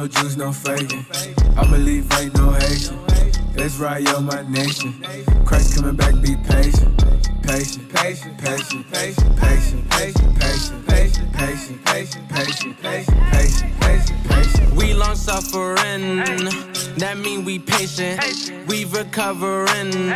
real Jews, no faking. I believe ain't no Haitian. It's right, yo, my nation. Christ coming back, be patient. Patient, patient, patient, patient, patient, patient, patient, patient, patient, patient, patient, patient, patient, patient, patient. We long suffering, that mean we patient. We recovering.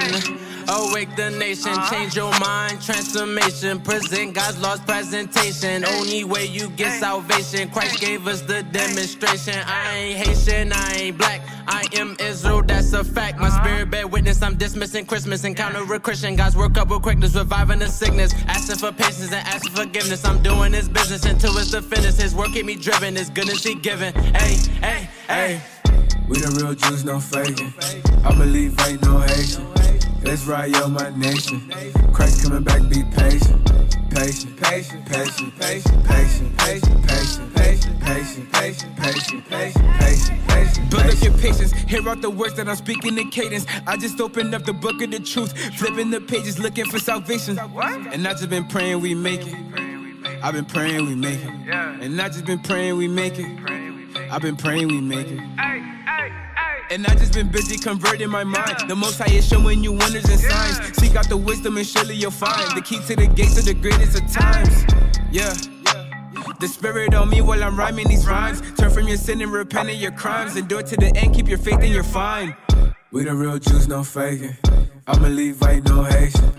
Awake the nation, change your mind, transformation. Present God's lost presentation. Only way you get salvation. Christ gave us the demonstration. I ain't Haitian, I ain't black. I am Israel, that's a fact. My spirit bear witness, I'm dismissing Christmas. Encounter a Christian, God's work up with quickness, reviving the sickness. Asking for patience and asking forgiveness. I'm doing His business until it's the finish. His work keep me driven, His goodness He giving. Hey, hey, hey. We the real Jews, no faking. I believe ain't no Haitian. It's right, yo, my nation. Christ coming back, be patient. Patient, patient, patient, patient, patient, patient, patient, patient, patient, patient, patient, patient, patient, patient. Build up your patience, hear out the words that I'm speaking in cadence. I just opened up the book of the truth, flipping the pages, looking for salvation. And I just been praying we make it. I've been praying we make it. And I just been praying we make it. I've been praying we make it. And I just been busy converting my mind. The Most High is showing you wonders and signs. Seek out the wisdom and surely you'll find the key to the gates of the greatest of times. Yeah. The Spirit on me while I'm rhyming these rhymes. Turn from your sin and repent of your crimes. Endure to the end, keep your faith and you're fine. We the real Jews, no faking. I believe ain't no Haitian.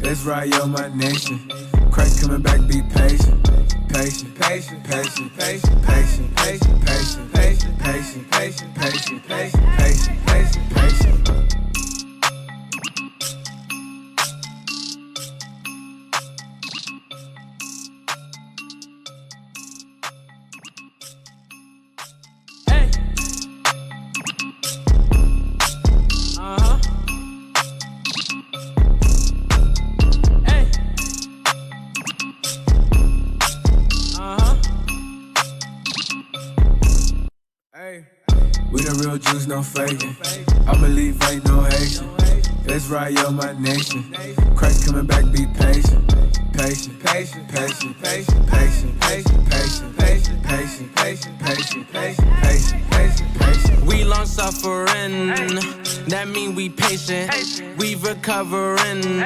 It's right, yo, my nation. Christ coming back, be patient. Patient, patient, patient, patient, patient, patient, patient, patient, patient, patient, patient, patient, patient, patient, patient. Hey. Hey. Hey. We the real Jews, no faking. I believe ain't no Haitian. It's right, yo, my nation. Christ coming back, be patient. Patient, patient, patient, patient, patient, patient, patient, patient, patient, patient, patient, patient, patient, patient, patient. We long suffering, that mean we patient. We recovering.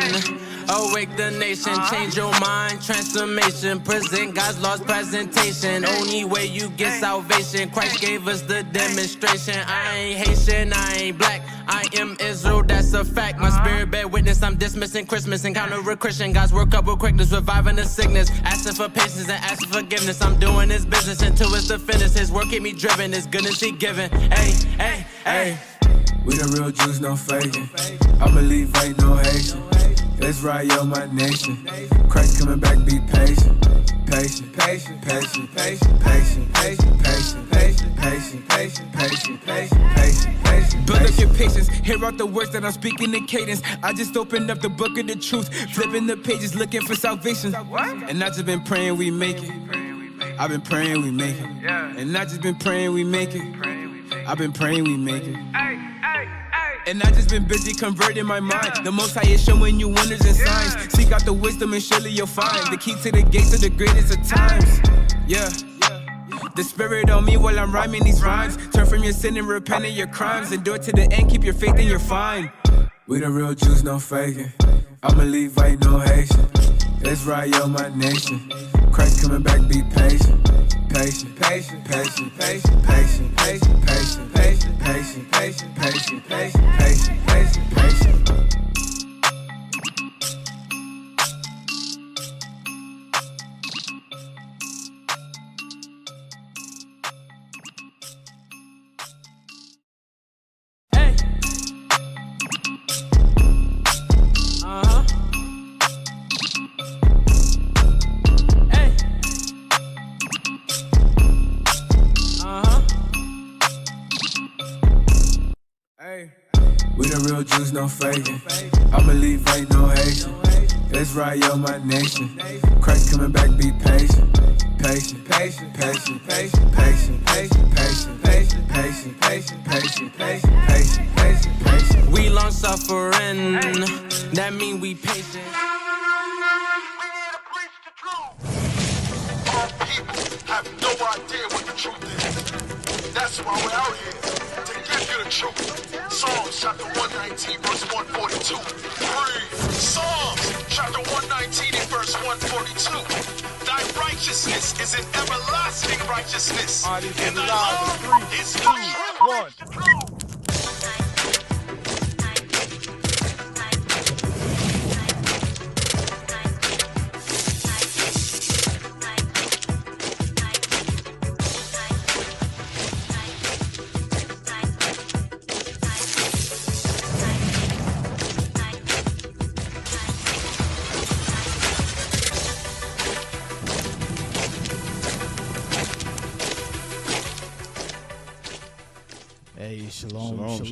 Awake the nation, change your mind, transformation. Present God's lost presentation. Only way you get salvation. Christ gave us the demonstration. I ain't Haitian, I ain't black. I am Israel, that's a fact. My spirit bear witness, I'm dismissing Christmas. Encounter a Christian, God's work up with quickness, reviving the sickness. Asking for patience and asking forgiveness. I'm doing His business until it's the finish. His work keep me driven, His goodness He giving. Hey, hey, hey. We the real Jews, no faking. I believe ain't no Haitian. It's right, yo, my nation. Christ coming back, be patient. Patient, patient, patient, patient, patient, patient, patient, patient, patient, patient, patient, patient, patient, patient. Build up your patience, hear out the words that I'm speaking in cadence. I just opened up the book of the truth, flipping the pages, looking for salvation. And I just been praying we make it. I've been praying we make it. And I just been praying we make it. I've been praying we make it. And I just been busy converting my mind. The Most High is showing you wonders and signs. Seek out the wisdom and surely you'll find the key to the gates of the greatest of times. Yeah. The Spirit on me while I'm rhyming these rhymes. Turn from your sin and repent of your crimes. Endure to the end, keep your faith and you're fine. We the real Jews, no faking. I believe ain't no Haitian. It's right, yo, my nation. Christ coming back, be patient. Patient, patient, patient, patient, patient, patient, patient, patient, patient, patient, patient, patient, patient, patient, patient. Hey. Hey. Hey. We the real Jews, no faking. I believe ain't no Haitian. It's right, yo, my nation. Christ coming back, be patient. Patient, patient, patient, patient, patient, patient, patient, patient, patient, patient, patient, patient, patient, patient, patient. We long suffering, that mean we patient. Our people have no idea what the truth is. That's That's why we're out here, to give you the truth. Psalms chapter 119, verse 142. Read. Psalms chapter 119 and verse 142. Thy righteousness is an everlasting righteousness. And thy love is true. Hey, shalom. Look.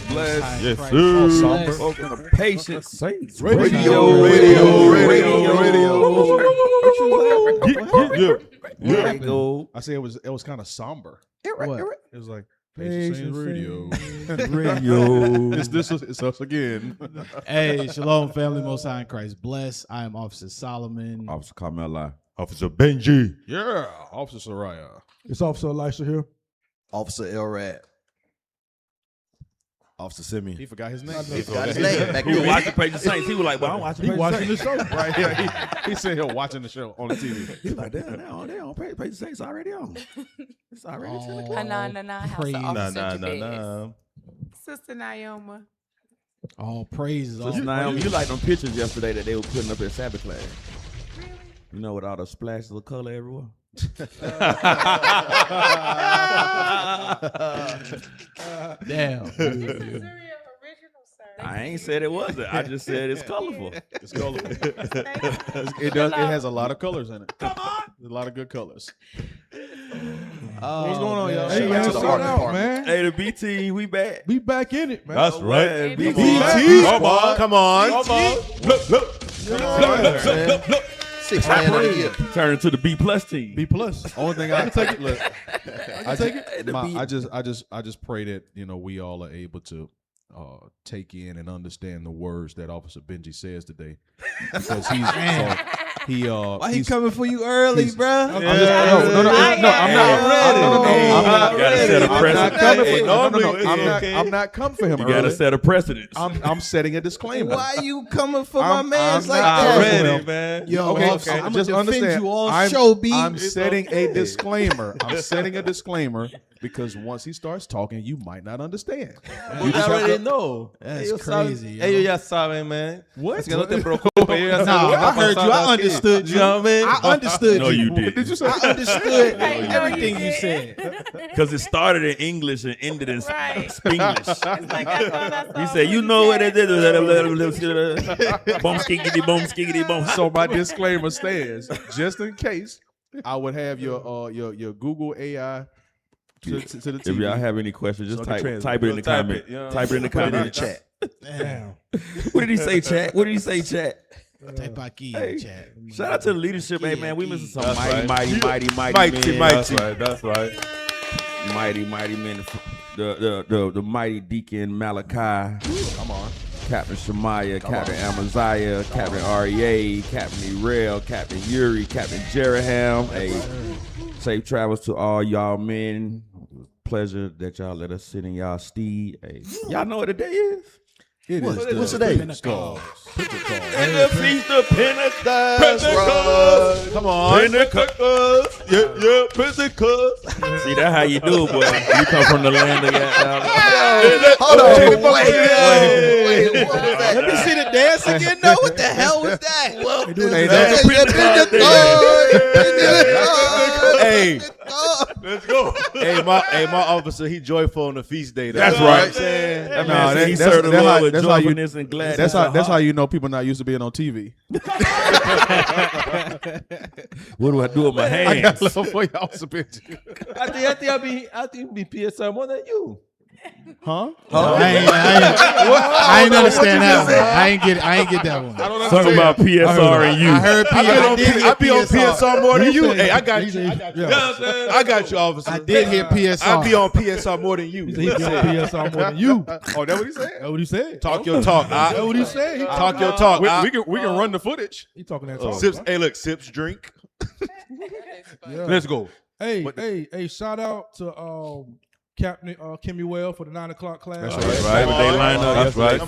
Bless. Yes, sir. Spoken of patient saints. Radio. There you go. I say it was kind of somber. What? It was like Patient Saints Radio. Radio. It's us again. Hey, shalom, family. Most High in Christ bless. I am Officer Solomon. Officer Carmela. Officer Benji. Yeah. Officer Soraya. It's Officer Elisha here. Officer Elrad. Officer Simeon. He forgot his name. He forgot his name. Back He was then. watching Patient Saints. He was like, well, I'm watching He Patient watching the Saints. show. Right. Yeah. He said he'll watching the show on the TV. He was like, damn, they on Patient Saints already on. It's already 10 o'clock. Nah, House praise. of Officer Jabez. Nah. Sister Naoma. All praises. So All Naomi, praises. you like them pictures yesterday that they were putting up in Sabbath class. Really? You know, with all the splashes of color everywhere. Damn. I ain't said it wasn't. I just said it's colorful. It's colorful. It does. It has a lot of colors in it. Come on. A lot of good colors. What's going on, y'all? Hey, Shout man, out to the shout art out, department. man. Hey, the B team, we back. Be back in it, man. That's right. Hey, BT. BT. Come on. Look. 6 man of the year. Turn into the B plus team. B plus. Only thing I can take it. Look, I take it. I just pray that we all are able to take in and understand the words that Officer Benji says today, because Why he coming for you early, bro? I'm not ready. I'm not coming for him. You gotta set a precedence. I'm setting a disclaimer. Why you coming for my I'm man's like not that? ready, man. Yo, Okay, Officer, I'm just gonna defend understand. you all show, B. I'm setting a disclaimer. I'm setting a disclaimer because once he starts talking, you might not understand. You already know. That's crazy. Yo. Ellos ya saben, man. What? Es que no te preocupes. Ellos ya Nah, saben lo que I heard ha you. I pasado aquí. understood you. You know what I mean? I understood No, you. you did. What did you say? I understood Hey, no, everything you you didn't. said. Because it started in English and ended in Right. Spanglish. It's like I thought I He saw said, you know what it is. Boom, skiggity, boom, skiggity, boom. So my disclaimer stands, just in case I would have your Google AI to the TV. If y'all have any questions, just So I can type it in the Type comment. it, you know? Type it in the Put it in comment. the chat. Damn. What did he say, chat? What did he say, chat? Type aquí Hey, in the chat. shout out to the leadership. Hey, man, we missing some That's mighty, right. mighty men. That's right. Mighty men. The mighty Deacon Malachi. Come on. Captain Shemaiah, Captain Amaziah, Captain Aryeh, Captain Erel, Captain Yuri, Captain Jeraham. Hey, safe travels to all y'all men. Pleasure that y'all let us sit in y'all steed. Hey, y'all know what the day is? It is What's the day? Pentecost. And the feast of Pentecost. That's right. Come on. Pentecost. Yeah, Pentecost. See, that's how you do it, boy. You come from the land of that. Hold on. Wait. What was that? Let me see the dance again. No, what the hell was that? Hey, let's go. Hey, my officer, he joyful on the feast day. That's You know right. what I'm saying? That No, man said he that's- served the that's Lord how- with that's how you- joyfulness and gladness. That's how you know people not used to being on TV. What do I do with my I hands? got love for y'all, bitch. I think be PSR more than you. Huh? I ain't understand that one. I ain't get that one. Talk about PSR and you. I heard I be on PSR more than you. Hey, I got you. Yeah. I got you, officer. I did hear PSR. I be on PSR more than you. He be on PSR more than you. Oh, that what he said? That's what he said. Talk your talk. That's what he said. He Talk your talk. We can run the footage. He talking that talk. Sips. Hey, look, sips drink. Yeah. Let's go. Hey, shout out to Captain Kimmy Well for the 9 o'clock class. That's right. They line up. That's right.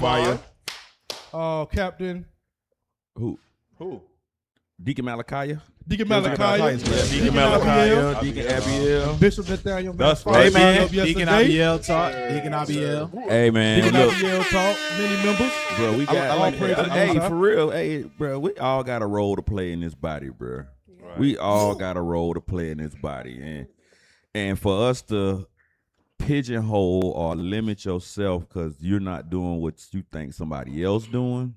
Fire. Captain. Who? Deacon Malachi. Deacon Malachi. Deacon Malachi. Deacon Abiel. Bishop Nathaniel. That's Hey right. man, Deacon Abiel talk. Deacon Abiel. Hey man, Deacon look, Abiel talk. Many members. bro, we got all praise to the Most hey, High. for real, hey, bro, we all got a role to play in this body, bro. We all got a role to play in this body, and for us to pigeonhole or limit yourself because you're not doing what you think somebody else doing.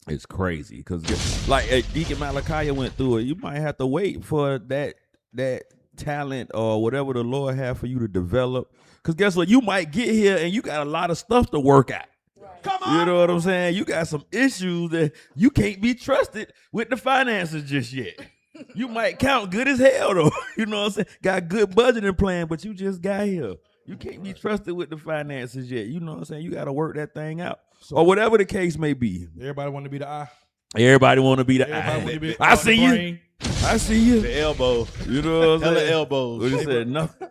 It's crazy because, like, Deacon Malachi went through it. You might have to wait for that talent or whatever the Lord have for you to develop. Because guess what? You might get here and you got a lot of stuff to work out. Come on. You know what I'm saying? You got some issues that you can't be trusted with the finances just yet. You might count good as hell though. You know what I'm saying? Got good budgeting plan, but you just got here. You can't be trusted with the finances yet. You know what I'm saying? You got to work that thing out. Or whatever the case may be. Everybody want to be the eye. Everybody want to be the eye. I see you. I see you. The elbow. You know what I'm saying? The elbows. What you said, nothing.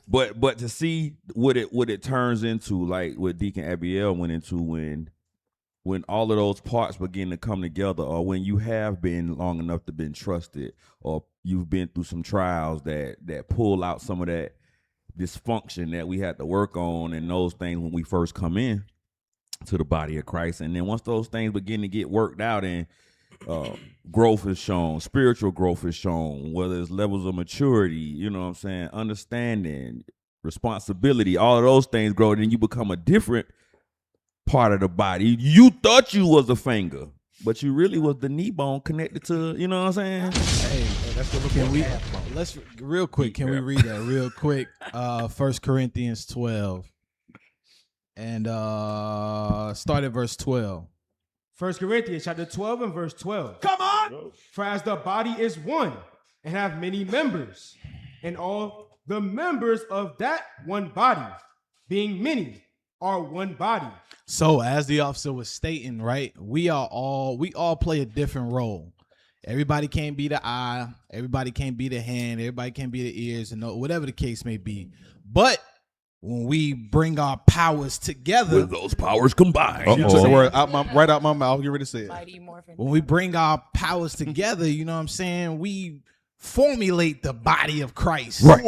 But to see what it turns into, like what Deacon Abiel went into when all of those parts begin to come together, or when you have been long enough to been trusted, or you've been through some trials that pull out some of that dysfunction that we had to work on and those things when we first come in to the body of Christ. And then once those things begin to get worked out and growth is shown, spiritual growth is shown, whether it's levels of maturity, you know what I'm saying, understanding, responsibility, all of those things grow, then you become a different part of the body. You thought you was a finger, but you really was the knee bone connected to, you know what I'm saying? Hey, can we let's real quick? Can we read that real quick? 1 Corinthians 12, and start at verse 12. 1 Corinthians chapter 12 and verse 12. Come on! For as the body is one and have many members, and all the members of that one body, being many, are one body. So as the officer was stating, right, we all play a different role. Everybody can't be the eye, everybody can't be the hand, everybody can't be the ears, and whatever the case may be. But when we bring our powers together, with those powers combined. You took the word right out my mouth. You ready to say it? When we bring our powers together, you know what I'm saying, we formulate the body of Christ. Right.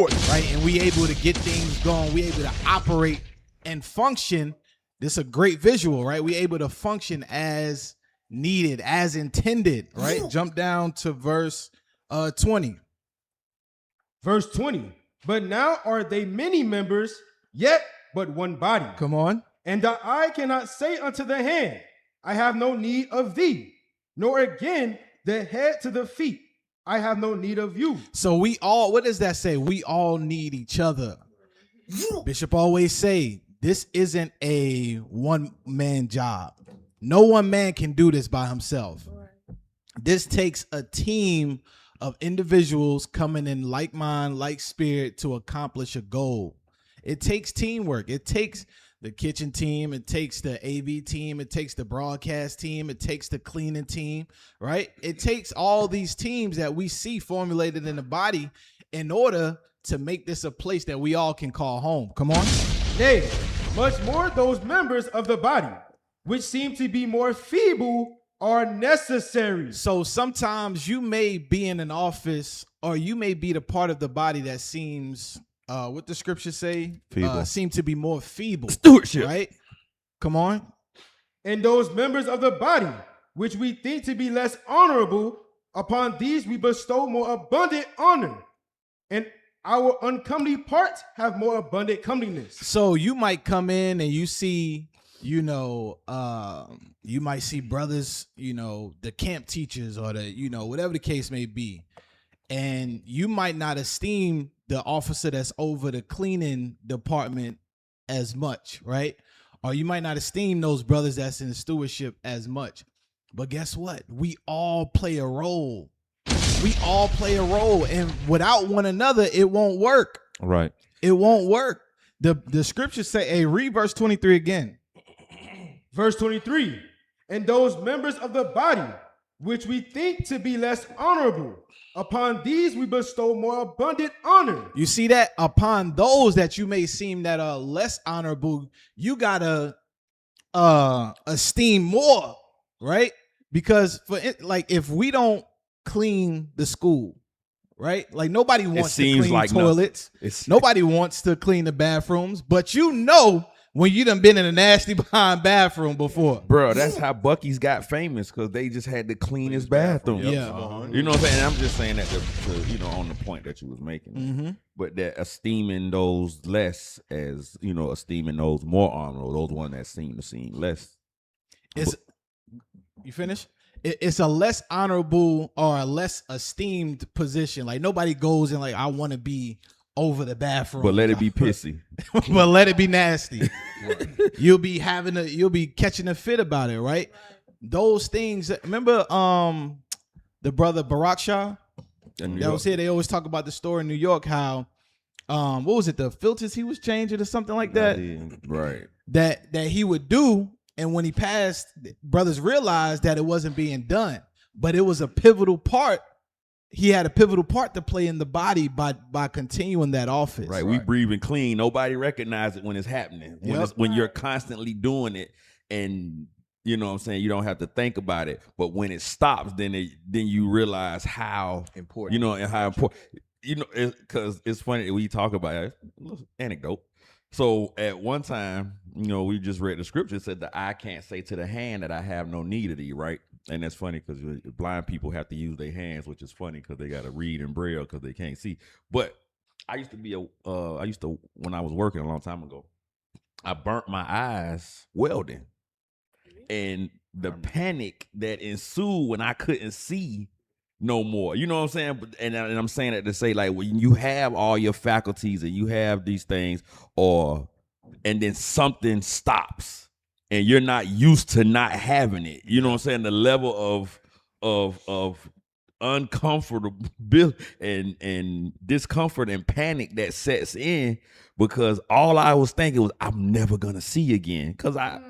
And we able to get things going. We able to operate and function. This is a great visual, right? We able to function as needed, as intended, right? Jump down to verse 20. Verse 20. But now are they many members, yet but one body. Come on. And the eye cannot say unto the hand, I have no need of thee, nor again the head to the feet, I have no need of you. So we all, what does that say? We all need each other. Bishop always say, this isn't a one-man job. No one man can do this by himself. This takes a team of individuals coming in like mind, like spirit to accomplish a goal. It takes teamwork. It takes the kitchen team. It takes the AV team. It takes the broadcast team. It takes the cleaning team, right? It takes all these teams that we see formulated in the body in order to make this a place that we all can call home. Come on. Nay, much more those members of the body, which seem to be more feeble, are necessary. So sometimes you may be in an office, or you may be the part of the body that seems, what the scriptures say, seem to be more feeble. Stewardship. Right? Come on. And those members of the body, which we think to be less honorable, upon these we bestow more abundant honor. And our uncomely parts have more abundant comeliness. So you might come in and you see, you might see brothers, the camp teachers or the, whatever the case may be. And you might not esteem the officer that's over the cleaning department as much, right? Or you might not esteem those brothers that's in stewardship as much. But guess what? We all play a role. We all play a role. And without one another, it won't work. Right. It won't work. The scriptures say, hey, read verse 23 again. Verse 23. And those members of the body, which we think to be less honorable. Upon these we bestow more abundant honor. You see that? Upon those that you may seem that are less honorable, you gotta esteem more, right? Because for it, like if we don't clean the school, right? Like nobody wants to clean like toilets. Nobody wants to clean the bathrooms, but you know when you done been in a nasty behind bathroom before. Bro, that's how Buc-ee's got famous, because they just had the cleanest bathroom. Yeah. You know what I'm saying? And I'm just saying that to on the point that you was making. Mm-hmm. But that esteeming those less as, esteeming those more honorable, those ones that seem less. You finish? It's a less honorable or a less esteemed position. Like nobody goes and like, I want to be over the bathroom. But let it be pissy. But let it be nasty. You'll be catching a fit about it, right? Those things. Remember the brother Barack Shah? That was here. They always talk about the store in New York, how what was it, the filters he was changing or something like that? Right. That he would do, and when he passed, brothers realized that it wasn't being done. But it was a pivotal part. He had a pivotal part to play in the body by continuing that office. Right. We breathing clean. Nobody recognizes it when it's happening. When you're constantly doing it, and you know what I'm saying, you don't have to think about it. But when it stops, then you realize how important. And how important. Because it's funny we talk about it. Anecdote. So at one time, we just read the scripture. It said the eye can't say to the hand that I have no need of thee, right? And that's funny because blind people have to use their hands, which is funny because they got to read in Braille because they can't see. But I used to when I was working a long time ago, I burnt my eyes welding. And the panic that ensued when I couldn't see no more. You know what I'm saying? And I'm saying that to say, like, when you have all your faculties and you have these things, and then something stops and you're not used to not having it. You know what I'm saying? The level of uncomfortable and discomfort and panic that sets in, because all I was thinking was I'm never gonna see again. Because I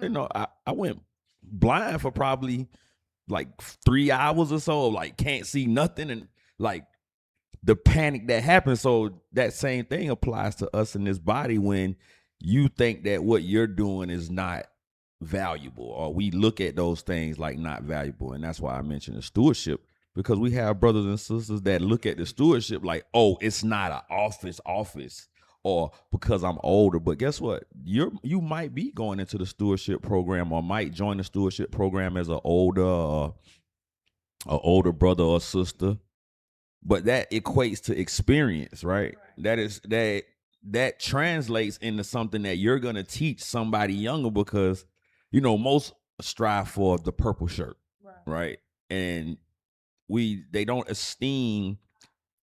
went blind for probably like 3 hours or so, like can't see nothing, and like the panic that happens. So that same thing applies to us in this body when you think that what you're doing is not valuable, or we look at those things like not valuable. And that's why I mentioned the stewardship, because we have brothers and sisters that look at the stewardship like, oh, it's not an office, or because I'm older. But guess what? You might be going into the stewardship program, or might join the stewardship program as an older brother or sister. But that equates to experience, right? That translates into something that you're gonna teach somebody younger, because most strive for the purple shirt, right? And they don't esteem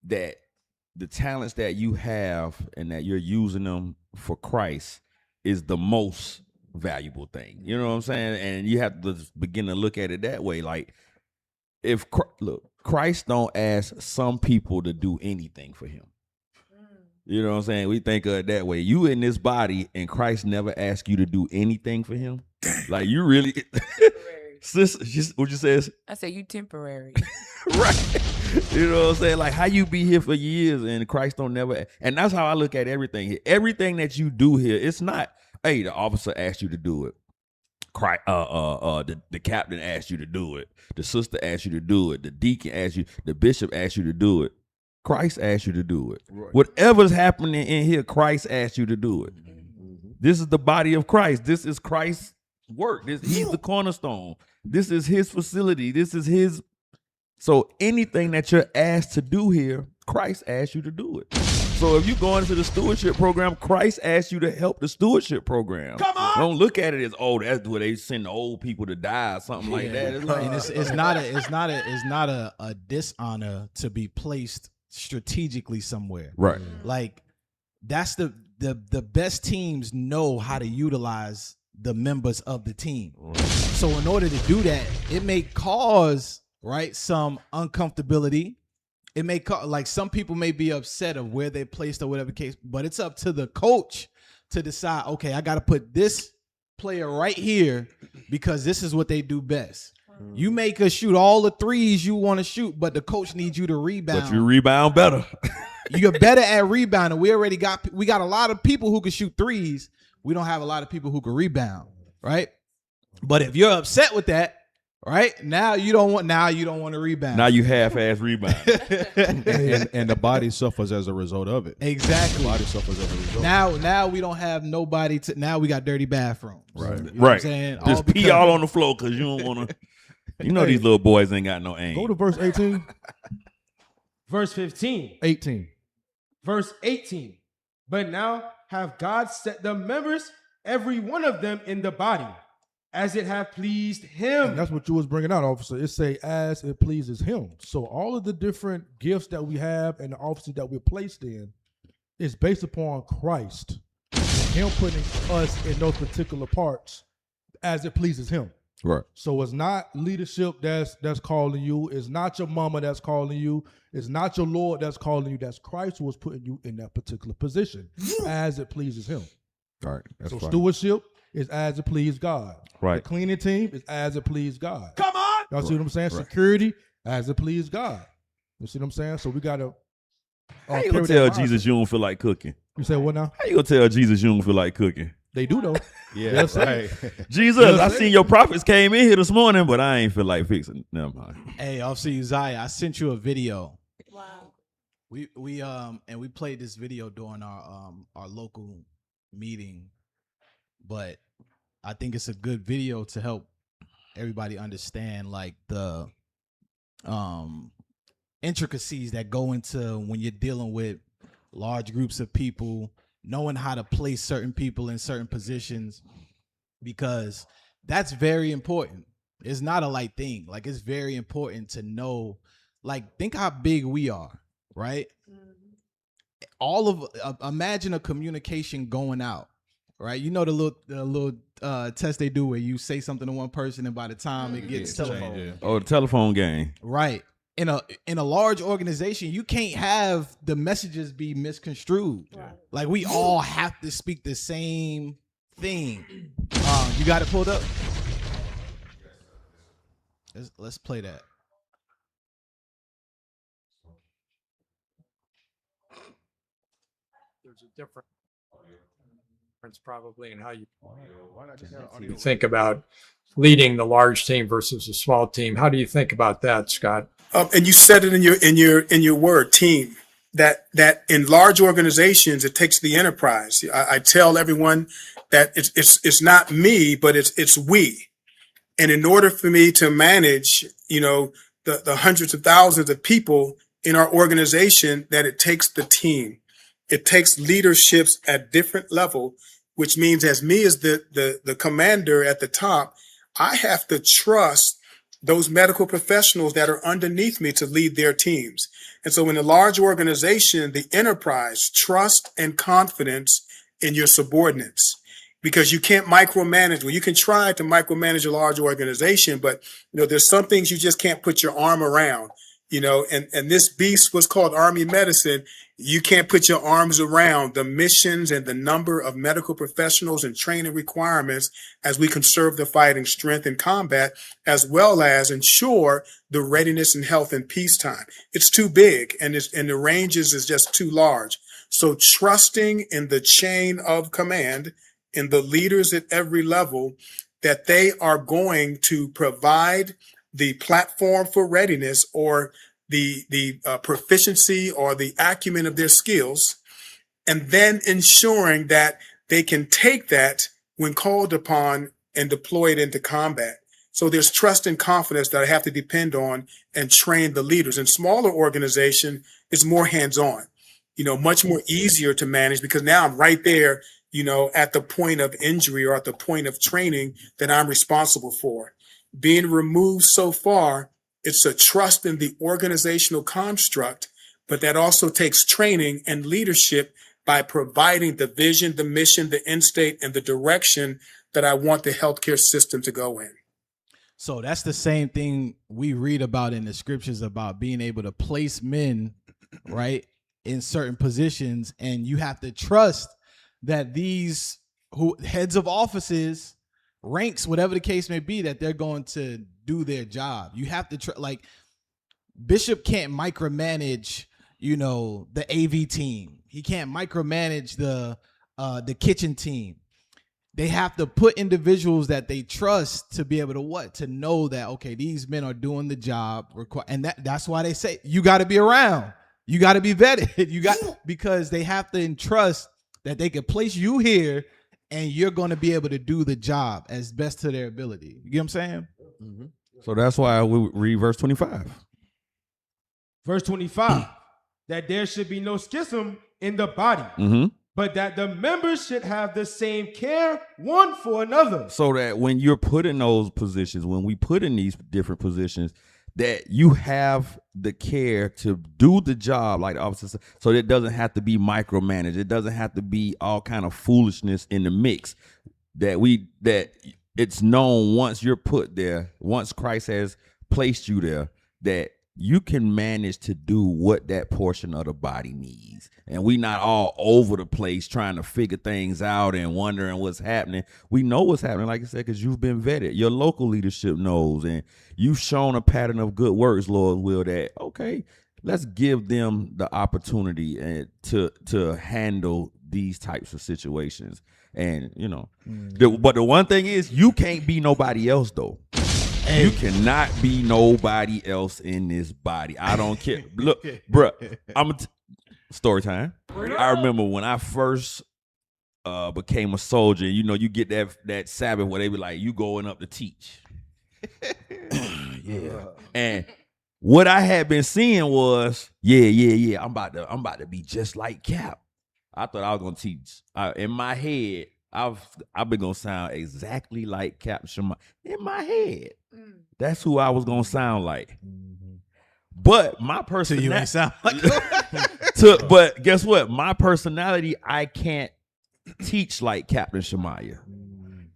that the talents that you have and that you're using them for Christ is the most valuable thing. You know what I'm saying? And you have to begin to look at it that way. Like, Christ don't ask some people to do anything for him. You know what I'm saying? We think of it that way. You in this body, and Christ never asked you to do anything for him. Like, you really, sis, what you says? I say you temporary. Right. You know what I'm saying? Like, how you be here for years and Christ don't never. And that's how I look at everything here. Everything that you do here, it's not, hey, the officer asked you to do it. The captain asked you to do it. The sister asked you to do it. The deacon asked you. The bishop asked you to do it. Christ asked you to do it. Right. Whatever's happening in here, Christ asked you to do it. Mm-hmm. This is the body of Christ. This is Christ's work. He's the cornerstone. This is his facility. This is his. So anything that you're asked to do here, Christ asked you to do it. So if you go into the stewardship program, Christ asked you to help the stewardship program. Come on! Don't look at it as, oh, that's where they send the old people to die or something like that. It's like, and it's not a dishonor to be placed strategically somewhere. Right. Like, that's the best teams know how to utilize the members of the team. Right. So in order to do that, it may cause some uncomfortability. It may like some people may be upset of where they're placed or whatever case, but it's up to the coach to decide, okay, I got to put this player right here because this is what they do best. You make us shoot all the threes you want to shoot, but the coach needs you to rebound. But you rebound better. You're better at rebounding. We got a lot of people who can shoot threes. We don't have a lot of people who can rebound, right? But if you're upset with that, right, now you don't want to rebound. Now you half-ass rebound. and the body suffers as a result of it. Exactly. The body suffers as a result. Now we don't have nobody to. Now we got dirty bathrooms. Right. You know what I'm Right. saying? Just pee all on the floor because you don't want to. You know these little boys ain't got no aim. Go to verse 18. Verse 15. 18. Verse 18. But now have God set the members, every one of them, in the body, as it have pleased him. And that's what you was bringing out, officer. It say, as it pleases him. So all of the different gifts that we have and the offices that we're placed in is based upon Christ. Him putting us in those particular parts as it pleases him. Right. So it's not leadership that's calling you. It's not your mama that's calling you. It's not your Lord that's calling you. That's Christ who was putting you in that particular position as it pleases him. All right. That's So fine. stewardship is as it pleases God. Right. The cleaning team is as it pleases God. Come on. Y'all see what I'm saying? Right. Security as it pleases God. You see what I'm saying? So we got to. How you gonna tell Jesus you don't feel like cooking? You say what now? How you gonna tell Jesus you don't feel like cooking? They do though. Yeah, They'll say right. it. Jesus, They'll I say seen it. your prophets came in here this morning, but I ain't feel like fixing. Never mind. Hey, Officer Uzziah, I sent you a video. Wow. We played this video during our local meeting, but I think it's a good video to help everybody understand like the intricacies that go into when you're dealing with large groups of people, knowing how to place certain people in certain positions, because that's very important. It's not a light thing. Like, it's very important to know, like, think how big we are, right? All of imagine a communication going out, right? You know the little test they do where you say something to one person and by the time it gets to Oh, the telephone game. right. In a large organization, you can't have the messages be misconstrued. Right. Like, we all have to speak the same thing. You got it pulled up? Let's play that. There's a difference probably in how you think about leading the large team versus a small team. How do you think about that, Scott? And you said it in your word, team. That in large organizations, it takes the enterprise. I tell everyone that it's not me, but it's we. And in order for me to manage, the hundreds of thousands of people in our organization, that it takes the team. It takes leaderships at different level, which means as me as the commander at the top, I have to trust those medical professionals that are underneath me to lead their teams. And so in a large organization, the enterprise, trust and confidence in your subordinates, because you can't micromanage. Well, you can try to micromanage a large organization, but there's some things you just can't put your arm around, and this beast was called Army medicine. You can't put your arms around the missions and the number of medical professionals and training requirements as we conserve the fighting strength in combat, as well as ensure the readiness and health in peacetime. It's too big, and the ranges is just too large. So trusting in the chain of command, in the leaders at every level, that they are going to provide the platform for readiness, or the proficiency or the acumen of their skills, and then ensuring that they can take that when called upon and deploy it into combat. So there's trust and confidence that I have to depend on and train the leaders. In smaller organization, it's more hands-on, much more easier to manage, because now I'm right there, at the point of injury or at the point of training that I'm responsible for. Being removed so far, it's a trust in the organizational construct, but that also takes training and leadership by providing the vision, the mission, the end state, and the direction that I want the healthcare system to go in. So that's the same thing we read about in the scriptures about being able to place men, right, in certain positions. And you have to trust that these heads of offices ranks, whatever the case may be, that they're going to do their job. You have to like Bishop can't micromanage, the AV team. He can't micromanage the kitchen team. They have to put individuals that they trust to be able to know that, okay, these men are doing the job and that's why they say you got to be around. You got to be vetted. Because they have to entrust that they can place you here and you're going to be able to do the job as best to their ability. You get what I'm saying? Mm-hmm. So that's why we read verse 25. Verse 25, that there should be no schism in the body, but that the members should have the same care one for another. So that when you're put in those positions, when we put in these different positions, that you have the care to do the job like the officer said, so it doesn't have to be micromanaged. It doesn't have to be all kind of foolishness in the mix. That it's known once you're put there, once Christ has placed you there, that you can manage to do what that portion of the body needs. And we not all over the place trying to figure things out and wondering what's happening. We know what's happening, like I said, because you've been vetted. Your local leadership knows, and you've shown a pattern of good works, Lord will, that, okay, let's give them the opportunity to handle these types of situations. And, but the one thing is, you can't be nobody else, though. You cannot be nobody else in this body. I don't care. Look, bruh, story time. I remember when I first became a soldier, you get that Sabbath where they be like, you going up to teach. Yeah. And what I had been seeing was, I'm about to be just like Cap. I thought I was gonna teach. In my head, I've been gonna sound exactly like Cap Shema. In my head, that's who I was gonna sound like. But my personality, you ain't sound like but guess what? My personality, I can't teach like Captain Shemaiah.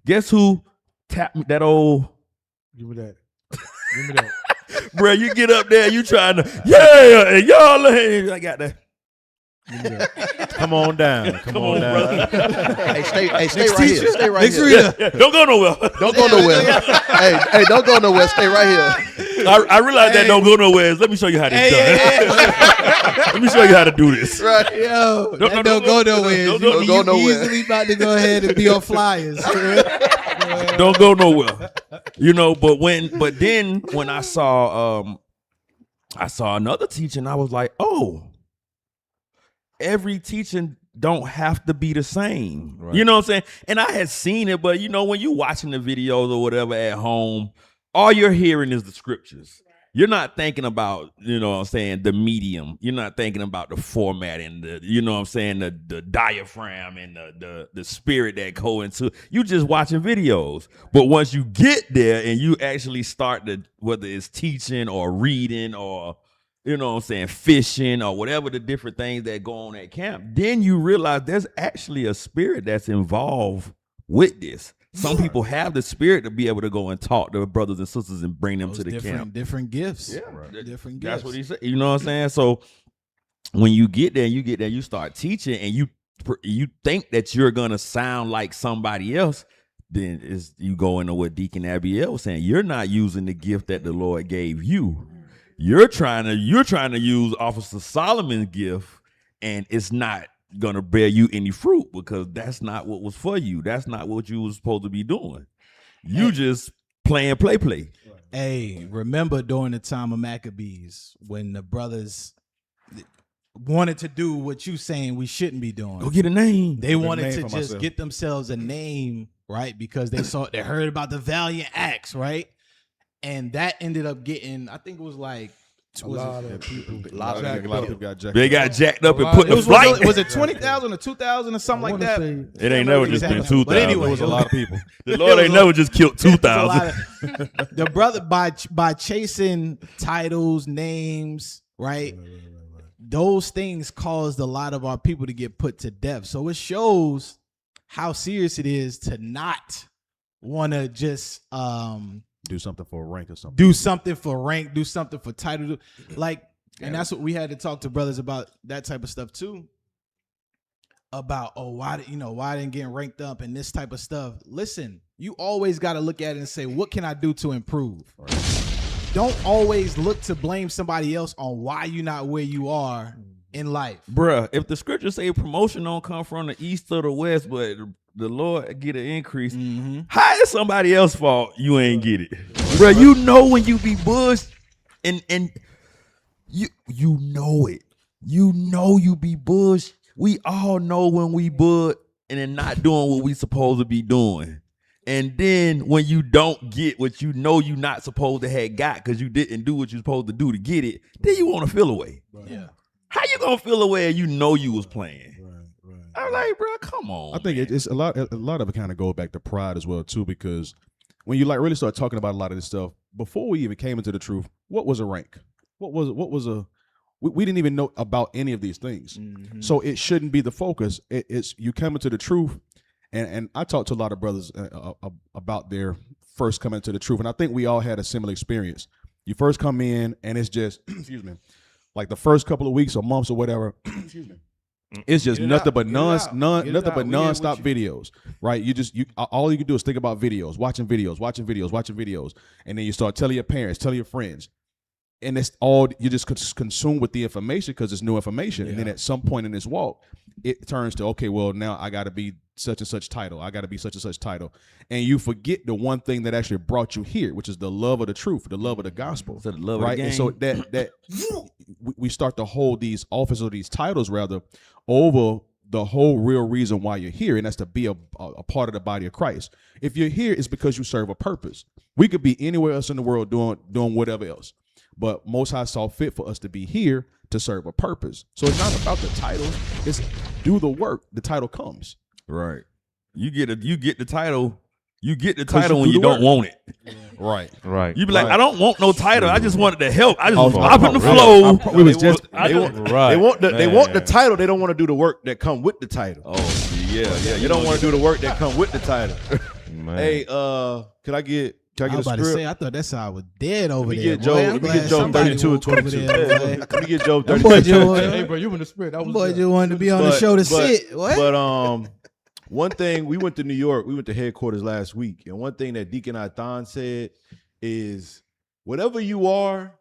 Guess who tapped me? That old. Give me that. Give me that. Bro, you get up there, you trying to, and y'all, I got that. Come on down. Come on down. Stay right here. Stay right here. Yeah. Don't go nowhere. Don't go nowhere. hey, don't go nowhere. Stay right here. I realize that don't go nowhere. Let me show you how this done. Let me show you how to do this. Right. Yo, don't go nowhere. Don't go nowhere. Easily about to go ahead and be on flyers. Don't go nowhere. But then when I saw another teaching, I was like, oh, every teaching don't have to be the same. Right. You know what I'm saying? And I had seen it, but when you're watching the videos or whatever at home, all you're hearing is the scriptures. You're not thinking about, the medium. You're not thinking about the format and the diaphragm and the spirit that go into. You just watching videos. But once you get there and you actually start whether it's teaching or reading or fishing or whatever the different things that go on at camp, then you realize there's actually a spirit that's involved with this. Some people have the spirit to be able to go and talk to brothers and sisters and bring them to the camp. Different gifts. Yeah, right. Different gifts. That's what he said. You know what I'm saying? So when you get there, you start teaching, and you think that you're gonna sound like somebody else. Then you go into what Deacon Abiel was saying. You're not using the gift that the Lord gave you. You're trying to use Officer Solomon's gift, and it's not gonna bear you any fruit because that's not what was for you. That's not what you was supposed to be doing. You just play. Hey, remember during the time of Maccabees when the brothers wanted to do what you saying we shouldn't be doing? Go get a name. They wanted to just get themselves a name, right? Because they heard about the valiant acts, right? And that ended up getting, I think it was like a lot of people got jacked up. They got jacked up and put in flight. Was it 20,000 or 2,000 or something like that? It ain't never just been 2,000. But anyway, it was a lot of people. The Lord ain't never just killed 2,000. The brother, by chasing titles, names, right? Those things caused a lot of our people to get put to death. So it shows how serious it is to not want to just do something for rank or something. Do something for rank, do something for title. And that's what we had to talk to brothers about, that type of stuff too. About, why didn't get ranked up and this type of stuff. Listen, you always got to look at it and say, what can I do to improve? Don't always look to blame somebody else on why you're not where you are in life. Bruh, if the scriptures say promotion don't come from the east or the west, but the Lord get an increase, how is somebody else's fault you ain't get it? Bruh, you know when you be bushed and you know it. You know you be bushed. We all know when we bud and then not doing what we supposed to be doing. And then when you don't get what you know you not supposed to have got because you didn't do what you're supposed to do to get it, then you want to feel away. Yeah. How you gonna feel away and you know you was playing? Right. I'm like, bro, come on. I think it's a lot of it kind of goes back to pride as well too, because when you like really start talking about a lot of this stuff, before we even came into the truth, what was a rank? We didn't even know about any of these things. So it shouldn't be the focus. It's you come into the truth. And I talked to a lot of brothers about their first coming to the truth. And I think we all had a similar experience. You first come in and it's just, excuse me, like the first couple of weeks or months or whatever, excuse me, it's just nothing but nonstop videos, right? All you can do is think about videos, watching videos. And then you start telling your parents, telling your friends. And it's all, you just consumed with the information because it's new information. Yeah. And then at some point in this walk, it turns to, okay, well, now I got to be such and such title. I got to be such and such title. And you forget the one thing that actually brought you here, which is the love of the truth, the love of the gospel. So the love right? of the game. And so that we start to hold these offices or these titles rather over the whole real reason why you're here, and that's to be a part of the body of Christ. If you're here, it's because you serve a purpose. We could be anywhere else in the world doing whatever else. But Most High saw fit for us to be here to serve a purpose. So it's not about the title. It's do the work. The title comes. Right. You get the title. You get the title when you don't want it. Yeah. Right. You be like, I don't want no title. I just wanted to help. I just was mopping the flow. They want the title. They don't want to do the work that come with the title. Oh, yeah. You don't want to do the work that come with the title. Hey, can I get I was about to say, I thought that side was dead over there. Let me get Job 32 and 22. Let me get Job 32. Hey, bro, you in the spirit. Boy, just wanted to be on the show to sit. What? But one thing, we went to New York. We went to headquarters last week, and one thing that Deacon Athan said is, whatever you are,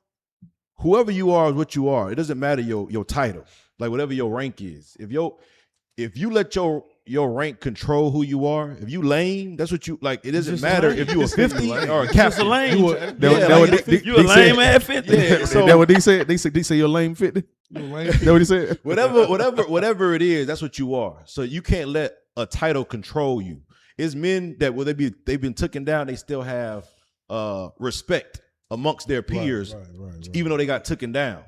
whoever you are is what you are. It doesn't matter your title, like whatever your rank is. If you let your rank control who you are, if you lame, that's what you like. It doesn't matter if you a 50 or a captain. You a lame at 50. Yeah, so that what they said? They say you're lame 50. That what he said? Whatever it is, that's what you are. So you can't let a title control you. It's men that they've been taken down, they still have respect amongst their peers, even though they got taken down.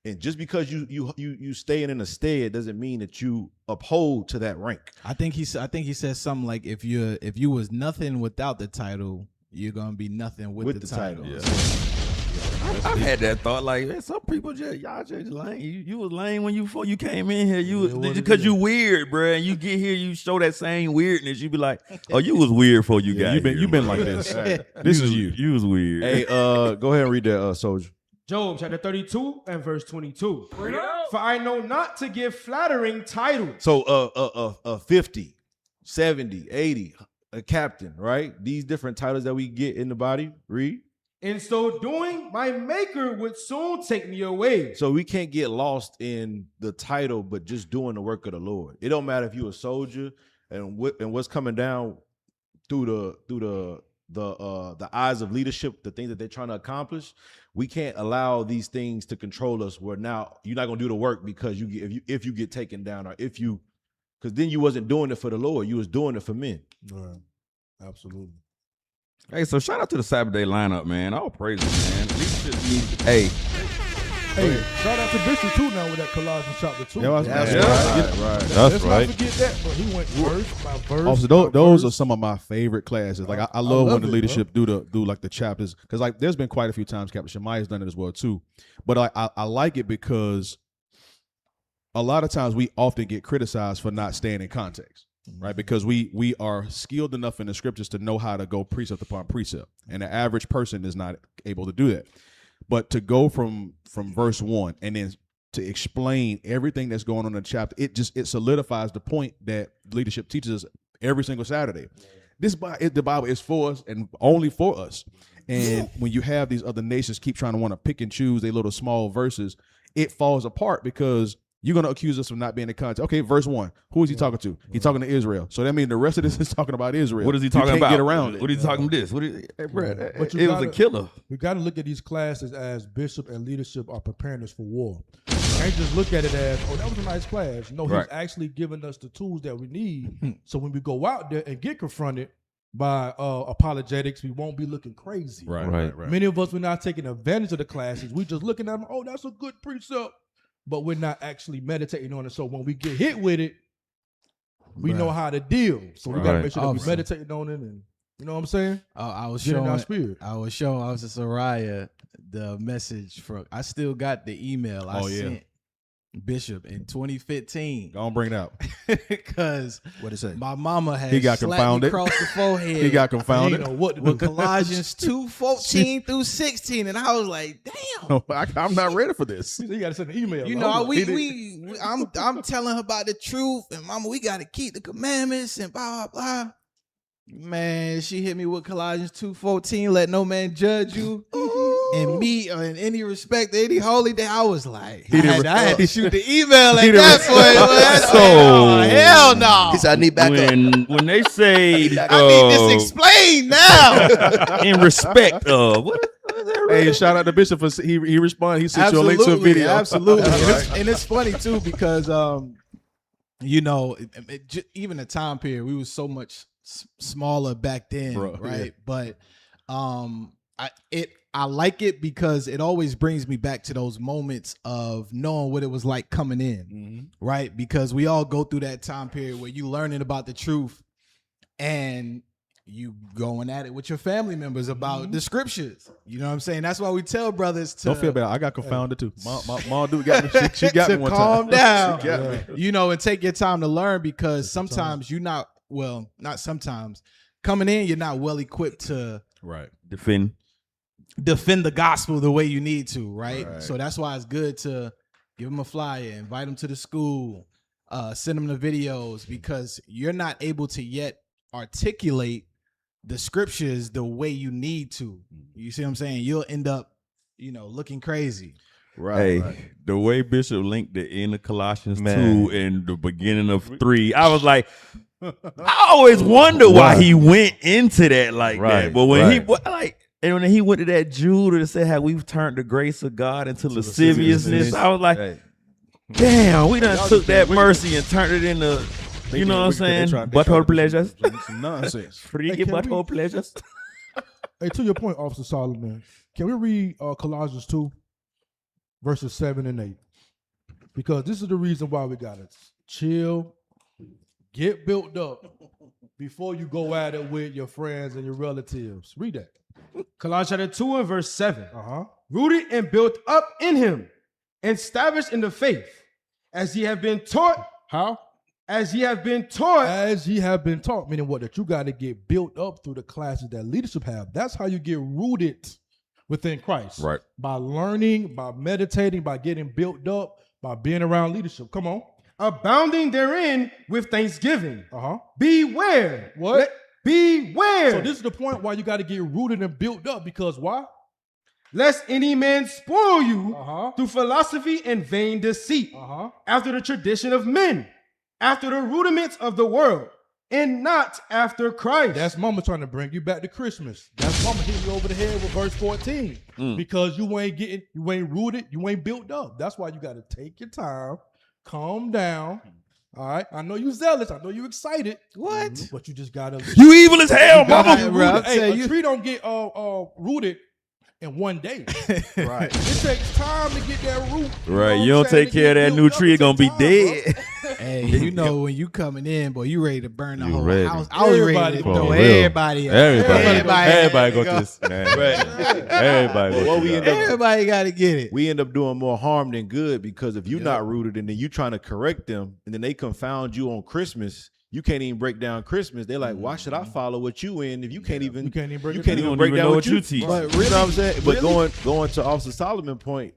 And just because you staying in a stead doesn't mean that you uphold to that rank. I think he said something like, if you was nothing without the title, you're gonna be nothing with the title. Yeah. I've had that thought. Like, man, some people y'all just lame. You was lame before you came in here. You was because you weird, bro. And you get here, you show that same weirdness. You be like, oh, you was weird before you got here. You've been like this. This is you. You was weird. Hey, go ahead and read that, Soldier. Job chapter 32 and verse 22. For I know not to give flattering titles. So 50, 70, 80, a captain, right? These different titles that we get in the body. Read. In so doing, my maker would soon take me away. So we can't get lost in the title, but just doing the work of the Lord. It don't matter if you're a soldier and what's coming down through the eyes of leadership, the things that they're trying to accomplish. We can't allow these things to control us where now you're not going to do the work because if you get taken down or because then you wasn't doing it for the Lord. You was doing it for men. Right. Absolutely. Hey, so shout out to the Sabbath Day lineup, man. All praises, man. Hey, shout out to Bishop too now with that Colossians chapter 2. Right. Let's not forget that, but he went verse by verse. Also, those are some of my favorite classes. Like I love when the leadership do like the chapters, because like there's been quite a few times Captain Shemaya's done it as well too. But I like it because a lot of times we often get criticized for not staying in context. Right, because we are skilled enough in the scriptures to know how to go precept upon precept, and the average person is not able to do that. But to go from verse 1 and then to explain everything that's going on in the chapter, it solidifies the point that leadership teaches us every single Saturday. the Bible is for us and only for us. And when you have these other nations keep trying to want to pick and choose their little small verses, it falls apart because you're going to accuse us of not being in context. Okay, verse 1. Who is he talking to? He's talking to Israel. So that means the rest of this is talking about Israel. What is he talking about? Get around it. What is he talking this? But It was a killer. You got to look at these classes as bishop and leadership are preparing us for war. You can't just look at it as, oh, that was a nice class. No, he's actually giving us the tools that we need. So when we go out there and get confronted by apologetics, we won't be looking crazy. Right. Many of us, we're not taking advantage of the classes. We just looking at them, oh, that's a good precept. But we're not actually meditating on it. So when we get hit with it, we know how to deal. So we got to make sure that we meditating on it, and you know what I'm saying? I was Get in our showing spirit. I was showing Officer Soraya the message from. I still got the email I sent Bishop in 2015. Don't bring it out. Because what it say? My mama had He got slapped confounded. me across the forehead. He got confounded. You know what? With Colossians 2:14 through 16, and I was like, "Damn, I'm not ready for this." You got to send an email. You know, I'm telling her about the truth, and Mama, we got to keep the commandments and blah blah blah. Man, she hit me with Colossians 2:14. Let no man judge you. And me, in any respect, any holy day, I was like, I had to shoot the email at that point. So hell no. He said, I need backup. When they say, I need this explained now. in respect of what? Hey, shout out to Bishop for he responded. He sent you a link to a video. Absolutely, and it's funny too because you know, even the time period, we was so much smaller back then, right? But I like it because it always brings me back to those moments of knowing what it was like coming in, right? Because we all go through that time period where you learning about the truth and you going at it with your family members about the scriptures. You know what I'm saying? That's why we tell brothers to don't feel bad. I got confounded too. My mom dude got me. She got me one time. Calm down. She got me. You know, and take your time to learn because sometimes you're not coming in, you're not well equipped to defend the gospel the way you need to, right? So that's why it's good to give them a flyer, invite them to the school, send them the videos, because you're not able to yet articulate the scriptures the way you need to. You see what I'm saying? You'll end up, looking crazy. The way Bishop linked the end of Colossians 2 and the beginning of 3, I was like, I always wonder why he went into that like that. But when and when he went to that Jude to say how we've turned the grace of God into lasciviousness, I was like, damn, we done took that mercy and turned it into, you know what I'm saying? Butthole pleasures. Nonsense. Freaky butthole pleasures. Hey, to your point, Officer Solomon, can we read Colossians 2, verses 7 and 8? Because this is the reason why we got to chill, get built up before you go at it with your friends and your relatives. Read that. Colossians 2 and verse 7. Rooted and built up in him, and established in the faith, as ye have been taught. How? As ye have been taught. As ye have been taught, meaning what? That you got to get built up through the classes that leadership have. That's how you get rooted within Christ. Right. By learning, by meditating, by getting built up, by being around leadership. Come on. Abounding therein with thanksgiving. Beware. What? Beware. So this is the point why you got to get rooted and built up, because why? Lest any man spoil you through philosophy and vain deceit, after the tradition of men, after the rudiments of the world, and not after Christ. That's Mama trying to bring you back to Christmas. That's Mama hitting you over the head with verse 14. Because you ain't rooted, you ain't built up. That's why you got to take your time, calm down. All right, I know you zealous. I know you excited. What? But you just gotta. You evil as hell, mama. Hey, a tree don't get rooted in one day. Right. It takes time to get that root. Right. You don't take care of that new tree, it's gonna be dead. Hey, you know when you coming in, boy, you ready to burn the whole ready. house. I was ready to throw everybody out. Everybody go to this. Everybody got to get it. We end up doing more harm than good, because if you're not rooted and then you trying to correct them and then they confound you on Christmas, you can't even break down Christmas. They're like, why should I follow what you in if you can't even break down what you teach? But really, you know what I'm saying? But going to Officer Solomon's point,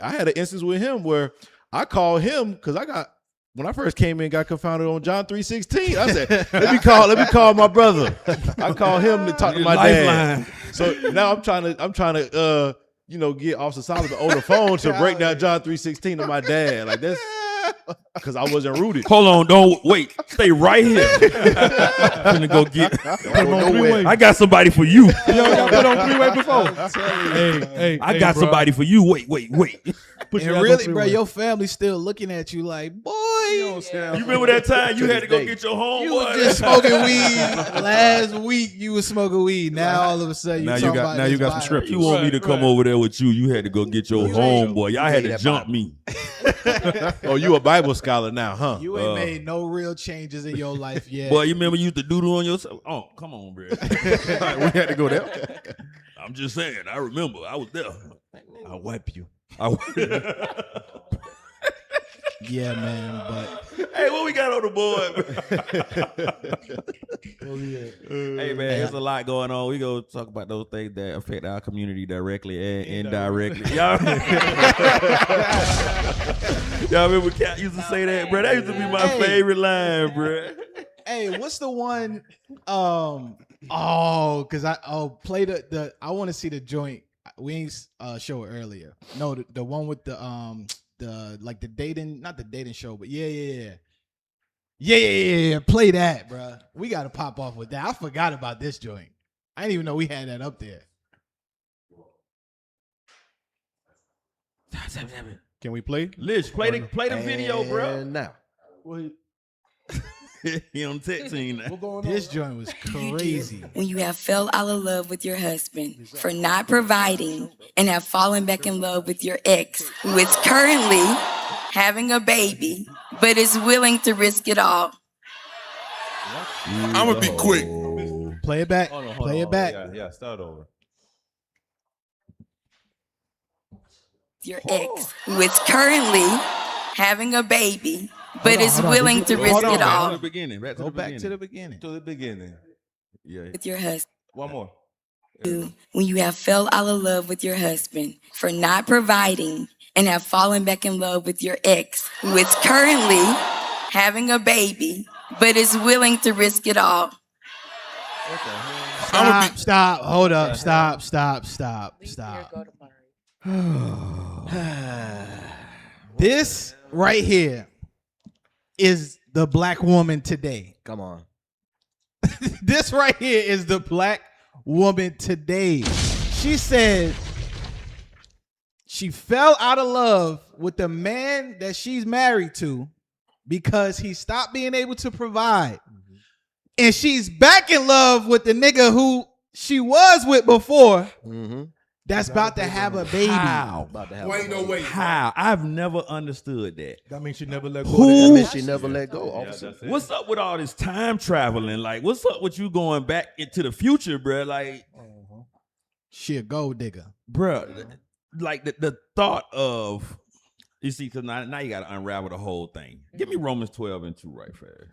I had an instance with him where I called him because I got when I first came in, got confounded on John 3:16. I said, let me call my brother. I called him to talk to my dad. So now I'm trying to get Officer Solomon on the phone to break down John 3:16 to my dad. Like that's because I wasn't rooted. Hold on, don't wait. Stay right here. I'm gonna go get. I got somebody for you. Yo, put on three-way before. I got somebody for you. Wait. And really, bro, your family's still looking at you like, boy. You remember that time you had to go get your homeboy? You was just smoking weed last week. You was smoking weed. Now all of a sudden you got some scriptures. You want me to come over there with you? You had to go get your homeboy. Y'all had to jump me. Oh, you a Bible scholar now, huh? You ain't made no real changes in your life yet. Boy, you remember you used to doodle on yourself? Oh, come on, bro. We had to go there. I'm just saying. I remember. I was there. I'll wipe you. Yeah, man, but hey, what we got on the board? Hey, man, there's a lot going on. We go talk about those things that affect our community directly and indirectly. Y'all remember Cat used to say that, bro? That used to be my favorite line, bro. Hey, what's the one? Cause play the. I want to see the joint. We ain't show it earlier. No, the one with the dating, not the dating show, but yeah. Play that, bro. We got to pop off with that. I forgot about this joint. I didn't even know we had that up there. Can we play? Liz, play the video, bro. Now. He on texting now. This joint was crazy. When you have fell out of love with your husband for not providing and have fallen back in love with your ex, who is currently having a baby, but is willing to risk it all. I'm gonna be quick. Play it back. Play it back. Yeah, start over. Your ex, who is currently having a baby, but is willing to risk it all. Back to the beginning. Go back to the beginning. To the beginning. Yeah. With your husband. One more. When you have fell out of love with your husband for not providing and have fallen back in love with your ex, who is currently having a baby, but is willing to risk it all. Stop. Hold up. Stop. This right here is the black woman today. Come on. This right here is the black woman today. She said she fell out of love with the man that she's married to because he stopped being able to provide. And she's back in love with the nigga who she was with before. That's about to have a baby. How? Ain't no way. How? I've never understood that. That means she never let go. That means she never let go, officer. What's up with all this time traveling? Like, what's up with you going back into the future, bro? Like, she a gold digger, bro. Like the thought of, you see, because now you got to unravel the whole thing. Give me Romans 12:2 right fast.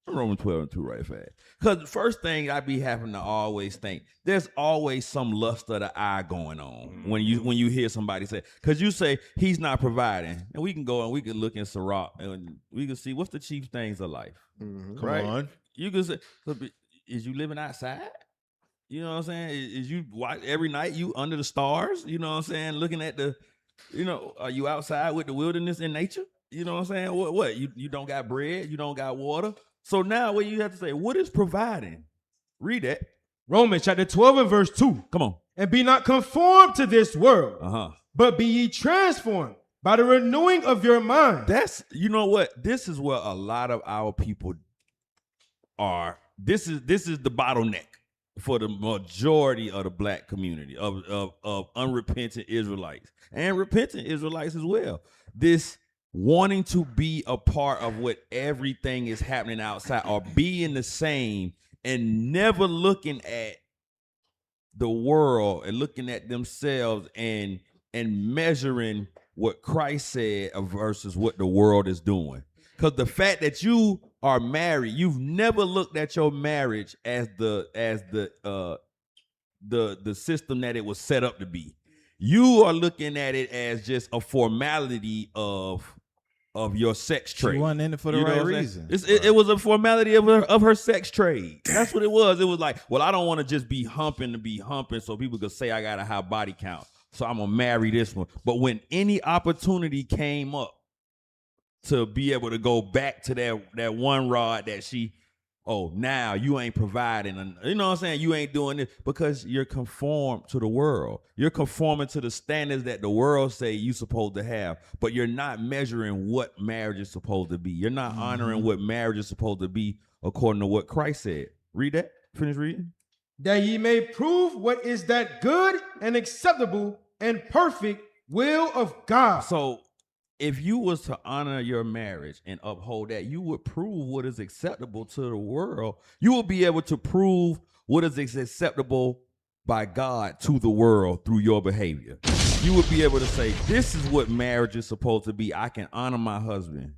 Romans 12:2 right fast. Because the first thing I be having to always think, there's always some lust of the eye going on when you hear somebody say, because you say he's not providing, and we can go and we can look in Sirach and we can see what's the chief things of life. Come on. You can say, is you living outside? You know what I'm saying? Is you watch every night you under the stars? You know what I'm saying? Looking at the, are you outside with the wilderness in nature? You know what I'm saying? What? You don't got bread? You don't got water? So now what you have to say, what is providing? Read that. Romans chapter 12 and verse 2. Come on. And be not conformed to this world, but be ye transformed by the renewing of your mind. That's, you know what? This is where a lot of our people are. This is the bottleneck for the majority of the black community of unrepentant Israelites and repentant Israelites as well. This wanting to be a part of what everything is happening outside or being the same and never looking at the world and looking at themselves and measuring what Christ said versus what the world is doing. Because the fact that you are married, you've never looked at your marriage as the system that it was set up to be. You are looking at it as just a formality of of your sex trade. She wasn't in it for the You know right what I'm reason. saying? It was a formality of her sex trade. That's what it was. It was like, well, I don't want to just be humping to be humping so people could say I got a high body count. So I'm going to marry this one. But when any opportunity came up to be able to go back to that one rod that she, now you ain't providing, you know what I'm saying? You ain't doing this because you're conformed to the world. You're conforming to the standards that the world say you supposed to have, but you're not measuring what marriage is supposed to be. You're not honoring what marriage is supposed to be according to what Christ said. Read that. Finish reading. That ye may prove what is that good and acceptable and perfect will of God. So if you was to honor your marriage and uphold that, you would prove what is acceptable to the world. You will be able to prove what is acceptable by God to the world through your behavior. You would be able to say, this is what marriage is supposed to be. I can honor my husband.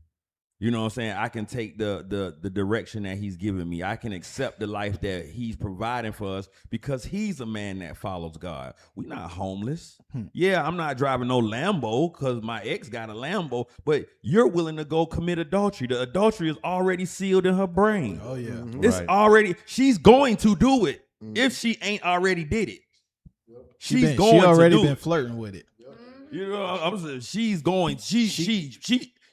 You know what I'm saying? I can take the direction that he's giving me. I can accept the life that he's providing for us because he's a man that follows God. We're not homeless. Yeah, I'm not driving no Lambo because my ex got a Lambo, but you're willing to go commit adultery. The adultery is already sealed in her brain. Oh, yeah. It's already, she's going to do it if she ain't already did it. She's going to do it. She already been flirting with it. You know, I'm saying she's going,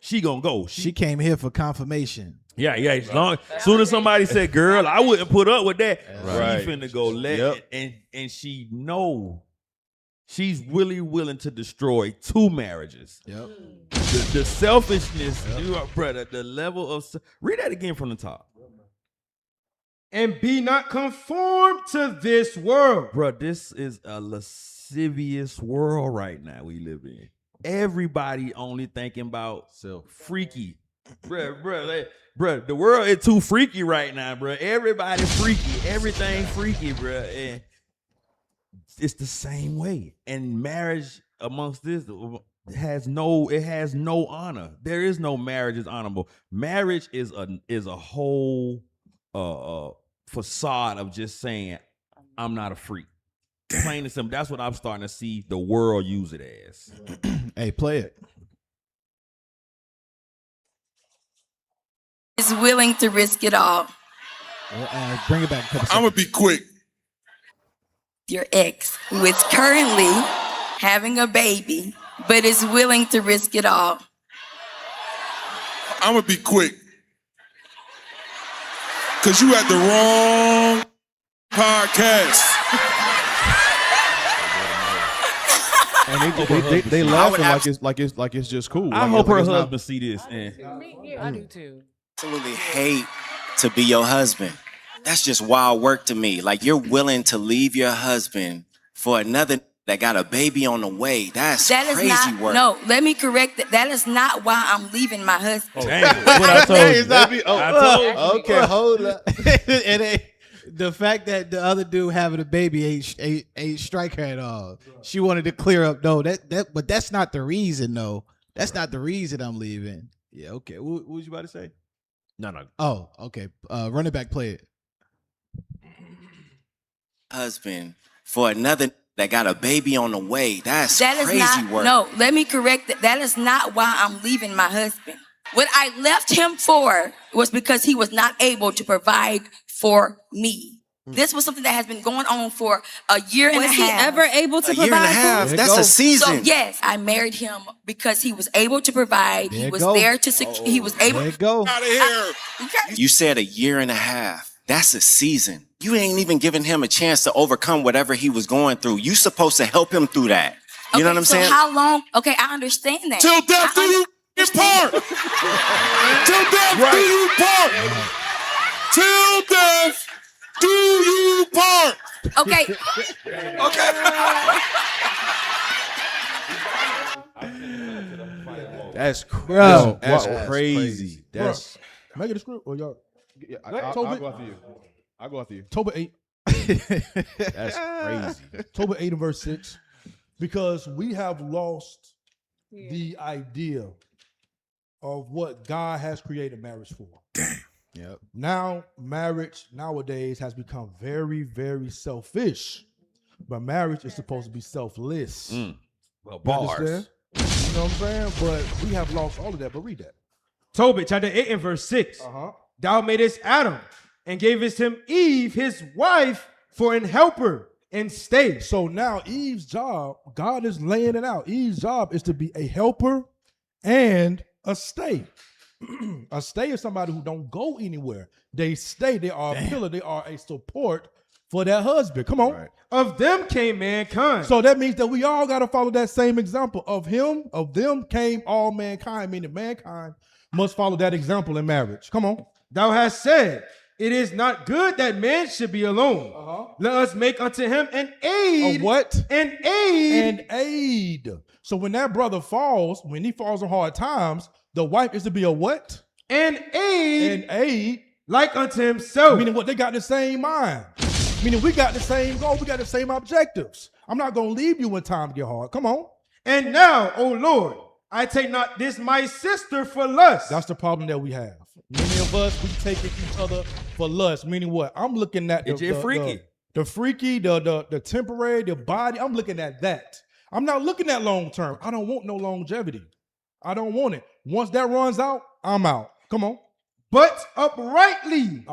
she gonna go. She came here for confirmation. Yeah. As soon as somebody said, "Girl, I wouldn't put up with that," Right. she finna go let it, and she know she's really willing to destroy 2 marriages. Yep. The selfishness, brother. The level of read that again from the top. And be not conformed to this world. Bro, this is a lascivious world right now we live in. Everybody only thinking about freaky. Bruh, the world is too freaky right now, bruh. Everybody freaky. Everything freaky, bruh. And it's the same way. And marriage amongst this has no honor. There is no marriage is honorable. Marriage is a whole facade of just saying, I'm not a freak. Plain and simple. That's what I'm starting to see the world use it as. Hey, play it. Is willing to risk it all. Bring it back. I'm gonna be quick. Your ex, who is currently having a baby, but is willing to risk it all. I'm gonna be quick. Cause you at the wrong podcast. And they laughing like it's just cool. I hope her husband see this. Yeah, I do too. Absolutely hate to be your husband. That's just wild work to me. Like, you're willing to leave your husband for another that got a baby on the way. That's crazy not, work. No, let me correct that. That is not why I'm leaving my husband. Damn, what I told you. I told you. Okay, hold up. And the fact that the other dude having a baby ain't strike her at all. She wanted to clear up. No, but that's not the reason. No, that's not the reason I'm leaving. Yeah, okay. What was you about to say? No. Oh, okay. Run it back. Play it. Husband for another that got a baby on the way. That's crazy not, work. No, let me correct that. That is not why I'm leaving my husband. What I left him for was because he was not able to provide for me. This was something that has been going on for a year and a half. Was he ever able to A year and a half. That's a season. So yes, I married him because he was able to provide. He was there to secure. He was able. There you go. Out of here. You said a year and a half. That's a season. You ain't even giving him a chance to overcome whatever he was going through. You supposed to help him through that. You know what I'm saying? So how long? Okay, I understand that. Till death do you part. Till death do you part. Till death do you part. Okay. That's crazy. Bro, That's that's crazy. That's Make it a script or y'all. I'll go after you. I'll go after you. October 8. that's crazy. October 8 and verse 6. Because we have lost the idea of what God has created marriage for. Yep. Now, marriage nowadays has become very, very selfish. But marriage is supposed to be selfless. Well, You bars. understand? You know what I'm saying? But we have lost all of that. But read that. Tobit chapter 8 and verse 6. Thou madest Adam and gavest him Eve, his wife, for an helper and stay. So now Eve's job, God is laying it out. Eve's job is to be a helper and a stay. A stay is somebody who don't go anywhere. They stay. They are a pillar. They are a support for their husband. Come on. Right. Of them came mankind. So that means that we all got to follow that same example. Of them came all mankind, meaning mankind must follow that example in marriage. Come on. Thou hast said, it is not good that man should be alone. Let us make unto him an aid. A what? An aid. An aid. So when that brother falls, when he falls on hard times, the wife is to be a what? An aid. An aid. Like unto himself. Meaning what? They got the same mind. Meaning we got the same goal. We got the same objectives. I'm not going to leave you when times get hard. Come on. And now, O Lord, I take not this my sister for lust. That's the problem that we have. Many of us, we take each other for lust. Meaning what? I'm looking at the freaky, the temporary, the body. I'm looking at that. I'm not looking at long term. I don't want no longevity. I don't want it. Once that runs out, I'm out. Come on. But uprightly,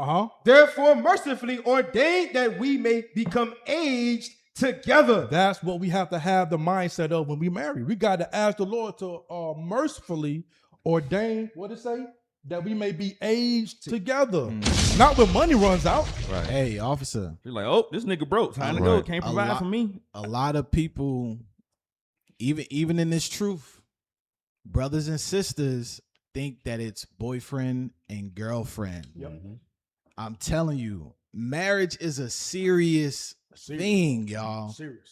therefore mercifully ordained that we may become aged together. That's what we have to have the mindset of when we marry. We got to ask the Lord to mercifully ordain, what it say? That we may be aged together. Not when money runs out. Right. Hey, officer. You're like, oh, this nigga broke. Time to go. Can't provide for me. A lot of people, even in this truth, brothers and sisters think that it's boyfriend and girlfriend. I'm telling you, marriage is a serious thing, y'all. Serious.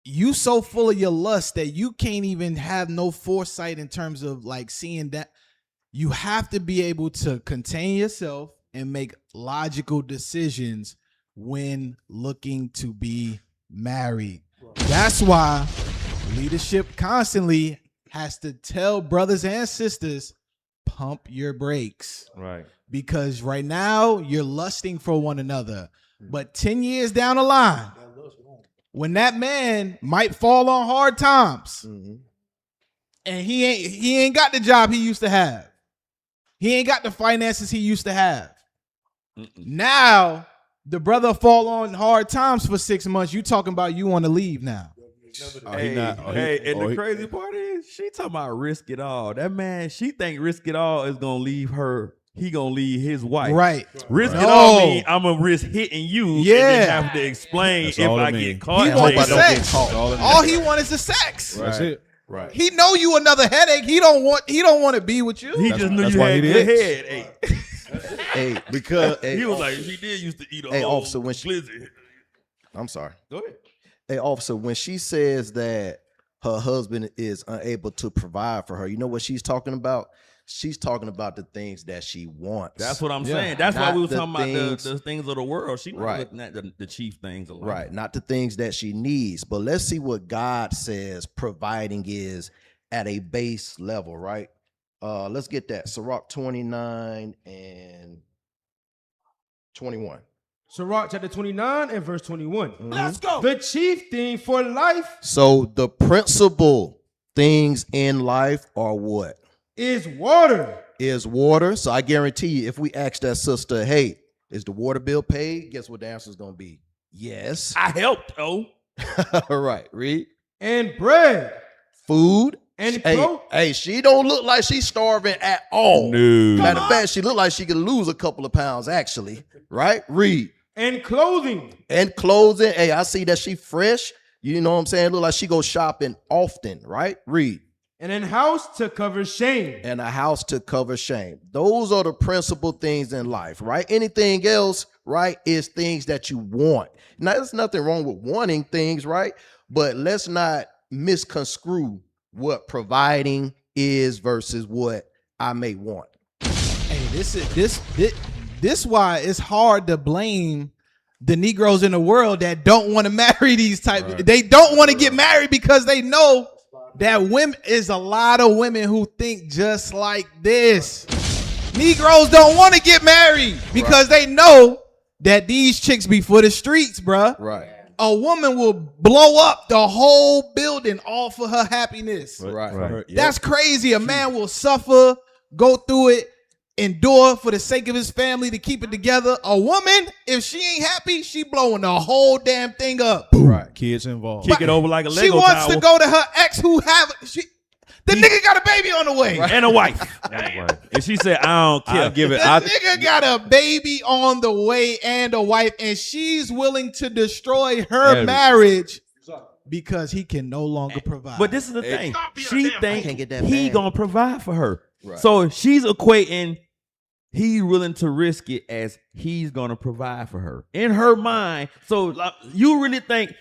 You so full of your lust that you can't even have no foresight in terms of like seeing that. You have to be able to contain yourself and make logical decisions when looking to be married. That's why leadership constantly has to tell brothers and sisters, pump your brakes. Right. Because right now you're lusting for one another. But 10 years down the line, when that man might fall on hard times and he ain't got the job he used to have. He ain't got the finances he used to have. Now the brother fall on hard times for 6 months. You talking about you want to leave now. And the crazy part is she talking about risk it all. That man, she think risk it all is gonna leave her. He gonna leave his wife. Right. Risk it all mean I'm gonna risk hitting you. Yeah. And then have to explain if I get caught. He want the sex. All he want is the sex. Right. That's it. Right. He know you another headache. He don't want to be with you. He just knew you had good head. Hey, because he was like, she did used to eat a whole officer when glizzy. I'm sorry. Go ahead. Hey, officer, when she says that her husband is unable to provide for her, you know what she's talking about? She's talking about the things that she wants. That's what I'm saying. That's why we were talking about the things of the world. She's not looking at the chief things of life. Right, not the things that she needs. But let's see what God says providing is at a base level, right? Let's get that. Sirach 29 and 21. Sirach chapter 29 and verse 21. Let's go. The chief thing for life. So the principal things in life are what? Is water. Is water. So I guarantee you, if we ask that sister, hey, is the water bill paid? Guess what the answer is going to be? Yes. I helped, oh. All right, read. And bread. Food. And hey, she don't look like she's starving at all. No. Matter of fact, she look like she could lose a couple of pounds, actually. Right? Read. And clothing. And clothing. Hey, I see that she fresh. You know what I'm saying? Look like she goes shopping often, right? Read. And in house to cover shame. And a house to cover shame. Those are the principal things in life, right? Anything else, right, is things that you want. Now, there's nothing wrong with wanting things, right? But let's not misconstrue what providing is versus what I may want. Hey, this why it's hard to blame the Negroes in the world that don't want to marry these type. Right. They don't want to get married because they know that women is a lot of women who think just like this. Negroes don't want to get married because they know that these chicks be for the streets, bruh. Right. a woman will blow up the whole building all for her happiness. Right. That's crazy. A man will suffer, go through it, endure for the sake of his family to keep it together. A woman, if she ain't happy, she blowing the whole damn thing up. Right. Kids involved. Kick it over like a Lego She wants tower. to go to her ex who have the nigga got a baby on the way. And a wife. And she said, I don't care. I'll give it. The nigga got a baby on the way and a wife, and she's willing to destroy her marriage because he can no longer provide. But this is the thing. She can't think get that he bag. gonna provide for her. Right. So she's equating he's willing to risk it as he's gonna provide for her. In her mind. So like, you really think,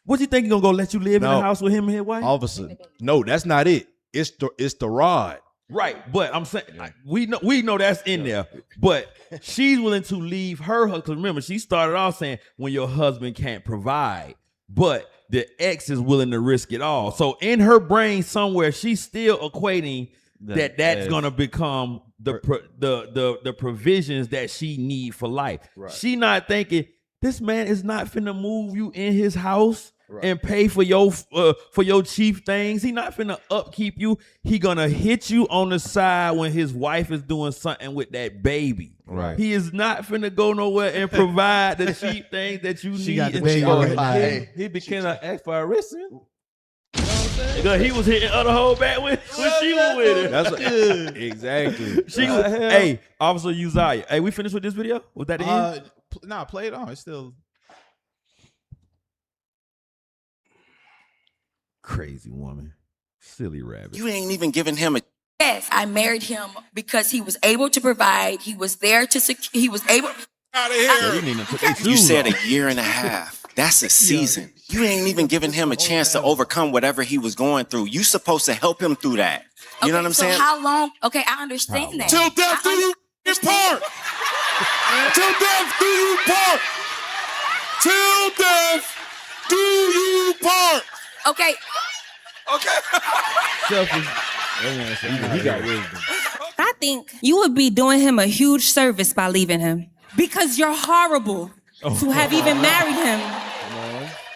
what you think he gonna go let you live in the house with him and his wife? Officer, no, that's not it. It's the rod. Right, but I'm saying we know that's in there, but she's willing to leave her because remember she started off saying when your husband can't provide, but the ex is willing to risk it all. So in her brain somewhere she's still equating that's gonna become the provisions that she need for life. Right. She not thinking this man is not finna move you in his house. Right. And pay for your chief things. He not finna upkeep you. He gonna hit you on the side when his wife is doing something with that baby. Right. He is not finna go nowhere and provide the cheap things that you need. got the baby. He became an ex for a reason. Because he was hitting other whole back when she was with it. That's exactly. She was, hey, Officer Uzziah. Hey, we finished with this video? Was that the end? Nah, play it on. It's still crazy woman. Silly rabbit. You ain't even giving him a. Yes, I married him because he was able to provide. He was there to he was able. Out of here. You said a year and a half. That's a season. You ain't even giving him a chance to overcome whatever he was going through. You supposed to help him through that. You know what I'm saying? So how long? Okay, I understand that. Till death do you part. Till death do you part. Till death do you part. Okay. He got wisdom. I think you would be doing him a huge service by leaving him because you're horrible to have even married him.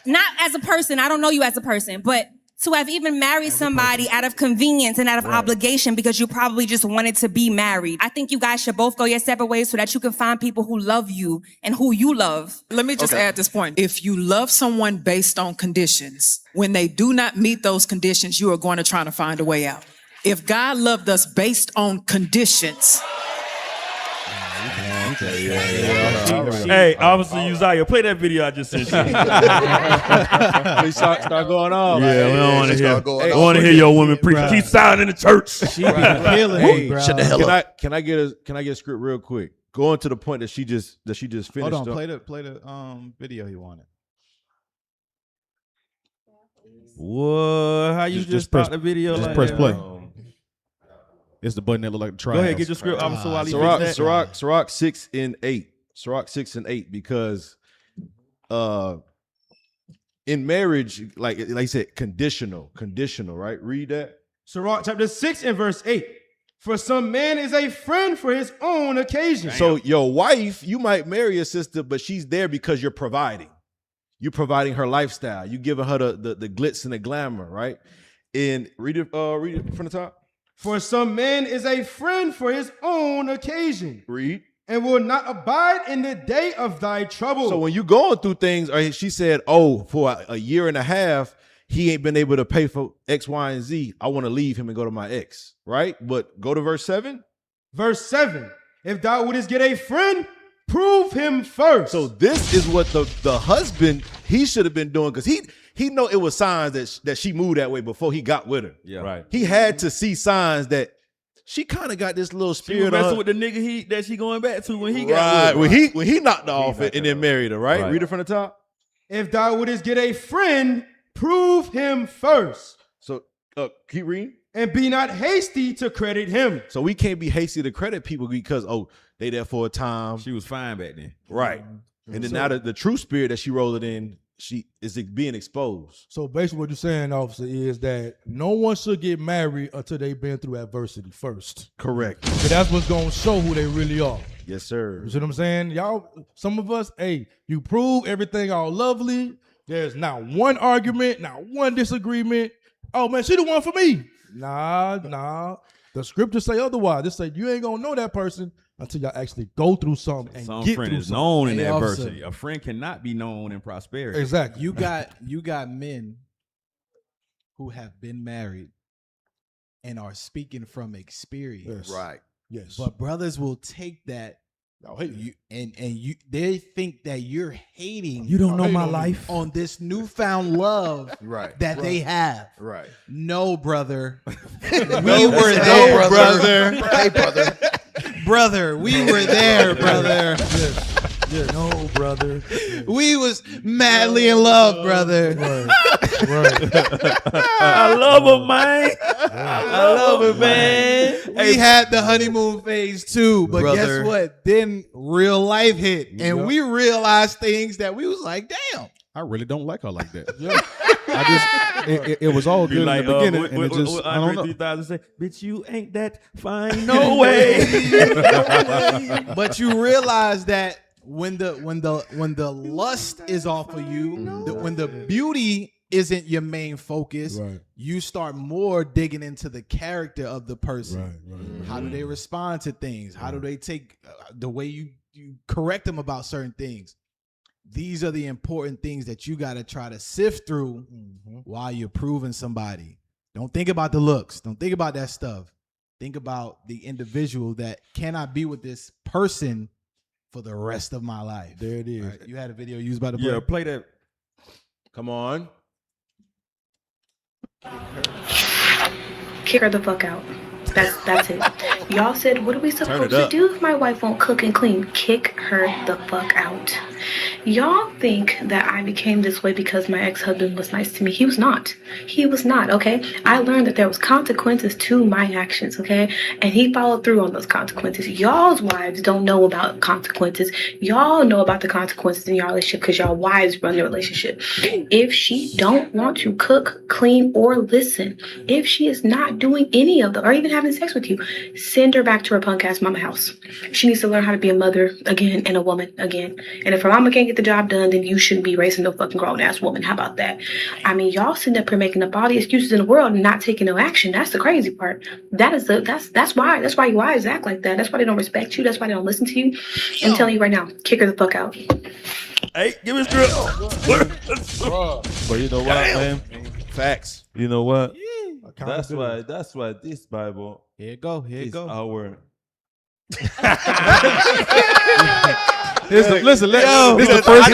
Not as a person, I don't know you as a person, but to have even married somebody out of convenience and out of obligation because you probably just wanted to be married. I think you guys should both go your separate ways so that you can find people who love you and who you love. Let me just add this point. If you love someone based on conditions, when they do not meet those conditions, you are going to try to find a way out. If God loved us based on conditions. Hey, Officer Uzziah, play that video I just sent you. We start going off. Yeah, we don't want to hear. I want to hear your woman preach. Keep silent in the church. she be killing me, Shut the hell up. Can I get a script real quick? Going to the point that she just finished. Hold on, up. play the video he wanted. What? How you just press start the video? Just like press that? play. It's the button that look like the triangle. Go ahead, get your script, Officer. While he fix that. Sirach 6 and 8. Sirach 6 and 8 because in marriage, like I said, conditional, right? Read that. Sirach chapter 6 and verse 8. For some man is a friend for his own occasion. So your wife, you might marry a sister, but she's there because you're providing. You're providing her lifestyle. You giving her the glitz and the glamour, right? And read it from the top. For some man is a friend for his own occasion. Read. And will not abide in the day of thy trouble. So when you going through things, she said, oh, for a year and a half, he ain't been able to pay for X, Y, and Z. I want to leave him and go to my ex, right? But go to verse 7. Verse 7. If thou wouldest get a friend, prove him first. So this is what the husband, he should have been doing because he know it was signs that she moved that way before he got with her. Yeah, right. He had to see signs that she kind of got this little She spirit was messing on with the nigga that she going back to when he got with right. her. When he knocked her off it and then married her, right? Read it from the top. If thou wouldest get a friend, prove him first. So keep reading. And be not hasty to credit him. So we can't be hasty to credit people because, they there for a time. She was fine back then. Right. And then now the true spirit that she rolled it in, she is being exposed. So basically what you're saying, officer, is that no one should get married until they've been through adversity first. Correct. But that's what's going to show who they really are. Yes, sir. You see what I'm saying? Y'all, some of us, you prove everything all lovely, There's not one argument, not one disagreement. Oh man, she the one for me. Nah. The scriptures say otherwise. They say you ain't gonna know that person until y'all actually go through something and Some get friend through is something. known in Hey, adversity. officer. A friend cannot be known in prosperity. Exactly. You got men who have been married and are speaking from experience. Yes. Right. Yes. But brothers will take that they think that you're hating. You don't know my life on this newfound love Right. that they have. Right. No, brother. We No, were there, brother. Hey, brother. Brother, we were there, brother. Yeah, no, brother. We was madly in love, brother. I love him, man. I love him, man. We had the honeymoon phase too, but Brother. guess what? Then real life hit, and we realized things that we was like, damn. I really don't like her like that. It was all good in the beginning, and it just I don't know. 3000 say, bitch, you ain't that fine, no way. But you realize that when the lust is off of you, when the beauty isn't your main focus, you start more digging into the character of the person. How do they respond to things? How do they take the way you correct them about certain things? These are the important things that you got to try to sift through while you're proving somebody. Don't think about the looks. Don't think about that stuff. Think about the individual that cannot be with this person for the rest of my life. There it is. Right, you had a video used by the Yeah, play that. Come on. Kick her the fuck out. That's it. Y'all said, what are we supposed to up. do if my wife won't cook and clean? Kick her the fuck out. Y'all think that I became this way because my ex-husband was nice to me. He was not. He was not, okay? I learned that there was consequences to my actions, okay? And he followed through on those consequences. Y'all's wives don't know about consequences. Y'all know about the consequences in your relationship because y'all wives run the relationship. If she don't want to cook, clean, or listen, if she is not doing any of them, or even having sex with you, send her back to her punk ass mama house. She needs to learn how to be a mother again and a woman again. And if her mama can't get the job done, then you shouldn't be raising no fucking grown ass woman. How about that? I mean, y'all sitting up here making up all the excuses in the world and not taking no action. That's the crazy part. That's why your wives act like that. That's why they don't respect you. That's why they don't listen to you. I'm telling you right now, kick her the fuck out. Hey, give me strip. But you know what, man? Facts. You know what? That's why this Bible Here it go. our Listen, Yo, this is the first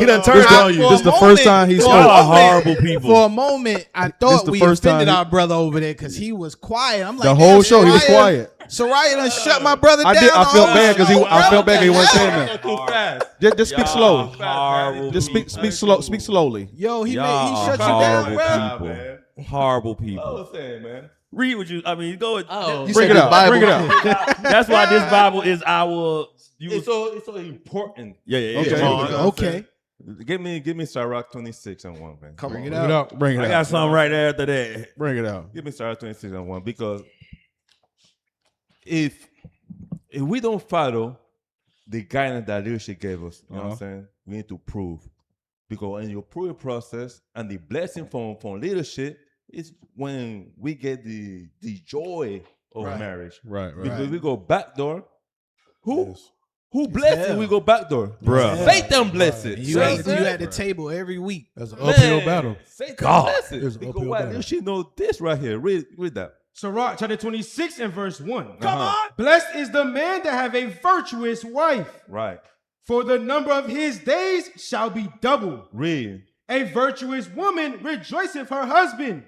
he done turned on you. This is the first time he's horrible people. For a moment, I thought the we first time offended he- our brother over there because he was quiet. I'm like, The whole damn, show he was Soraya- quiet. Soraya done shut my brother down. I felt bad because I felt bad because he wasn't saying that. that. too fast. Just speak slow. Horrible Just speak people. slow. Speak slowly. Yo, he Y'all shut you are down, horrible bro. people. Horrible I people. was saying, man. Read what you. I mean, go. You Bring said it the out. Bible. Bring it out. That's why this Bible is our. It's so important. Yeah. Okay. Okay. Give me Sirach 26:1, man. Come on. Bring it out. Bring it I out. got something right there after that. Bring it out. Give me Sirach 26:1 because if we don't follow the guidance that leadership gave us, you know what I'm saying? We need to prove. Because in your proving process and the blessing from leadership is when we get the joy of marriage. Right. Because we go backdoor. Who bless it? We go backdoor. Bruh. Satan bless it. You at the table every week. That's an uphill battle. Satan God. bless it. It's an Because uphill why? battle. You should know this right here. Read that. Sirach chapter 26 and verse 1. Come on. Blessed is the man that have a virtuous wife, Right. for the number of his days shall be double. Read. A virtuous woman rejoiceth her husband,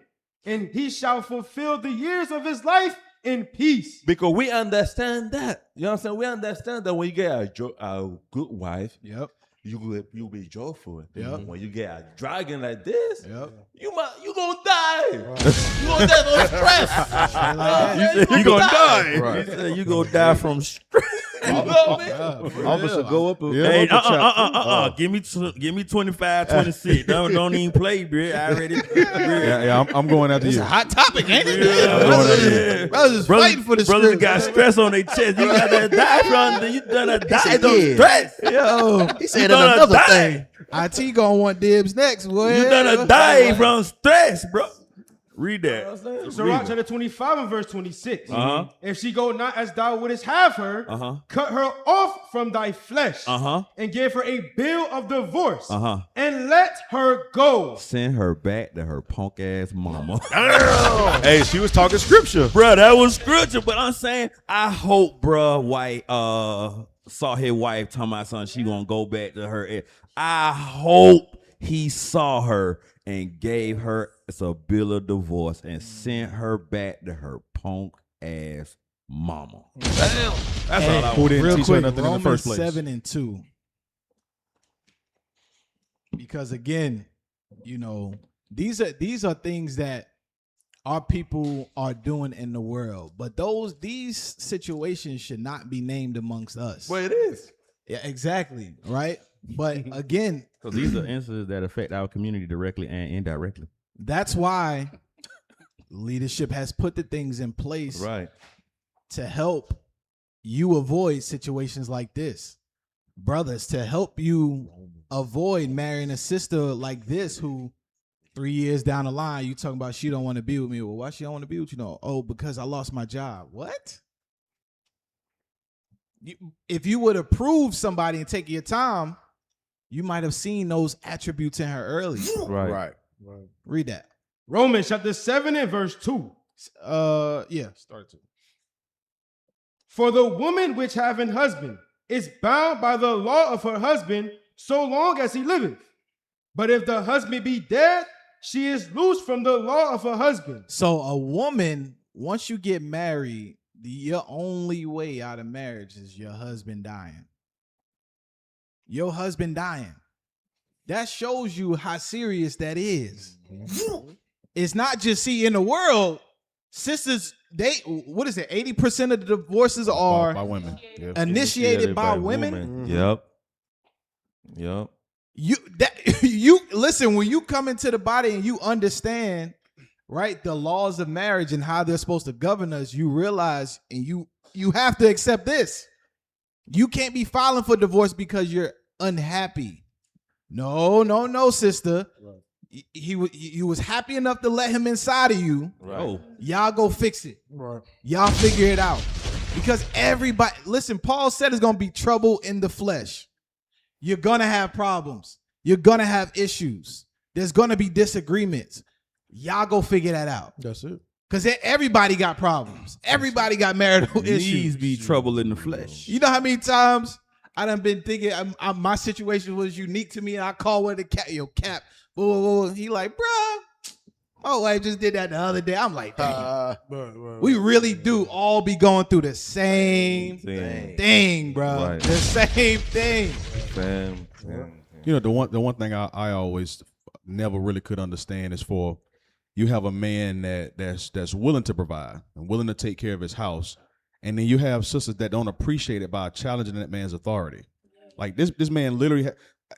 and he shall fulfill the years of his life in peace. Because we understand that. You know what I'm saying? We understand that when you get a good wife, you'll be joyful. Yep. When you get a dragon like this, Yep. you gonna die. You gonna die from stress. You gonna die. Right. You said you gonna die from stress. You know what I mean? Officer, go up. Hey, give me 25, 26. Don't even play, bro. I already. Yeah. I'm going after you. Hot topic, ain't it? Yeah. Brothers fighting for the brothers script. got stress on their chest. You got that die from. You done a die said, from yeah. stress. Yo, He said another thing. IT gonna want dibs next, boy. You done die from stress, bro. Read that. Sirach chapter 25 and verse 26. Uh-huh. If she go not as thou wouldest have her, cut her off from thy flesh, and give her a bill of divorce, and let her go. Send her back to her punk ass mama. Hey, she was talking scripture. Bro, that was scripture, but I'm saying, I hope, bro, White saw his wife talking about something, she gonna go back to her. I hope he saw her and gave her a bill of divorce and sent her back to her punk ass mama. Damn. That's all I want. Real quick, nothing in the first place. 7-2. Because again, you know, these are things that our people are doing in the world, but these situations should not be named amongst us. Well, it is. Yeah, exactly. Right. But again, because these are instances that affect our community directly and indirectly. That's why leadership has put the things in place to help you avoid situations like this. Brothers, to help you avoid marrying a sister like this who 3 years down the line, you talking about she don't want to be with me. Well, why she don't want to be with you? No, oh, because I lost my job. What? If you would approve somebody and take your time, you might have seen those attributes in her early. Right. Read that. Romans chapter 7 and verse 2. Start 2. For the woman which have an husband is bound by the law of her husband so long as he liveth. But if the husband be dead, she is loose from the law of her husband. So a woman, once you get married, your only way out of marriage is your husband dying. Your husband dying. That shows you how serious that is. It's not just, in the world, sisters, 80% of the divorces are by women. Initiated by women. Yep. You listen, when you come into the body and you understand, right, the laws of marriage and how they're supposed to govern us, you realize and you have to accept this. You can't be filing for divorce because you're unhappy. No, sister. Right. He was happy enough to let him inside of you. Right. Y'all go fix it. Right. Y'all figure it out. Because everybody, listen, Paul said it's going to be trouble in the flesh. You're going to have problems. You're going to have issues. There's going to be disagreements. Y'all go figure that out. That's it. Because everybody got problems. Everybody got marital issues. Needs be trouble in the flesh. You know how many times I done been thinking my situation was unique to me, and I call one of the Cap. Whoa. He like, bruh, my wife just did that the other day. I'm like, we really do all be going through the same thing, bro. Right. The same thing. You know, the one thing I always never really could understand is for you have a man that's willing to provide and willing to take care of his house, and then you have sisters that don't appreciate it by challenging that man's authority. Like this man literally,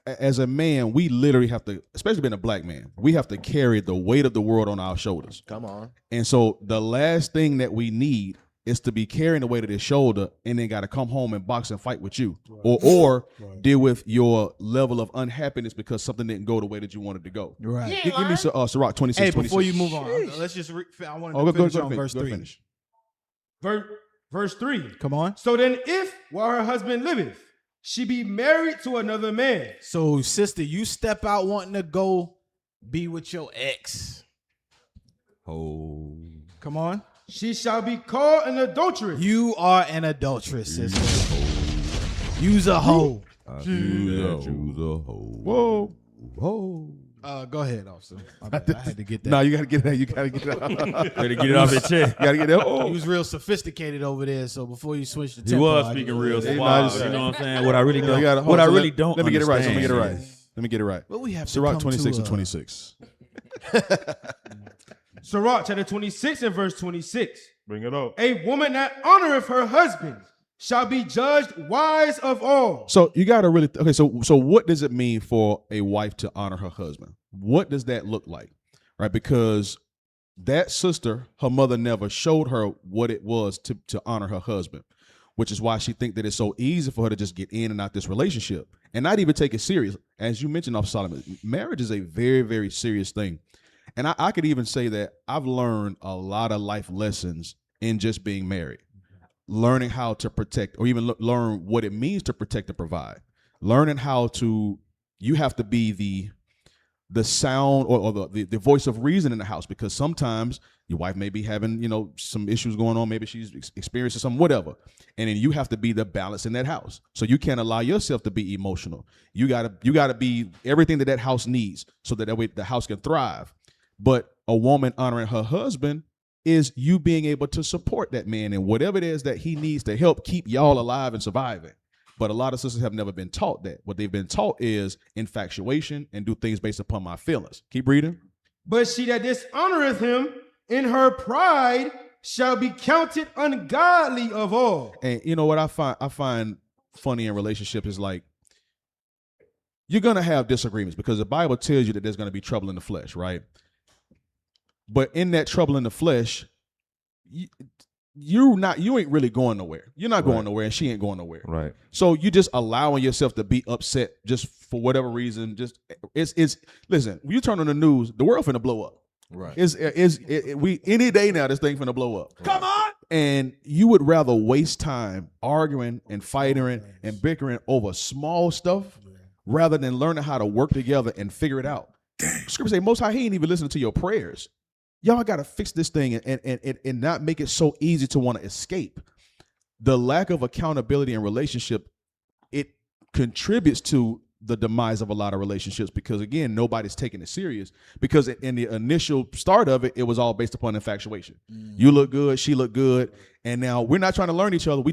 as a man, we literally have to, especially being a black man, we have to carry the weight of the world on our shoulders. Come on. And so the last thing that we need is to be carrying the weight of his shoulder and then got to come home and box and fight with you, or deal with your level of unhappiness because something didn't go the way that you wanted to go. Right. Give me Sirach 26. Hey, 26. before you move on, let's just. I want to finish on verse 3. Verse 3. Come on. So then, if while her husband liveth, she be married to another man. So, sister, you step out wanting to go be with your ex. Oh. Come on. She shall be called an adulteress. You are an adulteress, sister. You's a hoe. You's a hoe. Whoa. Go ahead, officer. I had to get that. No, you gotta get that. You gotta get that. Gotta get it off your chest. You gotta get that. He was real sophisticated over there. So before you switch the tempo, he was speaking real suave. You know what I'm saying? What I really don't. Let me get it right. Let me get it right. Well, we have to Sirach come 26 to, and 26. Sirach chapter 26 and verse 26. Bring it up. A woman that honoreth her husband shall be judged wise of all. So you gotta really so what does it mean for a wife to honor her husband? What does that look like? Right? Because that sister, her mother never showed her what it was to honor her husband, which is why she think that it's so easy for her to just get in and out this relationship and not even take it serious. as you mentioned, off Solomon, marriage is a very, very serious thing. And I could even say that I've learned a lot of life lessons in just being married, learning how to protect, or even learn what it means to protect and provide, learning how to, you have to be the sound or the voice of reason in the house, because sometimes your wife may be having, some issues going on. Maybe she's experiencing something, whatever. And then you have to be the balance in that house. So you can't allow yourself to be emotional. You gotta be everything that house needs, so that way the house can thrive. But a woman honoring her husband is you being able to support that man in whatever it is that he needs to help keep y'all alive and surviving. But a lot of sisters have never been taught that. What they've been taught is infatuation and do things based upon my feelings. Keep reading. But she that dishonoreth him in her pride shall be counted ungodly of all. And you know what I find funny in relationships is like, you're gonna have disagreements because the Bible tells you that there's gonna be trouble in the flesh, right? But in that trouble in the flesh, you ain't really going nowhere. You're not going nowhere, and she ain't going nowhere. Right. So you just allowing yourself to be upset just for whatever reason. Just it's listen. When you turn on the news, the world finna blow up. Right. We any day now this thing finna blow up. Come on. And you would rather waste time arguing and fighting and bickering over small stuff rather than learning how to work together and figure it out. Scripture say Most High, he ain't even listening to your prayers. Y'all got to fix this thing and not make it so easy to want to escape. The lack of accountability in relationship, it contributes to the demise of a lot of relationships because, again, nobody's taking it serious because in the initial start of it, it was all based upon infatuation. You look good, she look good, and now we're not trying to learn each other.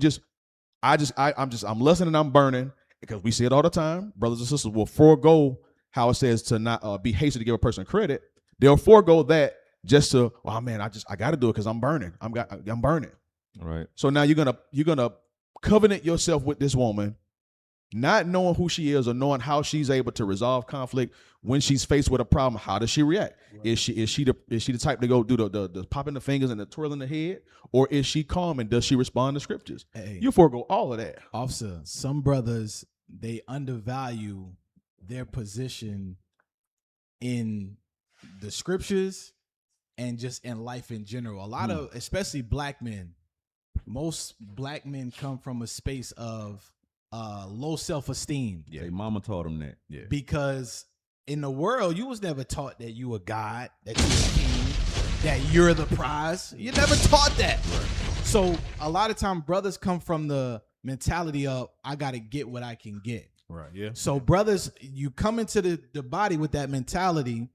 I'm listening and I'm burning because we see it all the time. Brothers and sisters will forego how it says to not be hasty to give a person credit. They'll forego that. Just to, oh man, I got to do it because I'm burning. I'm burning. Right. So now you're gonna covenant yourself with this woman, not knowing who she is or knowing how she's able to resolve conflict when she's faced with a problem. How does she react? Right. Is she the type to go do the popping the fingers and the twirling the head, or is she calm and does she respond to scriptures? Hey, you forego all of that. Officer, some brothers, they undervalue their position in the scriptures and just in life in general. A lot of, especially black men, most black men come from a space of low self-esteem. Yeah, their mama taught them that. Yeah. Because in the world, you was never taught that you a God, that you a king, that you're the prize. You never taught that. Right. So a lot of time brothers come from the mentality of, I got to get what I can get. Right, yeah. So brothers, you come into the body with that mentality.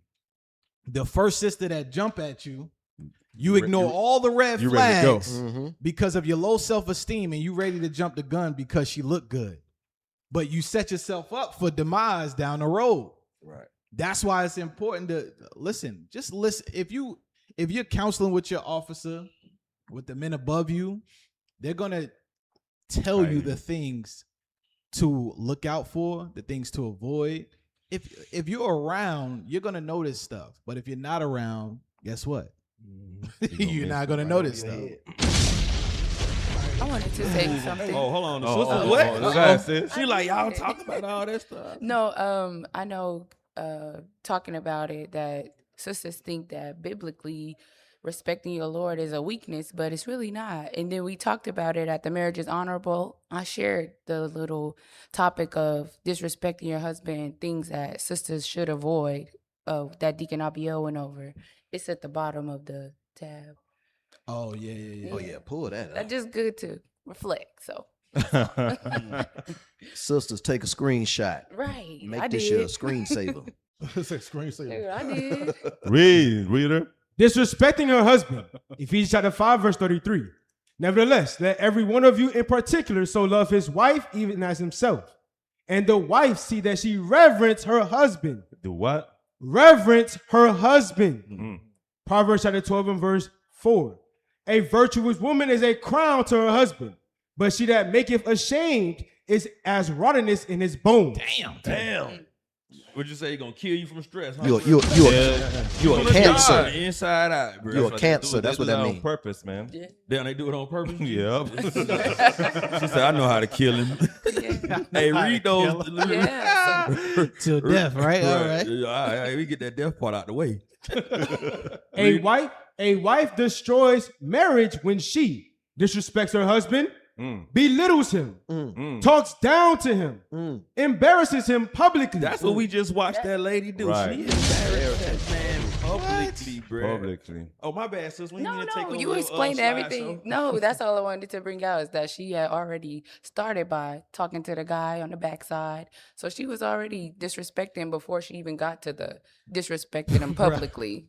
The first sister that jump at you, you ignore all the red flags because of your low self-esteem, and you ready to jump the gun because she looked good. But you set yourself up for demise down the road. Right. That's why it's important to listen. Just listen. If you're counseling with your officer, with the men above you, they're gonna tell you the things to look out for, the things to avoid. If you're around, you're gonna notice stuff. But if you're not around, guess what? You're not gonna notice stuff. I wanted to say something. Oh, hold on. What? She like, y'all talk about all that stuff. No, I know talking about it that sisters think that biblically respecting your Lord is a weakness, but it's really not. And then we talked about it at the Marriage is Honorable. I shared the little topic of disrespecting your husband, things that sisters should avoid, that Deacon Abio went over. It's at the bottom of the tab. Oh, yeah. Oh, yeah, pull that up. That's just good to reflect, so. Sisters, take a screenshot. Right, Make this shit a screensaver. It's a screensaver. I did. Reader. Disrespecting her husband. Ephesians chapter 5, verse 33. Nevertheless, let every one of you in particular so love his wife even as himself. And the wife see that she reverence her husband. Do what? Reverence her husband. Mm-hmm. Proverbs chapter 12 and verse 4. A virtuous woman is a crown to her husband, but she that maketh ashamed is as rottenness in his bones. Damn. Would you say he gonna kill you from stress? Huh? You a cancer. Inside out, bro. You a cancer. That's what that on means. purpose, man. Damn, they do it on purpose. Yep. She said, "I know how to kill him." Hey, read those. Till death, right? All right. All right. We get that death part out the way. A wife destroys marriage when she disrespects her husband, belittles him, talks down to him, embarrasses him publicly. That's what we just watched that lady do. Right. She embarrassed that man publicly, bro. Publicly. Oh, my bad, sis. When No, you take you explained everything. No, that's all I wanted to bring out is that she had already started by talking to the guy on the backside. So she was already disrespecting before she even got to the disrespecting him publicly.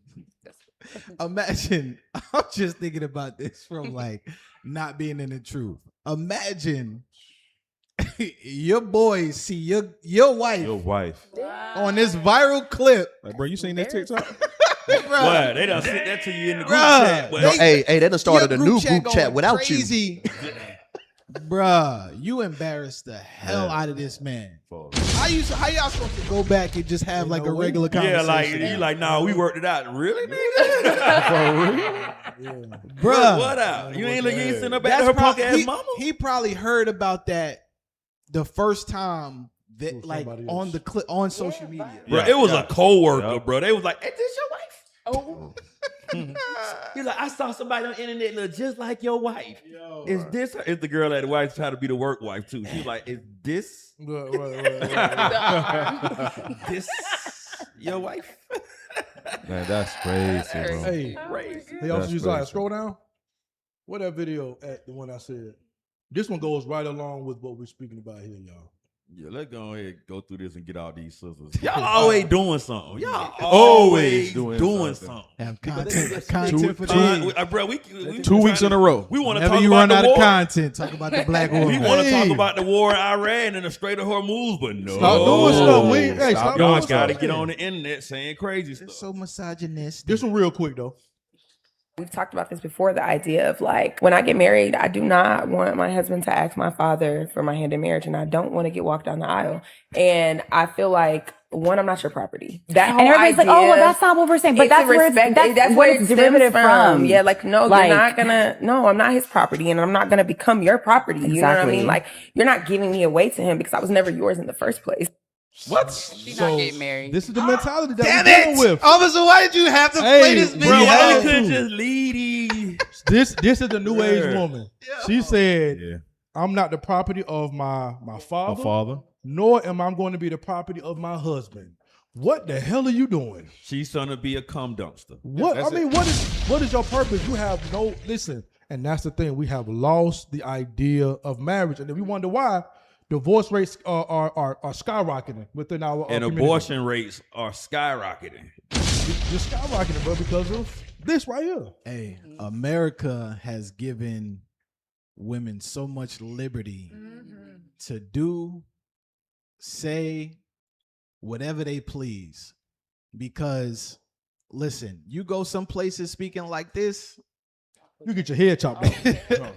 Imagine, I'm just thinking about this from like not being in the truth. Imagine your boys see your wife on this viral clip. Like, bro, you seen that TikTok? What? They done sent that to you in the group chat. No, hey, they done started a new group chat without crazy. Bruh, you embarrassed the hell out of this man. How y'all supposed to go back and just have like a regular conversation? Yeah, like you like, nah, we worked it out. Really, nigga? Bruh, what out? You ain't sitting up at her punk ass mama? He probably heard about that the first time that like on the clip on social media. Bro, it was a coworker, bro. They was like, "Hey, this your wife?" Oh. He's like, I saw somebody on the internet look just like your wife. Is this her? It's the girl that the wife trying to be the work wife too. She's like, is this this your wife? Man, that's crazy, bro. Hey, also use scroll down. What that video at the one I said? This one goes right along with what we're speaking about here, y'all. Yeah, let's go ahead and go through this and get all these sisters. Y'all always doing something. Y'all always doing something. Have content for days. Bro, we 2 weeks in a row. We want to Whenever talk you about run the out war. of content, talk about the black war. We want to talk about the war in Iran and the Strait of Hormuz, but no. Stop doing stuff. Stop doing Y'all stuff. got to get on the internet saying crazy stuff. So misogynistic. This one real quick though. We've talked about this before, the idea of like, when I get married, I do not want my husband to ask my father for my hand in marriage, and I don't want to get walked down the aisle. And I feel like, one, I'm not your property. That whole And everybody's like, oh, well, that's not what we're saying. But that's where that's what it's derivative from. Yeah, like, no, Like- you're not gonna, no, I'm not his property, and I'm not gonna become your property. You know what I Exactly. mean? Like, you're not giving me away to him because I was never yours in the first place. What? She's not getting married. This is the mentality that Damn we're dealing it! with. Officer, why did you have to play this video? Bro, why had you couldn't to. just lead This is the new age woman. She said, Yeah. I'm not the property of my father, nor am I going to be the property of my husband. What the hell are you doing? She's trying to be a cum dumpster. What I mean, what is your purpose? You have no listen, and that's the thing. We have lost the idea of marriage, and then we wonder why divorce rates are skyrocketing within our And community. abortion rates are skyrocketing. Just skyrocketing, bro, because of this right here. Hey, America has given women so much liberty to do, say whatever they please. Because, listen, you go some places speaking like this, you get your head chopped off.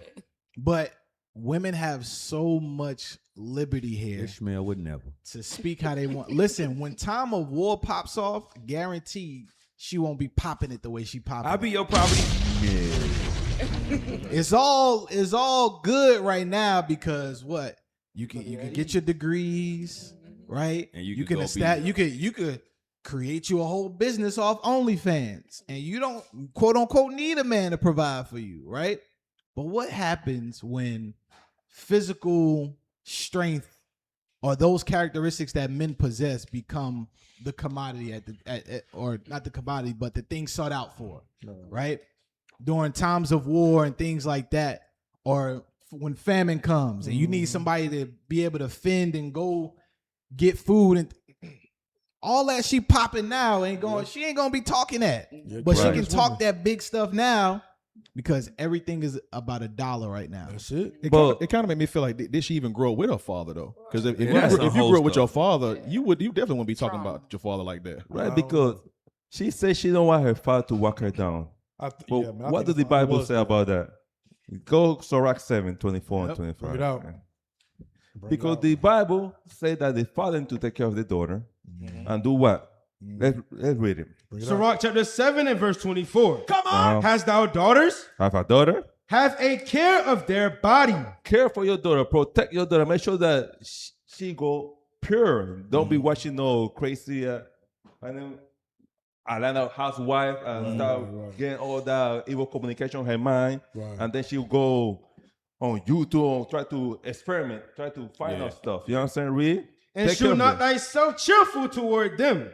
But women have so much liberty here Ishmael would never. to speak how they want. Listen, when time of war pops off, guaranteed she won't be popping it the way she popping. I'll be your property. It's all good right now because what you can get your degrees, right? And you you can can go establish, you could create you a whole business off OnlyFans, and you don't quote unquote need a man to provide for you, right? But what happens when physical strength or those characteristics that men possess become the commodity or not the commodity, but the thing sought out for, right? During times of war and things like that, or when famine comes and you need somebody to be able to fend and go get food and all that she popping now she ain't gonna be talking that, but she can talk that big stuff now because everything is about $1 right now. That's it. It kind of made me feel like did she even grow up with her father though? Because if you grew up with your father, you definitely wouldn't be talking about your father like that, Right, because she says she don't want her father to walk her down. What does the Bible say about that? Go Sirach 7, 24 and 25. Bring it out. Because the Bible says that the father need to take care of the daughter, And do what? Let's read it. Sirach chapter 7 and verse 24. Come on. Hast thou daughters? Have a daughter? Have a care of their body. Care for your daughter. Protect your daughter. Make sure that she go pure. Don't be watching no crazy Atlanta housewife and start getting all that evil communication in her mind. And then she'll go on YouTube, try to experiment, try to find out stuff. You know what I'm saying? Read. And show not thyself cheerful toward them.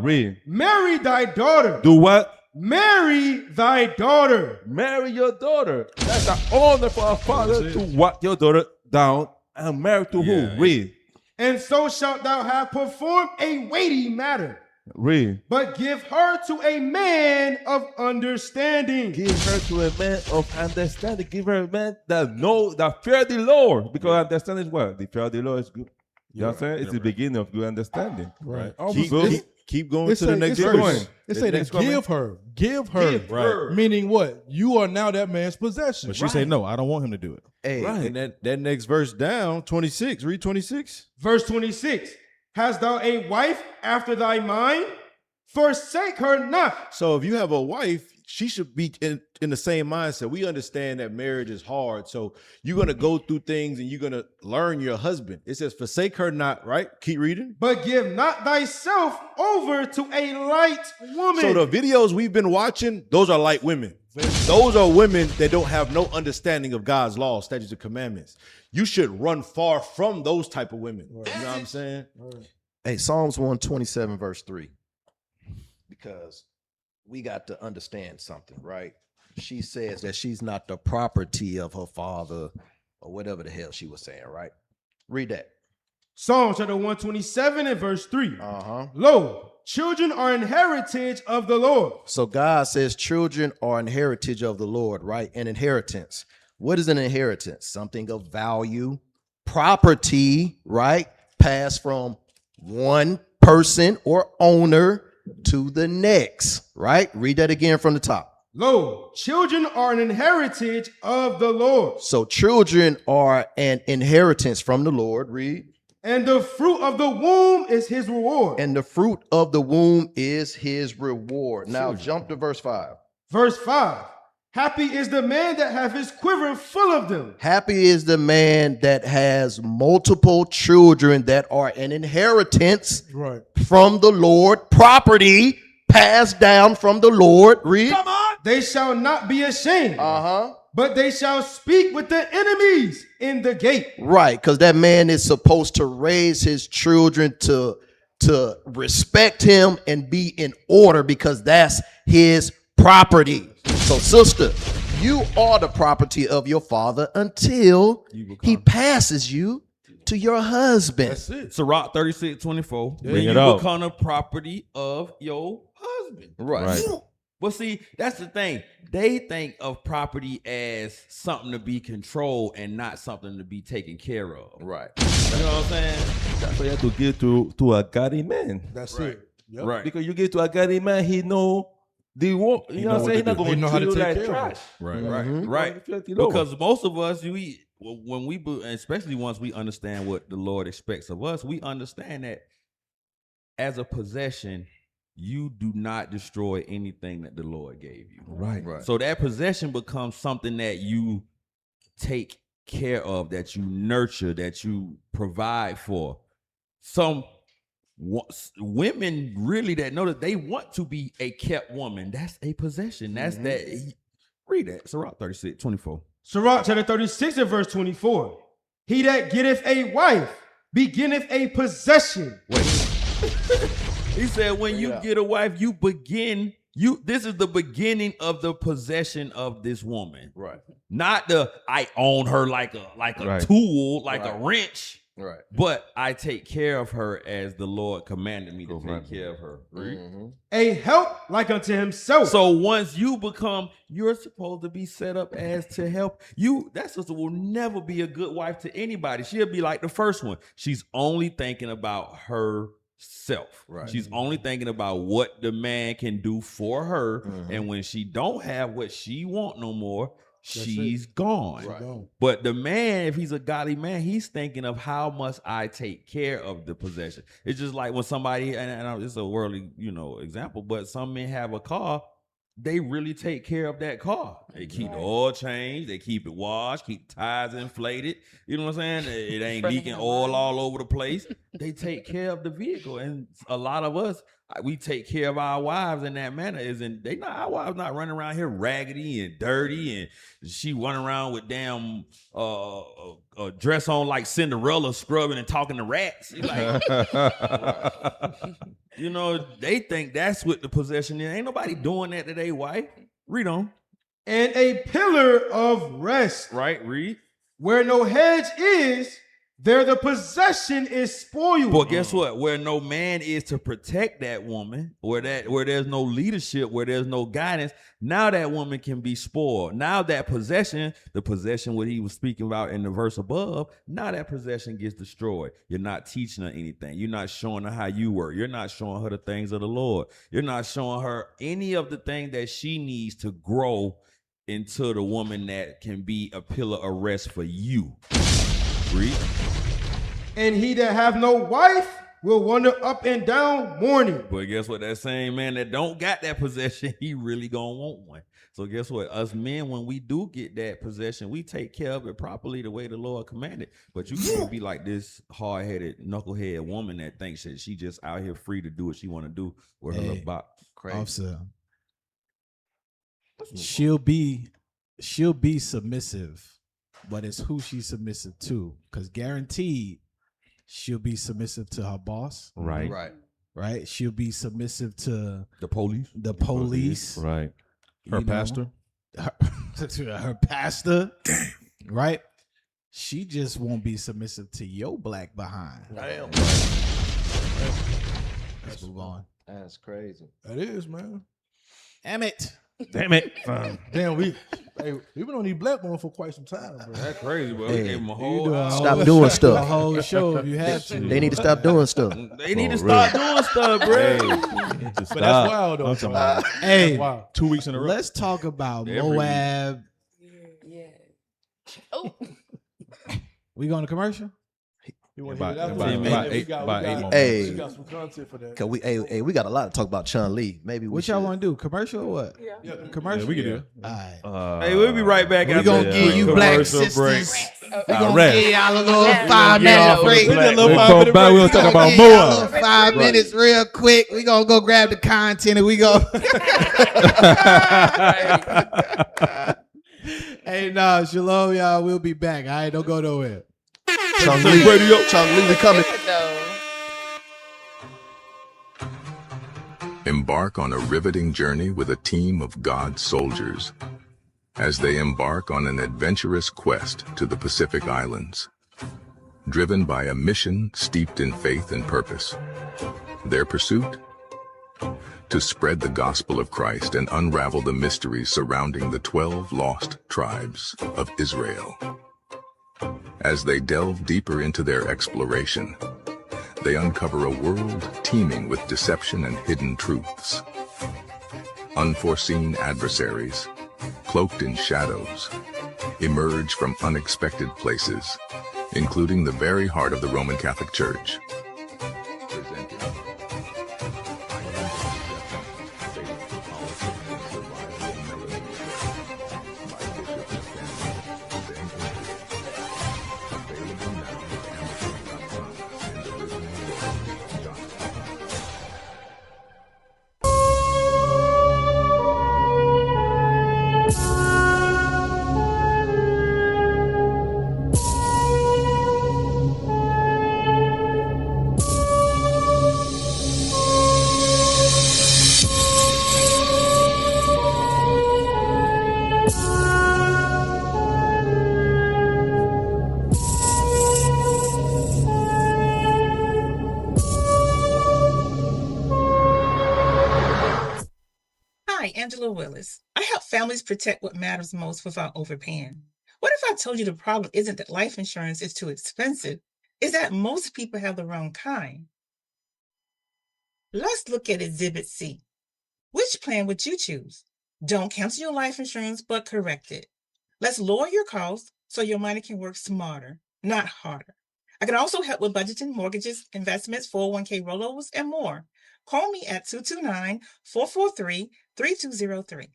Read. Marry thy daughter. Do what? Marry thy daughter. Marry your daughter. That's an honor for a father to walk your daughter down and marry to who? Read. And so shalt thou have performed a weighty matter. Read. But give her to a man of understanding. Give her to a man of understanding. Give her a man that fear the Lord. Because understanding is what? The fear of the Lord is good. You know what I'm saying? It's the beginning of good understanding. Right. Keep going to the next verse. It say to give her. Meaning what? You are now that man's possession. But she say no, I don't want him to do it. Hey, and that next verse down, 26. Read 26. Verse 26. Hast thou a wife after thy mind? Forsake her not. So if you have a wife, she should be in the same mindset. We understand that marriage is hard. So you're going to go through things and you're going to learn your husband. It says, forsake her not, right? Keep reading. But give not thyself over to a light woman. So the videos we've been watching, those are light women. Those are women that don't have no understanding of God's law, statutes, and commandments. You should run far from those type of women. You know what I'm saying? Hey, Psalms 127 verse 3. Because we got to understand something, right? She says that she's not the property of her father or whatever the hell she was saying, right? Read that. Psalms chapter 127 and verse 3. Lo, children are an heritage of the Lord. So God says children are an heritage of the Lord, right? An inheritance. What is an inheritance? Something of value, property, right? Passed from one person or owner to the next, right? Read that again from the top. Lo, children are an inheritance of the Lord. So children are an inheritance from the Lord. Read. And the fruit of the womb is his reward. And the fruit of the womb is his reward. Now jump to verse 5. Verse 5. Happy is the man that hath his quiver full of them. Happy is the man that has multiple children that are an inheritance from the Lord, property passed down from the Lord. Read. Come on. They shall not be ashamed. But they shall speak with the enemies in the gate. Right, because that man is supposed to raise his children to respect him and be in order because that's his property. So, sister, you are the property of your father until he passes you to your husband. That's it. Sirach 36:24. Bring you it out. become the property of your husband. Right. But see, that's the thing. They think of property as something to be controlled and not something to be taken care of. Right. You know what I'm saying? That's why you have to give to a godly man. That's it. Yep. Right. Because you give to a godly man, he know the work. You know what I'm saying? He's not going to treat you like trash. Right. Because most of us, especially once we understand what the Lord expects of us, we understand that as a possession, you do not destroy anything that the Lord gave you. Right. So that possession becomes something that you take care of, that you nurture, that you provide for. Some women really that know that they want to be a kept woman. That's a possession. That's that. Read that. Sirach 36:24. Sirach chapter 36 and verse 24. He that getteth a wife beginneth a possession. He said, when you get a wife, you begin. This is the beginning of the possession of this woman. Right. Not I own her like a tool, like a wrench. Right. But I take care of her as the Lord commanded me to take care of her. A help like unto himself. So once you become, you're supposed to be set up as to help you. That sister will never be a good wife to anybody. She'll be like the first one. She's only thinking about herself. Right. She's only thinking about what the man can do for her. And when she don't have what she want no more, she's gone. Right. But the man, if he's a godly man, he's thinking of how must I take care of the possession. It's just like when somebody, and it's a worldly, example, but some men have a car, they really take care of that car. They keep the oil changed, they keep it washed, keep the tires inflated. You know what I'm saying? It ain't leaking oil all over the place. They take care of the vehicle. And a lot of us, we take care of our wives in that manner. Our wives not running around here raggedy and dirty, and she running around with damn a dress on like Cinderella, scrubbing and talking to rats. Like, they think that's what the possession is. Ain't nobody doing that to their wife. Read on. And a pillar of rest. Right, read. Where no hedge is, there the possession is spoiled. But guess what? Where no man is to protect that woman, where there's no leadership, where there's no guidance, now that woman can be spoiled. Now that possession, the possession what he was speaking about in the verse above, now that possession gets destroyed. You're not teaching her anything. You're not showing her how you work. You're not showing her the things of the Lord. You're not showing her any of the things that she needs to grow into the woman that can be a pillar of rest for you. Read. And he that have no wife will wander up and down mourning. But guess what? That same man that don't got that possession, he really gonna want one. So guess what? Us men, when we do get that possession, we take care of it properly the way the Lord commanded. But you can't be like this hard-headed, knucklehead woman that thinks that she just out here free to do what she want to do with her little box. Crazy. Officer, she'll be submissive, but it's who she's submissive to. Because guaranteed, she'll be submissive to her boss. Right. She'll be submissive to the police. Right. Her pastor. Her pastor. Right. She just won't be submissive to your black behind. Damn. Let's move on. That's crazy. That is, man. Damn it. Damn, we've been on these black ones for quite some time, bro. That's crazy, bro. Hey, we gave them a whole stop doing stuff. A whole show if you have to. They need to stop doing stuff. They need to start doing stuff, bro. But that's wild, though. Hey, wow. 2 weeks in a row. Let's talk about Moab. Yeah. Oh. We going to commercial? About 8 more Hey, we got some content for that. Cause we got a lot to talk about Chun Li. Maybe What y'all want to do? Commercial or what? Yeah. Commercial. Yeah, we can do it. All right. Hey, we'll be right back. We gonna give you black sisters. We gonna give y'all a little 5-minute break. We'll talk about more. 5 minutes, real quick. We gonna go grab the content and we go. Hey, nah, shalom, y'all. We'll be back. All right, don't go nowhere. Chung Li, we coming. Embark on a riveting journey with a team of God's soldiers as they embark on an adventurous quest to the Pacific Islands, driven by a mission steeped in faith and purpose. Their pursuit? To spread the gospel of Christ and unravel the mysteries surrounding the 12 lost tribes of Israel. As they delve deeper into their exploration, they uncover a world teeming with deception and hidden truths. Unforeseen adversaries, cloaked in shadows, emerge from unexpected places, including the very heart of the Roman Catholic Church. Angela Willis. I help families protect what matters most without overpaying. What if I told you the problem isn't that life insurance is too expensive, it's that most people have the wrong kind? Let's look at Exhibit C. Which plan would you choose? Don't cancel your life insurance, but correct it. Let's lower your costs so your money can work smarter, not harder. I can also help with budgeting, mortgages, investments, 401k rollovers, and more. Call me at 229-443-3203.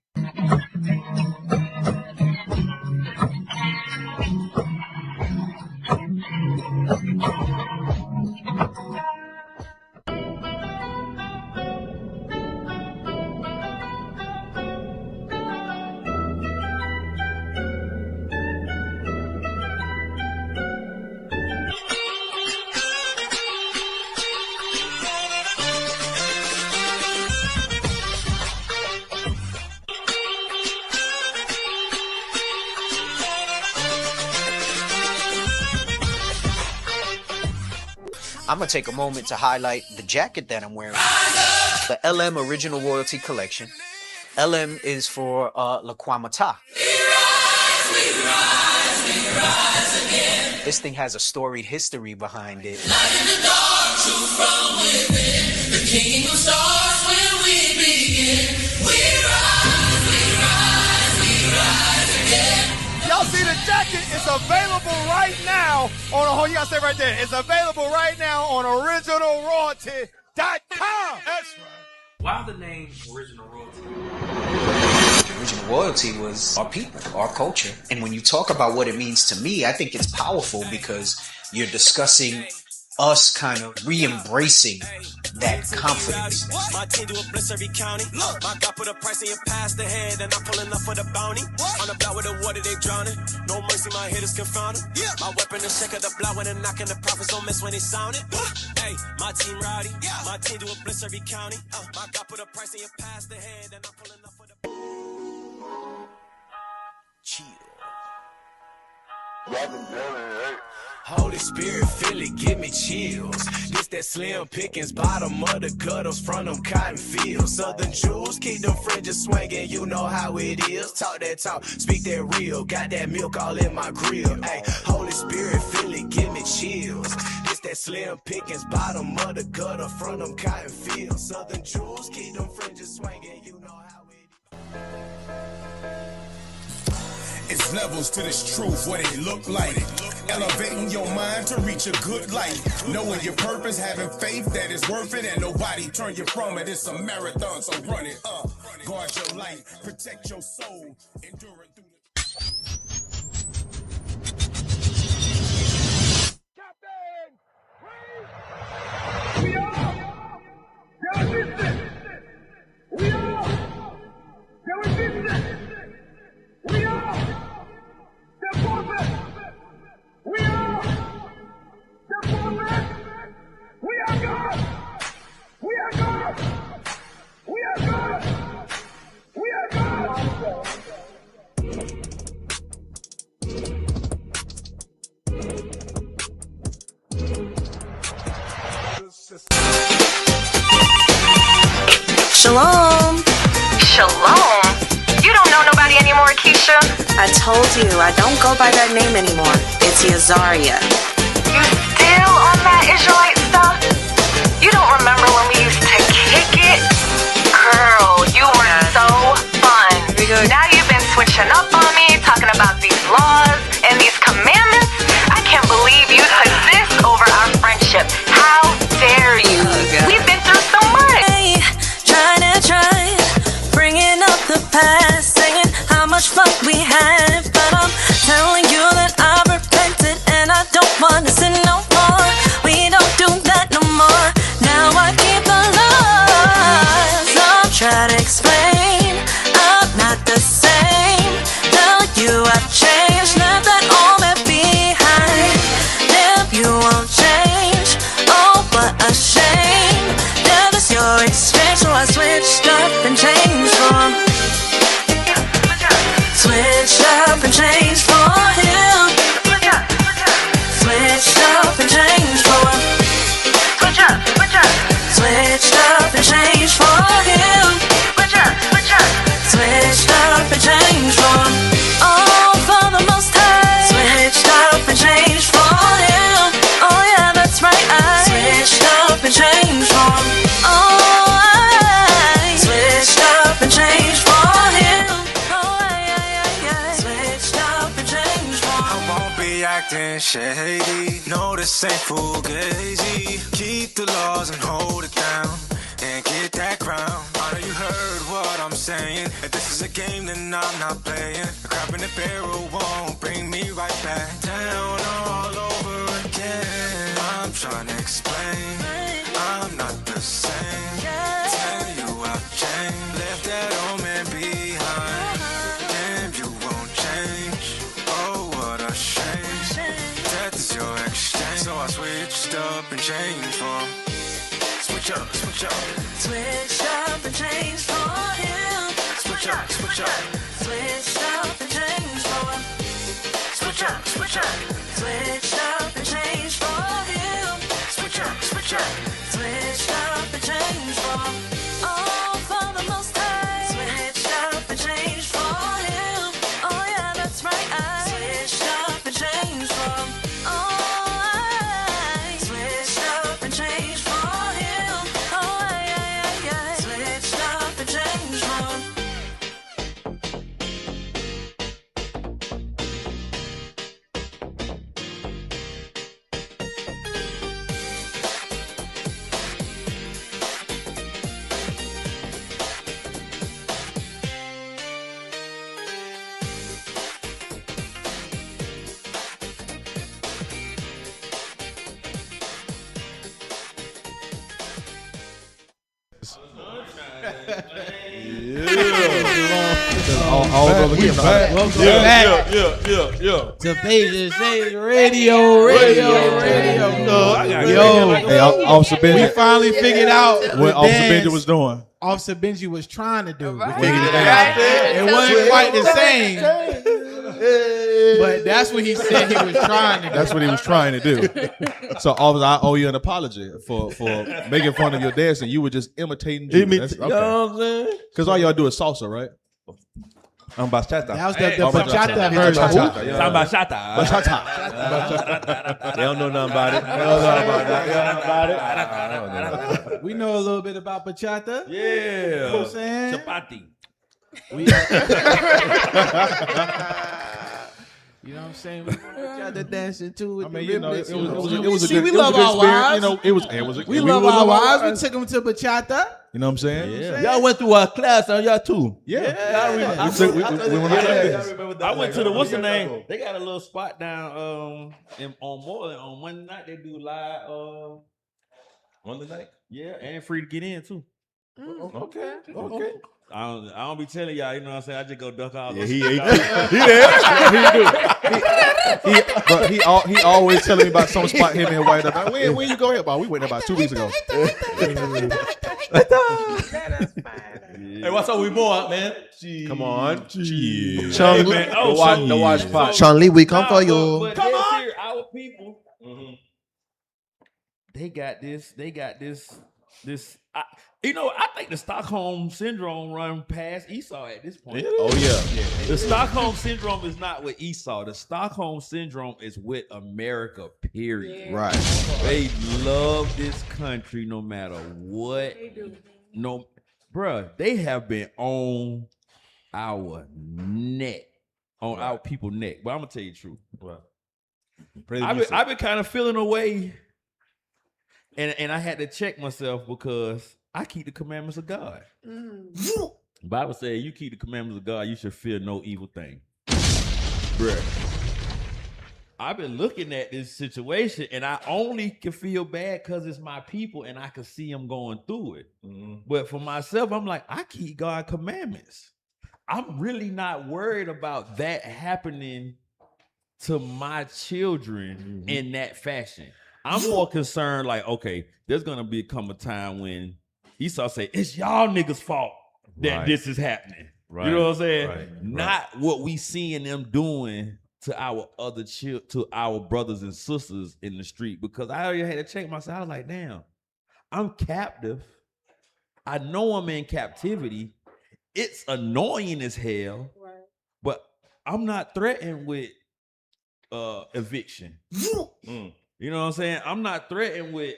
I'm going to take a moment to highlight the jacket that I'm wearing. The LM Original Royalty Collection. LM is for Laquamata. This thing has a storied history behind it. Light in the dark, truth from within. The king who starts when we begin. We rise again. Y'all see the jacket is available right now on, you gotta say right there, it's available right now on originalroyalty.com. That's right. Why the name Original Royalty? Original royalty was our people, our culture. And when you talk about what it means to me, I think it's powerful because you're discussing us kind of re-embracing that confidence. My team do a blitz every county. My God put a price in your past ahead, and I'm pulling up for the bounty. On the block with the water, they drowning. No mercy, my hitters confounded. My weapon is check of the block when they're knocking. The prophets don't miss when they sound it. Hey, my team rowdy. My team do a blitz every county. My God put a price in your past ahead, and I'm pulling up for the chill. Holy Spirit, feel it, give me chills. This that slim pickings, bottom of the gutters from them cotton fields. Southern jewels, keep them fringes swinging, you know how it is. Talk that talk, speak that real. Got that milk all in my grill. Hey, Holy Spirit, feel it, give me chills. This that slim pickings, bottom of the gutter from them cotton fields. Southern jewels, keep them fringes swinging, you know how it is. It's levels to this truth, what it look like. Elevating your mind to reach a good life. Knowing your purpose, having faith that it's worth it, and nobody turn you from it. It's a marathon, so run it up. Guard your life, protect your soul, endure it through the... Shalom. Shalom? You don't know nobody anymore, Keisha? I told you, I don't go by that name anymore. It's Yazaria. You still on that Israelite stuff? You don't remember when we used to kick it? Girl, you were so fun. Now you've been switching up on me, talking about these laws and these commandments. I can't believe you took this over our friendship. How dare you? We've been through so much. Trying, bringing up the past, saying how much fun we had, but I'm telling you that I've repented and I don't want to sin no more. We don't do that no more. Now I keep the laws. I'm trying to explain I'm not the same. Tell you I've changed, left that all that behind. If you won't change, oh what a shame. Never's your exchange, so I switched up and changed for him. Switched up and changed for him. Switched up and changed for him. Switched up and changed for him. Switched up and changed for him. Oh, for the most high. Switched up and changed for him. Oh yeah, that's right. I switched up and changed for him. Oh, I switched up getting shady. No, this ain't fugazi. Keep the laws and hold it down and get that crown. I know you heard what I'm saying. If this is a game, then I'm not playing. A crab in the barrel won't bring me right back down all over again. I'm trying to explain, I'm not the same. Tell you I've changed, left that old man behind. Damn, you won't change. Oh, what a shame. Death is your exchange. So I switched up and changed from. Switch up, switch up. Switch up and change for him. Switch up, switch up. Switch up and change for him. Switch up, switch up. Switch up and change for him. Switch up, switch up. Switch up and change for him. All for the most high. Switch up and change for him. Oh yeah, that's right. I switched up and changed for him. Oh, I switched up and changed for him. Oh, I switched up and changed for him. To Pages Radio. Hey, Officer Benji. We finally figured out what Officer Benji was doing. Officer Benji was trying to do. We Right. figured it out. It wasn't quite the same, but that's what he said he was trying to do. That's what he was trying to do. So, officer, I owe you an apology for making fun of your dancing. You were just imitating you. You know what I'm saying? Because all y'all do is salsa, right? Bachata. That was the bachata version. Bachata. They don't know nothing about it. We know a little bit about bachata. Yeah. You know what I'm saying? Chapati. You know what I'm saying? Bachata dancing too. I mean, you know, it was a See, good, we it was love a good our experience. wives. You know, it was. We love our wives. We took them to bachata. You know what I'm saying? Yeah. Y'all went through our class on y'all too. Yeah. I went to the what's the name? They got a little spot down on Moreland on Monday night. They do live Monday night. Yeah, and free to get in too. Okay. I don't be telling y'all, you know what I'm saying? I just go duck out. Yeah, he always telling me about some spot him and White up. When you go here about? We went there about 2 weeks ago. Hey, what's up? We more, man. Jeez. Come on. Jeez. Sean, Hey, man. No watch spot. Sean Lee, we come for you. But come on. Here, our people, they got this. I think the Stockholm Syndrome run past Esau at this point. Oh, yeah. The Stockholm Syndrome is not with Esau. The Stockholm Syndrome is with America, period. Right. They love this country no matter what. No, bruh, they have been on our neck, on our people's neck. But I'm going to tell you the truth. I've been kind of feeling away. And I had to check myself because I keep the commandments of God. The Bible says you keep the commandments of God, you should fear no evil thing. Bruh. I've been looking at this situation and I only can feel bad because it's my people and I can see them going through it. But for myself, I'm like, I keep God's commandments. I'm really not worried about that happening to my children in that fashion. I'm more concerned like, okay, there's going to become a time when Esau say, it's y'all niggas' fault that this is happening. You know what I'm saying? Not what we seeing them doing to our to our brothers and sisters in the street. Because I already had to check myself. I was like, damn, I'm captive. I know I'm in captivity. It's annoying as hell, but I'm not threatened with eviction. You know what I'm saying? I'm not threatened with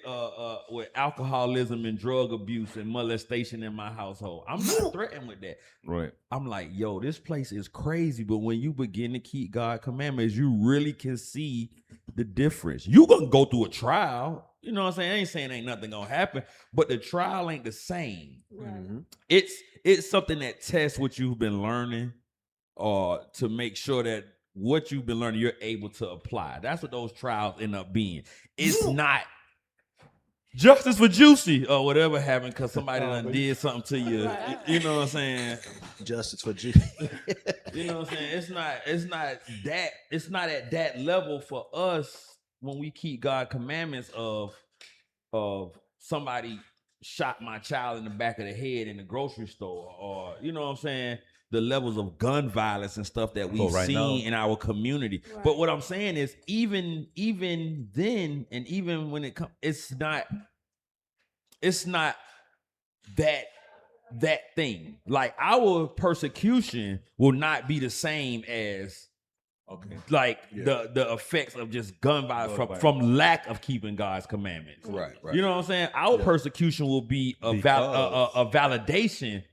alcoholism and drug abuse and molestation in my household. I'm not threatened with that. Right. I'm like, yo, this place is crazy. But when you begin to keep God's commandments, you really can see the difference. You gonna go through a trial. You know what I'm saying? I ain't saying ain't nothing gonna happen, but the trial ain't the same. Mm-hmm. It's something that tests what you've been learning, or to make sure that what you've been learning, you're able to apply. That's what those trials end up being. It's not justice for Juicy or whatever happened because somebody done did something to you. You know what I'm saying? Justice for Juicy. You know what I'm saying? It's not at that level for us when we keep God's commandments of somebody shot my child in the back of the head in the grocery store, or you know what I'm saying? The levels of gun violence and stuff that we've seen in our community. Right. But what I'm saying is, even then, and even when it comes, it's not that thing. Like our persecution will not be the same as the effects of just gun violence from lack of keeping God's commandments. Right. You know what I'm saying? Our persecution will be a validation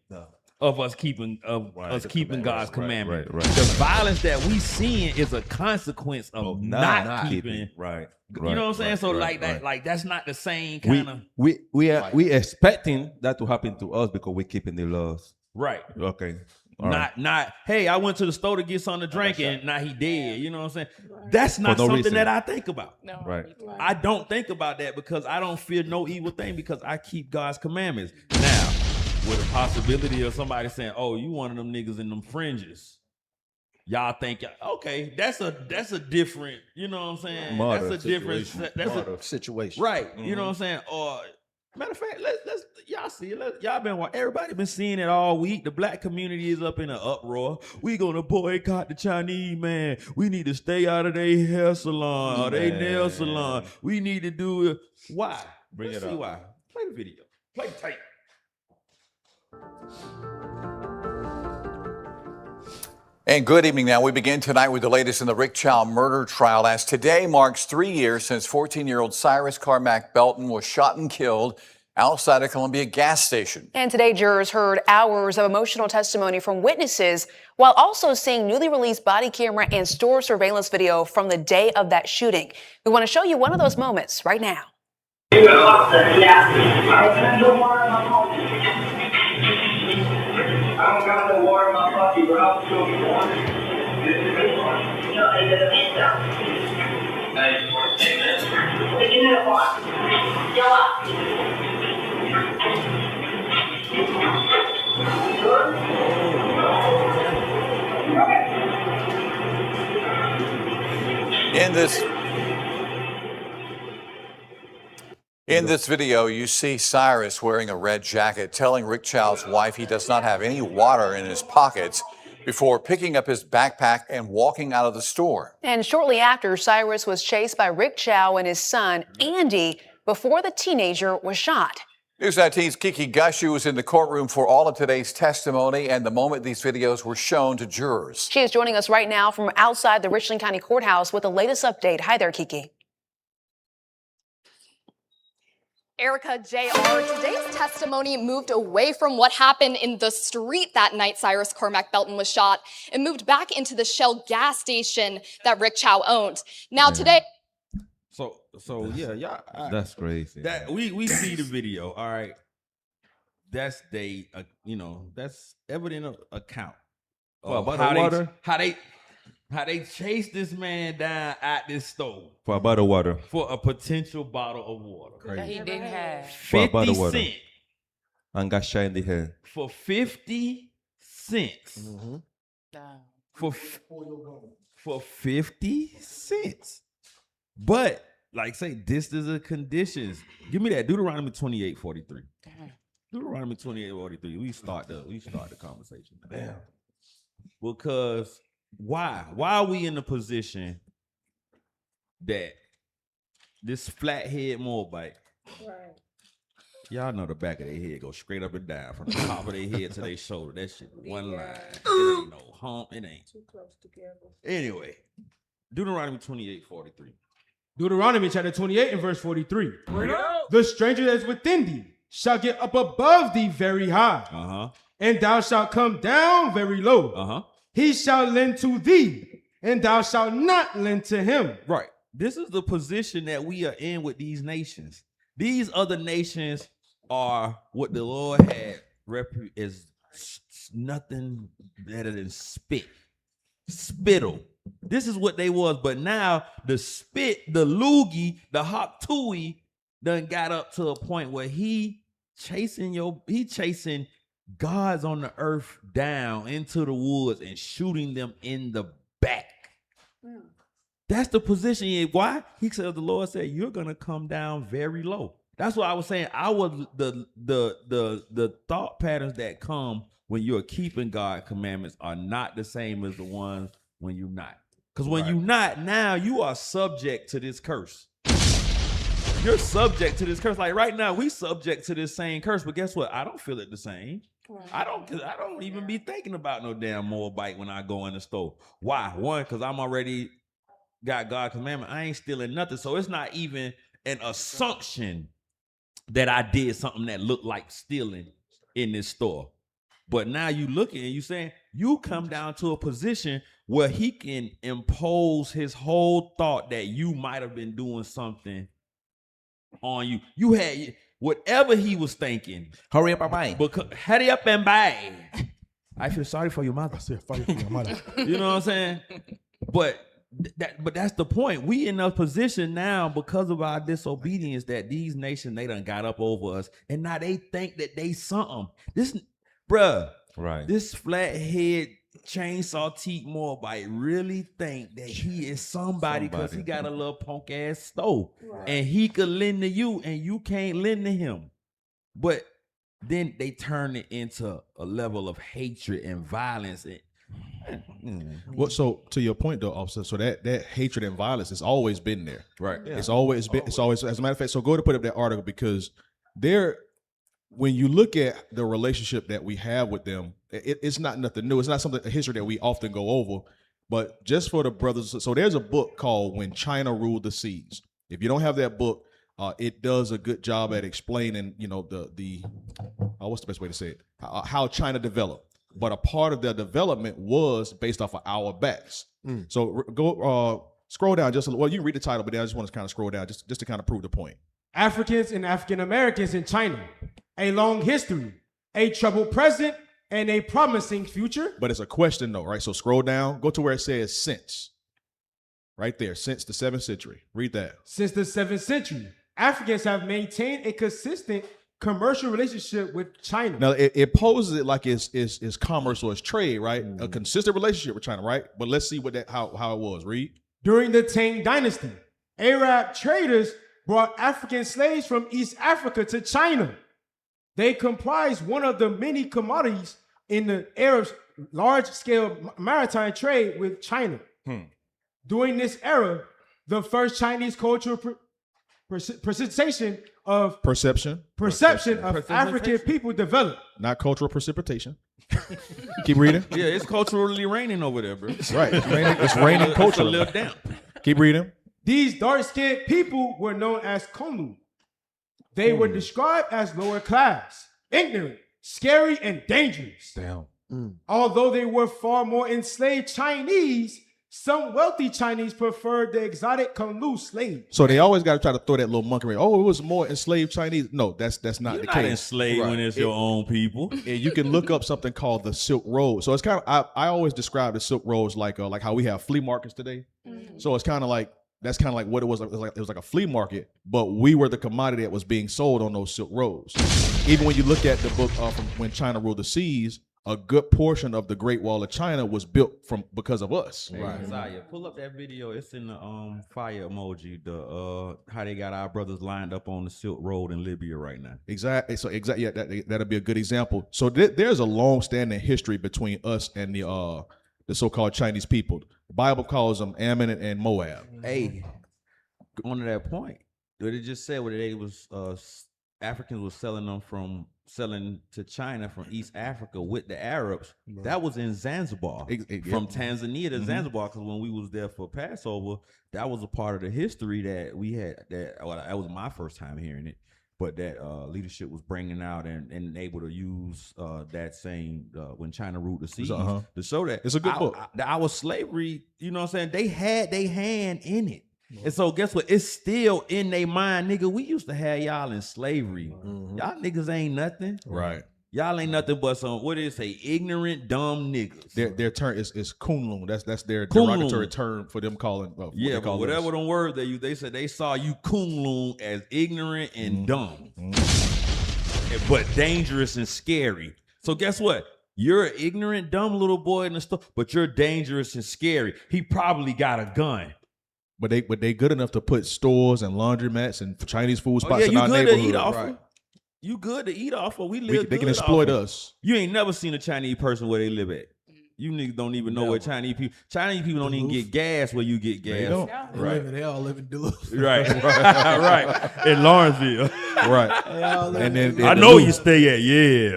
of us keeping God's commandment. Right. The violence that we seeing is a consequence of not keeping. Right. You know what I'm saying? So like that's not the same kind of. We expecting that to happen to us because we're keeping the laws. Right. Okay. Not. Hey, I went to the store to get something to drink and now he dead. You know what I'm saying? That's not something that I think about. No. Right. I don't think about that because I don't fear no evil thing because I keep God's commandments. Now, with a possibility of somebody saying, "Oh, you one of them niggas in them fringes," y'all think, okay, that's a different, you know what I'm saying? That's a situation, right? Mm-hmm. You know what I'm saying? Or matter of fact, let's y'all see it. Everybody been seeing it all week. The black community is up in an uproar. We gonna boycott the Chinese man. We need to stay out of their hair salon or their nail salon. We need to do it. Why? Let's see why. Play the video. Play the tape. And good evening now. We begin tonight with the latest in the Rick Chow murder trial, as today marks 3 years since 14-year-old Cyrus Carmack Belton was shot and killed outside a Columbia gas station. And today jurors heard hours of emotional testimony from witnesses while also seeing newly released body camera and store surveillance video from the day of that shooting. We want to show you one of those moments right now. I don't got no water in my pocket, bro. I'll show you water. In this video, you see Cyrus wearing a red jacket, telling Rick Chow's wife he does not have any water in his pockets before picking up his backpack and walking out of the store. And shortly after, Cyrus was chased by Rick Chow and his son, Andy, before the teenager was shot. News 19's Kiki Gushu was in the courtroom for all of today's testimony and the moment these videos were shown to jurors. She is joining us right now from outside the Richland County Courthouse with the latest update. Hi there, Kiki. Erica, JR, today's testimony moved away from what happened in the street that night Cyrus Carmack Belton was shot and moved back into the Shell gas station that Rick Chow owned. Now today... So yeah, y'all. That's crazy. That we see the video. All right, that's that's evident account of how they chased this man down at this store for a bottle of water. For a potential bottle of water. That he didn't have. 50 cents. And got shot in the head. For 50 cents. Mm-hmm. For 50 cents. But, like say, this is the conditions. Give me that. Deuteronomy 28:43. Deuteronomy 28:43. We start the conversation. Damn. Because why are we in the position that this flathead Moabite, right? Y'all know the back of their head goes straight up and down from the top of their head to their shoulder. That shit one line. It ain't no hump. It ain't too close together. Anyway, Deuteronomy 28:43. Deuteronomy chapter 28 and verse 43. The stranger that is within thee shall get up above thee very high, and thou shalt come down very low. He shall lend to thee, and thou shalt not lend to him. Right. This is the position that we are in with these nations. These other nations are what the Lord had is nothing better than spittle. This is what they was, but now the spit, the loogie, the hop tui done got up to a point where he chasing gods on the earth down into the woods and shooting them in the back. That's the position. Why? He said, the Lord said, you're gonna come down very low. That's what I was saying. The thought patterns that come when you're keeping God's commandments are not the same as the ones when you're not. Because when you're not, now you are subject to this curse. You're subject to this curse. Like right now, we subject to this same curse, but guess what? I don't feel it the same. I don't even be thinking about no damn Moabite when I go in the store. Why? One, because I'm already got God's commandment. I ain't stealing nothing. So it's not even an assumption that I did something that looked like stealing in this store. But now you looking and you saying you come down to a position where he can impose his whole thought that you might have been doing something on you. You had whatever he was thinking. Hurry up and buy. Hurry up and buy. I feel sorry for your mother. I said sorry for your mother. You know what I'm saying? But that's the point. We in a position now because of our disobedience that these nations, they done got up over us, and now they think that they something. This, bruh, this flathead chainsaw teeth Moabite really think that he is somebody because he got a little punk ass stove, and he could lend to you, and you can't lend to him. But then they turn it into a level of hatred and violence. Well, so to your point though, officer, so that hatred and violence has always been there. Right. Yeah. It's always been, as a matter of fact, so go to put up that article because when you look at the relationship that we have with them, it's not nothing new. It's not a history that we often go over, but just for the brothers. So there's a book called When China Ruled the Seas. If you don't have that book, it does a good job at explaining, the what's the best way to say it? How China developed. But a part of their development was based off of our backs. So go scroll down just a little. Well, you can read the title, but then I just want to kind of scroll down just to kind of prove the point. Africans and African Americans in China, a long history, a troubled present, and a promising future. But it's a question though, right? So scroll down, go to where it says since. Right there, since the 7th century. Read that. Since the 7th century, Africans have maintained a consistent commercial relationship with China. Now it poses it like it's commerce or it's trade, right? A consistent relationship with China, right? But let's see how it was. Read. During the Tang Dynasty, Arab traders brought African slaves from East Africa to China. They comprised one of the many commodities in the Arabs' large-scale maritime trade with China. During this era, the first Chinese cultural perception of African people developed. Not cultural precipitation. Keep reading. Yeah, it's culturally raining over there, bro. Right. It's raining culturally. It's a little damp. Keep reading. These dark-skinned people were known as Konu. They were described as lower class, ignorant, scary, and dangerous. Damn. Although they were far more enslaved Chinese, some wealthy Chinese preferred the exotic Konu slave. So they always got to try to throw that little monkey ring. Oh, it was more enslaved Chinese. No, that's not the case. You're not enslaved when it's your own people. And you can look up something called the Silk Road. So it's kind of I always describe the Silk Road as like how we have flea markets today. So it's kind of like that's kind of like what it was. It was like a flea market, but we were the commodity that was being sold on those Silk Roads. Even when you look at the book from When China Ruled the Seas, a good portion of the Great Wall of China was built because of us. Right. Zaya, pull up that video. It's in the fire emoji. The how they got our brothers lined up on the Silk Road in Libya right now. Exactly. So yeah, that'll be a good example. So there's a long-standing history between us and the so-called Chinese people. The Bible calls them Ammon and Moab. Hey, on to that point, what it just said, where they was Africans was selling them from selling to China from East Africa with the Arabs, that was in Zanzibar. From Tanzania to Zanzibar, because when we was there for Passover, that was a part of the history that we had. That was my first time hearing it, but that leadership was bringing out and able to use that same when China ruled the seas to show that it's a good book. Our slavery, you know what I'm saying? They had their hand in it. And so guess what? It's still in their mind, nigga. We used to have y'all in slavery. Y'all niggas ain't nothing. Right. Y'all ain't nothing but some, what did it say? Ignorant, dumb niggas. Their term is kunlun. That's their Kunlun. derogatory term for them calling. Yeah, but whatever them words they use, they said they saw you kunlun as ignorant and dumb, but dangerous and scary. So guess what? You're an ignorant, dumb little boy in the store, but you're dangerous and scary. He probably got a gun. But they good enough to put stores and laundromats and Chinese food spots yeah, in our neighborhood. To eat off right. of. You good to eat off of. We live. They can exploit us. You ain't never seen a Chinese person where they live at. You niggas don't even know where Chinese people don't even get gas where you get gas. They don't. Right. They all live in Duluth. Right. Right. In Lawrenceville. Right. And then I know you stay at,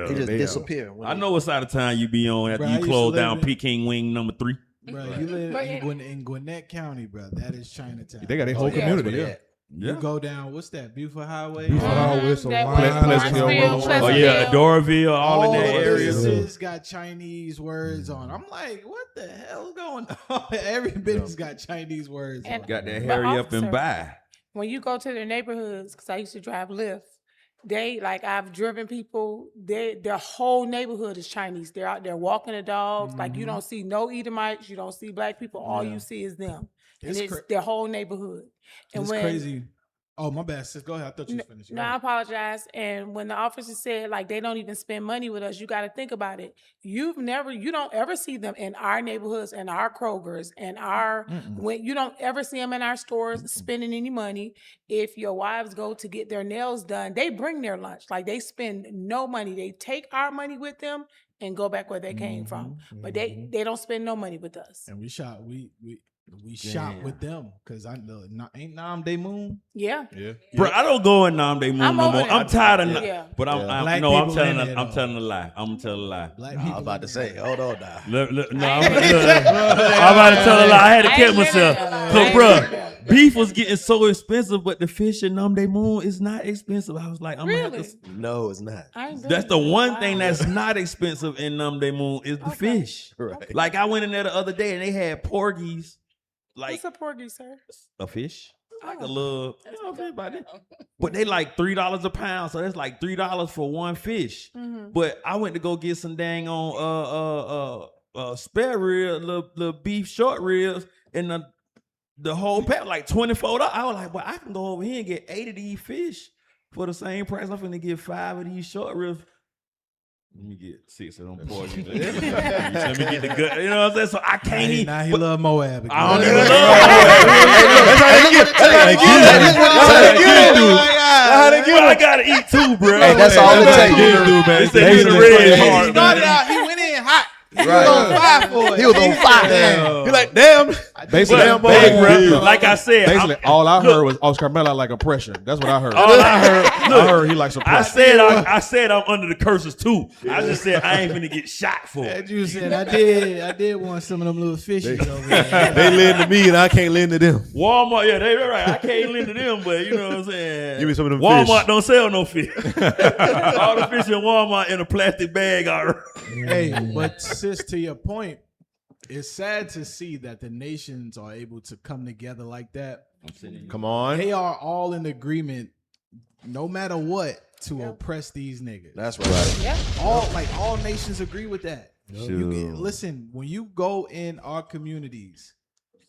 They just disappear. I know what side of town you be on after you close down Peking Wing number 3. Bro, you live in Gwinnett County, bro. That is Chinatown. They got their whole community, You go down, what's that? Beaufort Highway? Beaufort Highway, some Pleasant Hill Road. Oh yeah, Adoraville, all in that area. Businesses got Chinese words on. I'm like, what the hell is going on? Every business got Chinese words on. Got that hurry up and buy. When you go to their neighborhoods, because I used to drive Lyft, I've driven people, their whole neighborhood is Chinese. They're out there walking the dogs. Like you don't see no Edomites, you don't see black people. All you see is them. And it's their whole neighborhood. And it's crazy. Oh, my bad, sis. Go ahead. I thought you finished. No, I apologize. And when the officer said, like, they don't even spend money with us, you got to think about it. You don't ever see them in our neighborhoods and our Krogers and when you don't ever see them in our stores spending any money. If your wives go to get their nails done, they bring their lunch. Like, they spend no money. They take our money with them and go back where they came from. But they don't spend no money with us. And we shop with them because I know ain't Nam Day Moon. Yeah. Bro, I don't go in Nam Day Moon no more. I'm tired of but I'm telling a lie. I'm telling a lie. I'm about to say, hold on now. I'm about to tell a lie. I had to catch myself. So, bro, beef was getting so expensive, but the fish in Nam Day Moon is not expensive. I was like, No, it's not. That's the one thing that's not expensive in Nam Day Moon is the fish. Right. Like I went in there the other day and they had porgies. Like what's a porgy, sir? A fish. Like a little, but they like $3 a pound, so that's like $3 for one fish. But I went to go get some dang on spare rib, little beef short ribs, and the whole pack like $24. I was like, well, I can go over here and get 8 of these fish for the same price. I'm finna get 5 of these short ribs. Let me get 6 of them porgies. Let me get the good. You know what I'm saying? So I can't eat. Now he love Moab again. I don't even love Moab. But I gotta eat too, bro. Hey, that's all it takes. He started out, he went in hot. He was on fire for it. He was on fire. He like, damn. Basically, like I said, basically all I heard was Oscar Miller like oppression. That's what I heard. I heard he likes oppression. I said I'm under the curses too. I just said I ain't gonna get shot for it. You said I did want some of them little fishies over there. They lend to me and I can't lend to them. Walmart, yeah, they're right. I can't lend to them, but you know what I'm saying. Give me some of them Walmart fish. don't sell no fish. All the fish in Walmart in a plastic bag already. Hey, but sis, to your point, it's sad to see that the nations are able to come together like that. Come on. They are all in agreement, no matter what, to oppress these niggas. That's right. Yeah. All nations agree with that. Listen, when you go in our communities,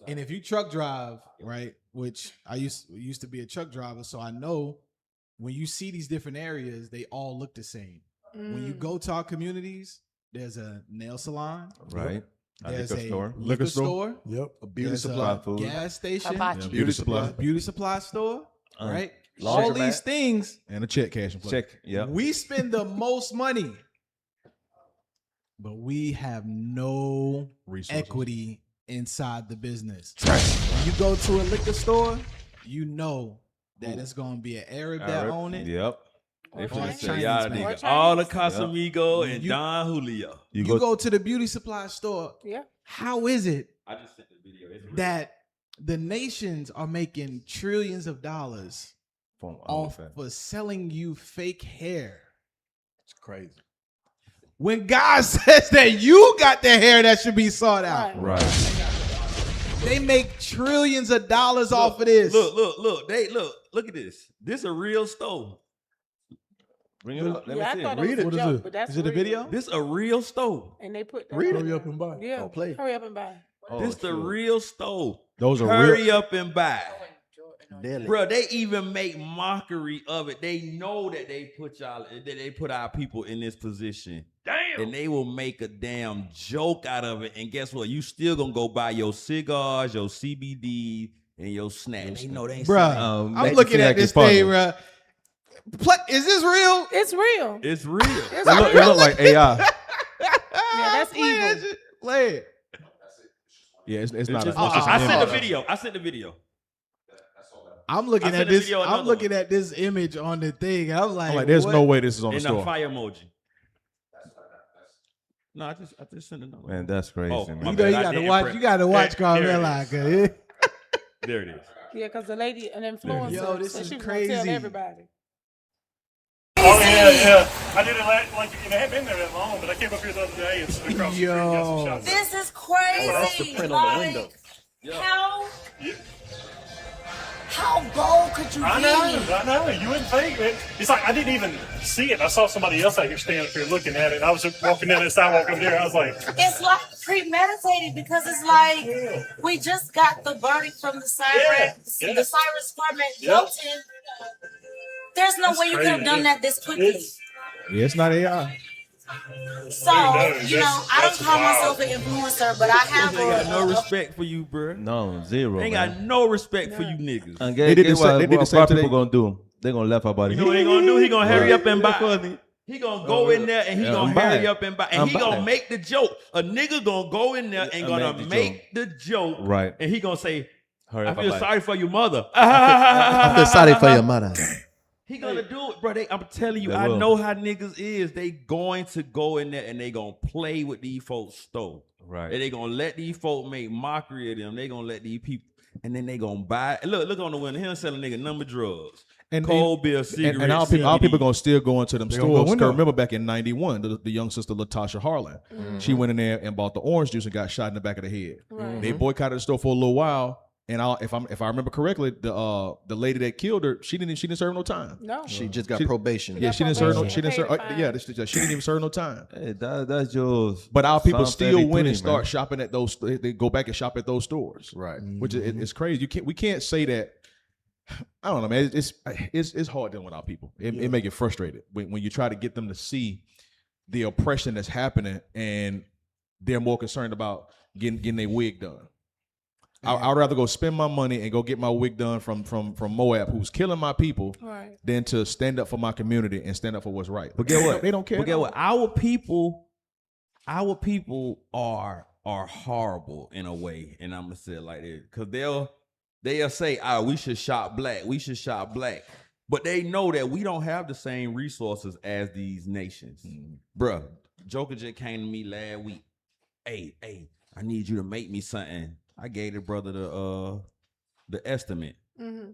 and if you truck drive, right, which I used to be a truck driver, so I know when you see these different areas, they all look the same. When you go to our communities, there's a nail salon, right? There's a liquor store. Yep. A beauty There's supply a food. gas station. Beauty supply. Beauty supply store. Right. Laundromat. All these things. And a check cashing place. Check. Yeah. We spend the most money, but we have no equity inside the business. Right. When you go to a liquor store, you know that it's going to be an Arab that own it. Yep. They Or finna say Chinese, y'all man. nigga all the Casamigo and You- Don Julio. You go to the beauty supply store. Yeah. How is it I just sent the video. It's real. that the nations are making trillions of dollars off for selling you fake hair? It's crazy. When God says that you got the hair that should be sought out. Right. They make trillions of dollars off of this. Look at this. This a real stove. Bring it up. Let Yeah, I me see. thought it was a joke, but that's Is it a real. video? This a real stove. And they put that Read on it. there. Hurry up and buy. Yeah, Oh, play. hurry up and buy. This the real stove. Those are Hurry real. up and buy. Daily. Bro, they even make mockery of it. They know that they put our people in this position. Damn. And they will make a damn joke out of it. And guess what? You still gonna go buy your cigars, your CBD, and your snacks. They know they ain't Bruh, I'm looking at this thing, bruh. Is this real? It's real. It's real. It's It real. look like AI. Yeah, that's evil. Play it. Yeah, it's not. I sent the video. I sent the video. I'm looking I at sent the this. video I'm another looking at this image on the thing. I'm like, there's what? no way this is on the And store. the fire emoji. No, I just sent another one. Man, that's crazy, Oh, man. my You know, bad. you I got to didn't watch. press. You got to watch There it Carmella. is. Cause There it is. Yeah, because the lady, an influencer, Yo, this so is she was gonna tell crazy. everybody. Oh yeah. I did it like I hadn't been there that long, but I came up here the other day and stood across the street and got some shots. This is crazy. Oh, that's the print on the window. How bold could you be? I know. You wouldn't think it. It's like I didn't even see it. I saw somebody else out here standing up here looking at it. I was just walking down the sidewalk over there. I was like, It's like premeditated because it's like we just got the verdict from the Cyrus, Yeah. the Cyrus Cormac Yeah. Belton. There's no way you could have crazy. done that this quickly. Yeah, it's not AI. So, you know, I don't call myself an influencer, but I have They got no respect for you, bro. No, zero. They ain't man. got no respect for you niggas. And They did the guess sa- what, they did what the same black today. people gonna do? They gonna laugh about it. You know what he gonna do? He gonna hurry up and buy. Funny. He gonna go in there and he Yeah, gonna I'm buying. hurry up and buy. And I'm he gonna buying. make the joke. A nigga gonna go in there and And gonna make the make the joke. Right. And he gonna say, Hurry I up, feel bye. sorry for your mother. I feel sorry for your mother. He gonna do it, bro. I'm telling you, They I will. know how niggas is. They going to go in there and they gonna play with these folks' stove. Right. And they gonna let these folks make mockery of them. They gonna let these people, and then they gonna buy. Look on the window. He don't sell a nigga number drugs. And cold beer, cigarettes. and our CBD. people gonna still go into them They gonna go stores. in there. Remember back in '91, the young sister Latasha Harlan, she went in there and bought the orange juice and got shot in the back of the head. Right. They boycotted the store for a little while, and if I remember correctly, the lady that killed her, she didn't serve no time. No. She just got She- probation. Yeah, she didn't serve no. probation. She didn't serve. Paid fine. Yeah, she didn't even serve no time. Hey, that's just. But our people Psalm still went 33, and start man. shopping at those. They go back and shop at those stores, Right. which is it's crazy. We can't say that. I don't know, man. It's hard dealing with our people. It make it frustrated when you try to get them to see the oppression that's happening, and they're more concerned about getting their wig done. I'd rather go spend my money and go get my wig done from Moab, who's killing my people, Right. than to stand up for my community and stand up for what's right. But get what? They don't care. But get what? Our people are horrible in a way, and I'm gonna say it like this, because they'll say, we should shop black. We should shop black. But they know that we don't have the same resources as these nations. Bruh, Joker just came to me last week. Hey, I need you to make me something. I gave the brother the estimate. Mm-hmm.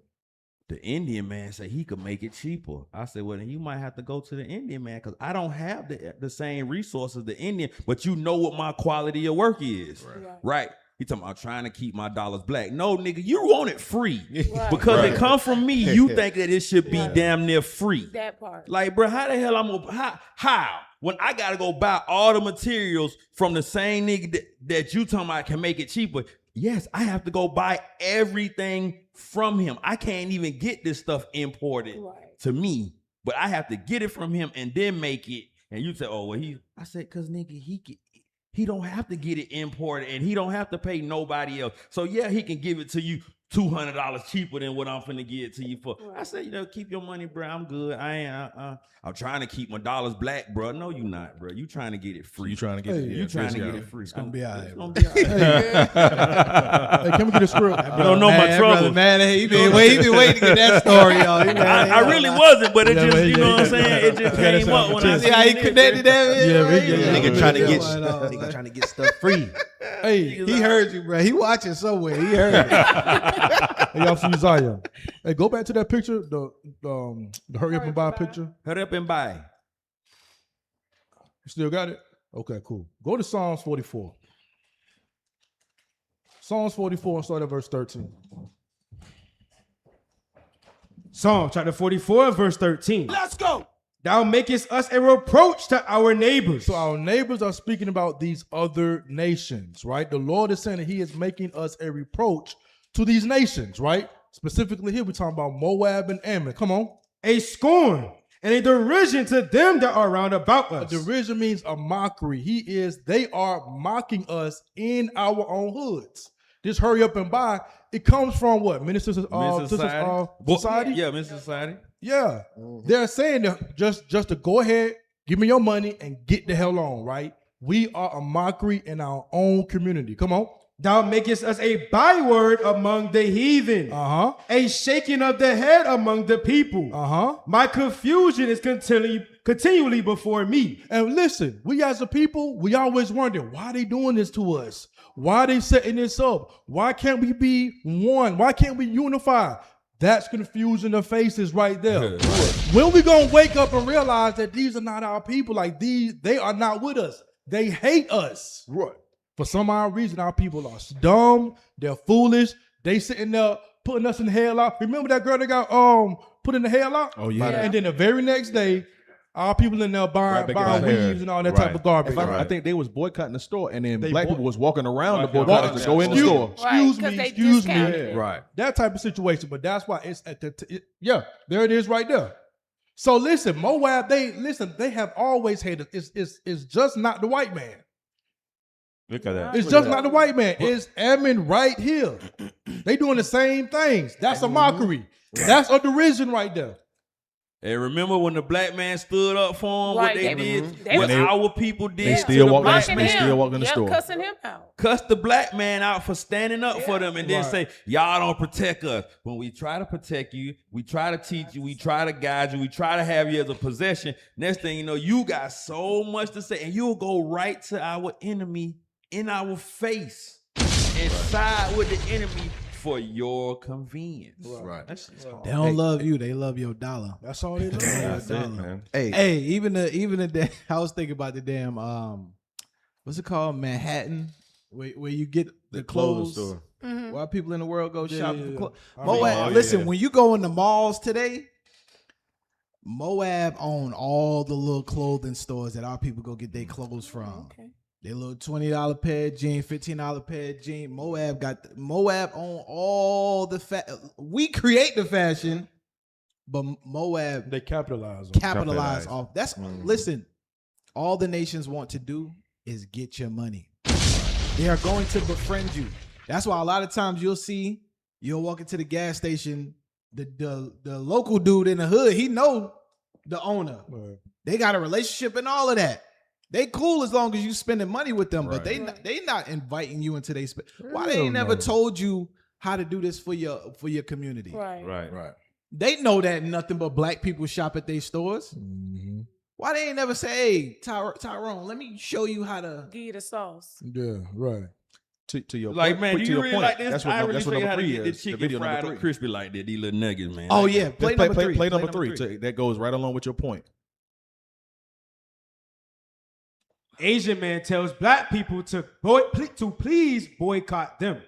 The Indian man said he could make it cheaper. I said, well, then you might have to go to the Indian man, because I don't have the same resources the Indian, but you know what my quality of work is. Right. He talking about trying to keep my dollars black. No, nigga, you want it free. Right. Because Right. it come from me. You think that it should be damn near free. That part. Like, bro, how the hell I'm gonna, how? When I gotta go buy all the materials from the same nigga that you talking about can make it cheaper. Yes, I have to go buy everything from him. I can't even get this stuff imported to me, but I have to get it from him and then make it. And you say, oh, well, I said, cause nigga, he don't have to get it imported and he don't have to pay nobody else. So yeah, he can give it to you $200 cheaper than what I'm finna get to you for. I said, keep your money, bro. I'm good. I'm trying to keep my dollars black, bro. No, you not, bro. You trying to get it free. You trying to get it? You trying to get it free. It's gonna be all right. It's gonna be all right. Hey, can we get a script? You don't know my trouble. Man, he been waiting to get that story, y'all. I really wasn't, but it just, you know what I'm saying? It just came up when I see how he connected that. Nigga trying to get stuff free. Hey, he heard you, bro. He watching somewhere. He heard it. Hey, y'all see Zion. Hey, go back to that picture, the hurry up and buy picture. Hurry up and buy. You still got it? Okay, cool. Go to Psalms 44. Psalms 44 and start at verse 13. Psalm chapter 44, verse 13. Let's go. Thou makest us a reproach to our neighbors. So our neighbors are speaking about these other nations, right? The Lord is saying that he is making us a reproach to these nations, right? Specifically here, we're talking about Moab and Ammon. Come on. A scorn and a derision to them that are round about us. A derision means a mockery. They are mocking us in our own hoods. This hurry up and buy, it comes from what? Ministers Society? Yeah, Minister Society. Yeah. They're saying that just to go ahead, give me your money and get the hell on, right? We are a mockery in our own community. Come on. Thou makest us a byword among the heathen. A shaking of the head among the people. My confusion is continually before me. And listen, we as a people, we always wonder, why are they doing this to us? Why are they setting this up? Why can't we be one? Why can't we unify? That's confusing the faces right there. When we gonna wake up and realize that these are not our people, like they are not with us. They hate us. Right. For some odd reason, our people are dumb, they're foolish, they sitting there putting us in the headlock. Remember that girl that got put in the headlock? Oh, yeah. And then the very next day, our people in there buying weaves and all that type of garbage. I think they was boycotting the store, and then black people was walking around the boycott boycott to go in the store. Excuse me. Right. That type of situation, but that's why it's at there it is right there. So listen, Moab, they have always hated. It's just not the white man. Look at that. It's just not the white man. It's Ammon right here. They doing the same things. That's a mockery. That's a derision right there. Hey, remember when the black man stood up for him? What they did? What our people did? They still walk in the store. Cussing him out. Cuss the black man out for standing up for them, and then say, y'all don't protect us. When we try to protect you, we try to teach you, we try to guide you, we try to have you as a possession. Next thing you know, you got so much to say, and you'll go right to our enemy in our face and side with the enemy for your convenience. Right. They don't love you. They love your dollar. That's all they love. That's it, man. Hey, even the I was thinking about the damn what's it called, Manhattan, where you get the clothes store. While people in the world go shopping for clothes. Moab, listen, when you go in the malls today, Moab own all the little clothing stores that our people go get their clothes from. Okay. They little $20 pair of jeans, $15 pair of jeans. Moab own all the we create the fashion, but Moab they capitalize off. That's listen. All the nations want to do is get your money. They are going to befriend you. That's why a lot of times you'll walk into the gas station. The local dude in the hood, he know the owner. Right. They got a relationship and all of that. They cool as long as you spending money with them, but they not inviting you into their space. Why they ain't never told you how to do this for your community? Right. They know that nothing but black people shop at their stores. Mm-hmm. Why they ain't never say, hey, Tyrone, let me show you how to give you the sauce. Yeah, right. To your like, point, man, do you really point. like this? That's I what, really that's what figure number how to 3 get the is. chicken video fried number or 3. crispy like that. These little nuggets, man. Oh yeah, play number 3. Play number 3. That goes right along with your point. Asian man tells black people to please boycott them.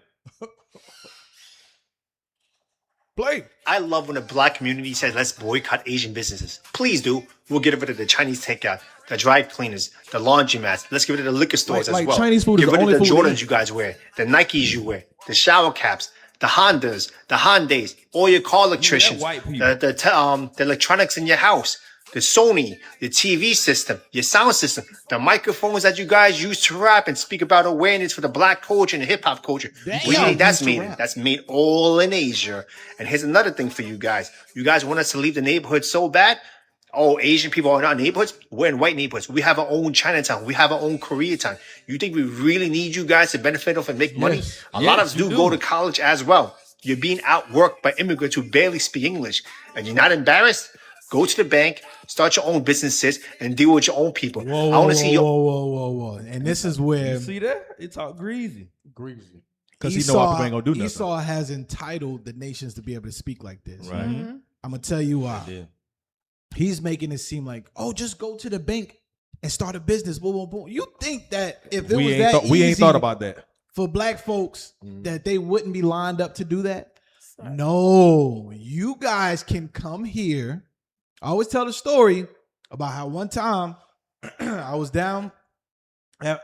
Blake. I love when the black community says, let's boycott Asian businesses. Please do. We'll get rid of the Chinese takeout, the dry cleaners, the laundromats. Let's get rid of the liquor stores as well. Chinese food get is rid the only of the food Jordans you guys wear, the Nikes you wear, the shower caps, the Hondas, the Hyundais, all your car electricians, white people. the electronics in your house. the Sony, the TV system, your sound system, the microphones that you guys use to rap and speak about awareness for the black culture and the hip hop culture. What do you think that's made? That's made all in Asia. And here's another thing for you guys. You guys want us to leave the neighborhood so bad? Oh, Asian people are not neighborhoods. We're in white neighborhoods. We have our own Chinatown. We have our own Koreatown. You think we really need you guys to benefit off and make money? A lot of us do go to college as well. You're being outworked by immigrants who barely speak English. And you're not embarrassed? Go to the bank, start your own businesses, and deal with your own people. Whoa, I want to see your. Whoa. And this is where. You see that? It's all greasy. Greasy. Because he know our people ain't going to do nothing. Esau has entitled the nations to be able to speak like this. Right. I'm going to tell you why. Yeah. He's making it seem like, oh, just go to the bank and start a business. Boom, boom, boom. You think that if it was that easy we ain't thought about that for black folks that they wouldn't be lined up to do that? No, you guys can come here. I always tell the story about how one time I was down at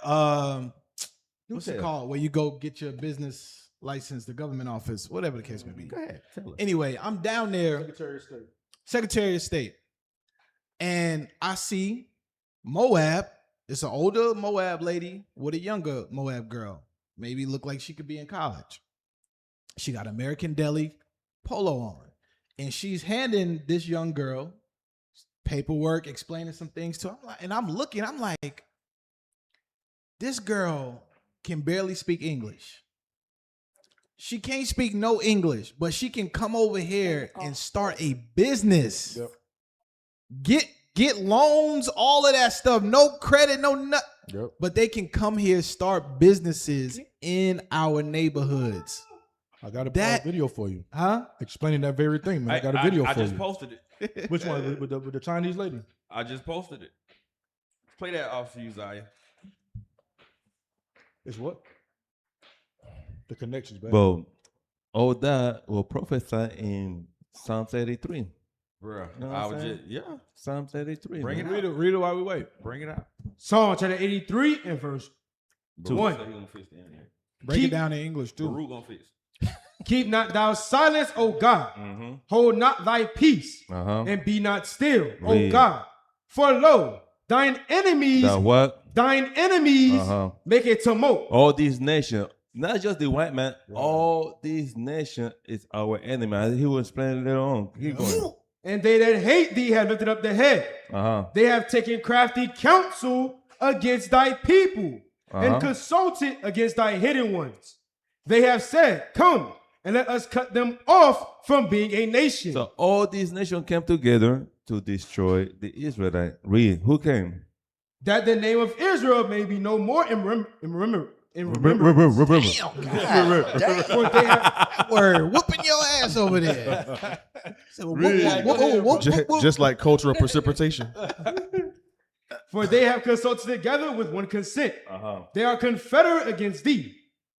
what's it called? Where you go get your business license, the government office, whatever the case may be. Go ahead, tell us. Anyway, I'm down there. Secretary of State. And I see Moab. It's an older Moab lady with a younger Moab girl. Maybe look like she could be in college. She got American Deli polo on. And she's handing this young girl paperwork, explaining some things to her. I'm like, this girl can barely speak English. She can't speak no English, but she can come over here and start a business. Yep. Get loans, all of that stuff. No credit, no nothing. Yep. But they can come here, start businesses in our neighborhoods. I got a video for you. Huh? Explaining that very thing, man. I got a video for you. I just posted it. Which one? With the Chinese lady? I just posted it. Play that off for you, Zaya. It's what? The connections, baby. Well, all that will prophesy in Psalm 33. Bro, You know what I I'm was saying? just Psalm 33. Bring man. it out. Read it while we wait. Bring it out. Psalm chapter 83 and verse 1. Break it down in English too. Baruch gonna fix. Keep not thou silence, O God. Hold not thy peace, and be not still, O Read. God. For lo, thine enemies, The what? thine enemies make a tumult. All these nations, not just the white man, all these nations is our enemy. As he will explain later on. Keep going. And they that hate thee have lifted up their head. They have taken crafty counsel against thy people, and consulted against thy hidden ones. They have said, come, and let us cut them off from being a nation. So all these nations came together to destroy the Israelites. Read. Who came? That the name of Israel may be no more in remembrance. For they have word whooping your ass over there. Just like cultural precipitation. For they have consulted together with one consent. They are confederate against thee,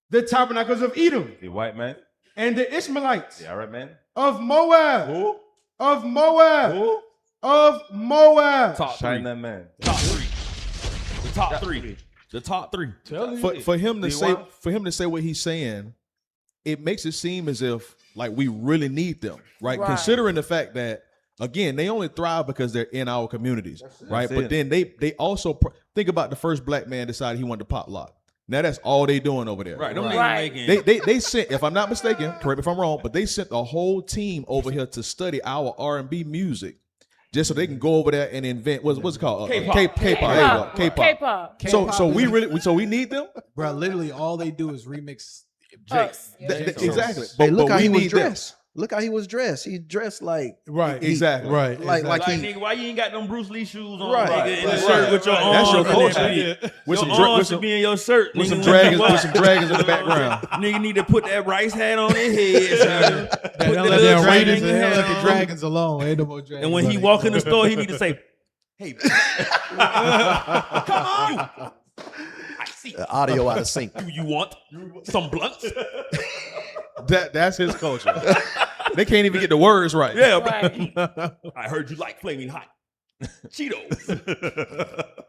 the tabernacles of Edom, The white man. and the Ishmaelites The Arab man. of Moab. Who? Of Moab. Who? Of Moab. Top three. China man. Top three. The top three. The top three. For him to The say one- for him to say what he's saying, it makes it seem as if like we really need them, right? Right. Considering the fact that again they only thrive because they're in our communities, right? That's But it. then they also think about the first black man decided he wanted to pop lock. Now that's all they doing over there. Right. Them Right. niggas making. They sent, if I'm not mistaken, correct me if I'm wrong, but they sent a whole team over here to study our R&B music, just so they can go over there and invent what's it called? K-pop. K-pop. There you go. K-pop. K-pop. So we need them, Bro, literally all they do is remix. Us. exactly. Hey, look how we he was need them. dressed. Look how he was dressed. He dressed like Right, exactly. Right. Like Nigga, why you ain't got them Bruce Lee shoes on, Right, nigga, in right, the shirt right. with your arms? That's your and culture. everything? With Your some arms should be in your shirt. with nigga. some dragons in the background. Nigga need to put that rice hat on his head. son. Put the Let little them dragon Raiders, hat let the on. dragons alone. Ain't no more dragons. And when he walk in the store, he need to say, "Hey, come on, you." I see. audio out of sync. Do you want some blunts? That's his culture. They can't even get the words right. Yeah, Right. I heard you like flaming hot Cheetos.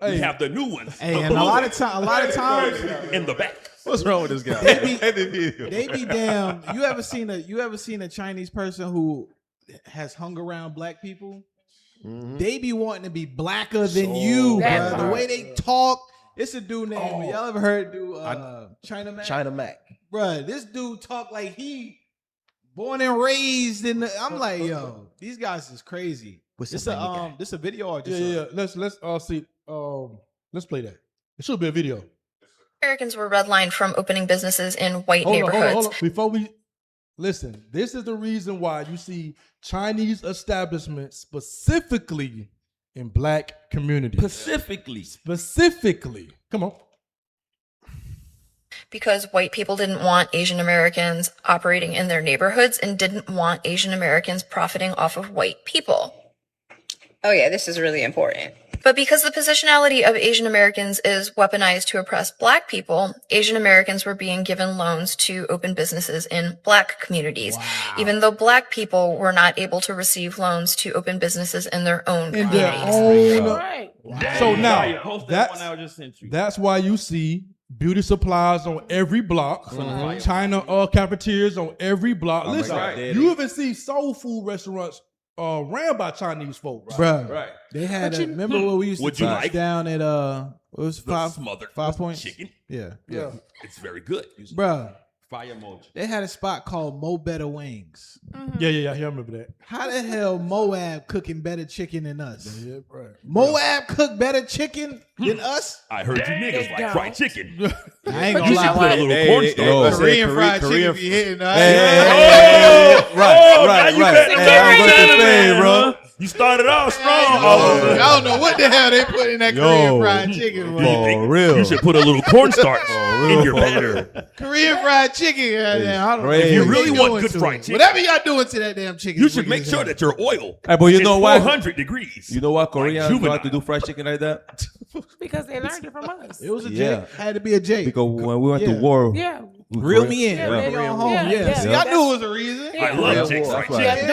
We have the new ones. Hey, the and a blue lot ones. of times in the back. What's wrong with this guy? they be damn. You ever seen a Chinese person who has hung around black people they be wanting to be blacker than you, bro. The way they talk. It's a dude named, y'all ever heard China Mac? China Mac. Bruh, this dude talk like he born and raised in the, I'm like, yo, these guys is crazy. This a video or just Let's see. Let's play that. It should be a video. Americans were redlined from opening businesses in white neighborhoods. Hold on. Before we listen, this is the reason why you see Chinese establishments specifically in black communities. Specifically. Come on. Because white people didn't want Asian Americans operating in their neighborhoods and didn't want Asian Americans profiting off of white people. Oh yeah, this is really important. But because the positionality of Asian Americans is weaponized to oppress black people, Asian Americans were being given loans to open businesses in black communities, even though black people were not able to receive loans to open businesses in their own communities. So now, that's why you see beauty supplies on every block, China cafeterias on every block. Listen, you even see soul food restaurants ran by Chinese folks, Bruh. Right. They had remember what we used to touch down at what was five points? Chicken. Yeah. It's very good. Bruh. Fire emoji. They had a spot called Mo Better Wings. Yeah, I remember that. How the hell Moab cooking better chicken than us? Moab cook better chicken than us? I heard you niggas like fried chicken. I ain't gonna lie. Put a little cornstarch. Korean fried chicken be hitting us. Right. Hey, bro. You started off strong. I don't know what the hell they put in that Korean fried chicken, bro. For real. You should put a little cornstarch in your batter. Korean fried chicken. I don't know. If you really want good fried chicken, whatever y'all doing to that damn chicken, you should make sure that your oil Hey, but you know is why? 400 degrees. You know why Koreans know how to do fried chicken like that? Because they learned it from us. It was a J. Had to be a J. Because when we went to war, reel me in. Yeah. See, I knew it was a reason. I love chicken fried chicken.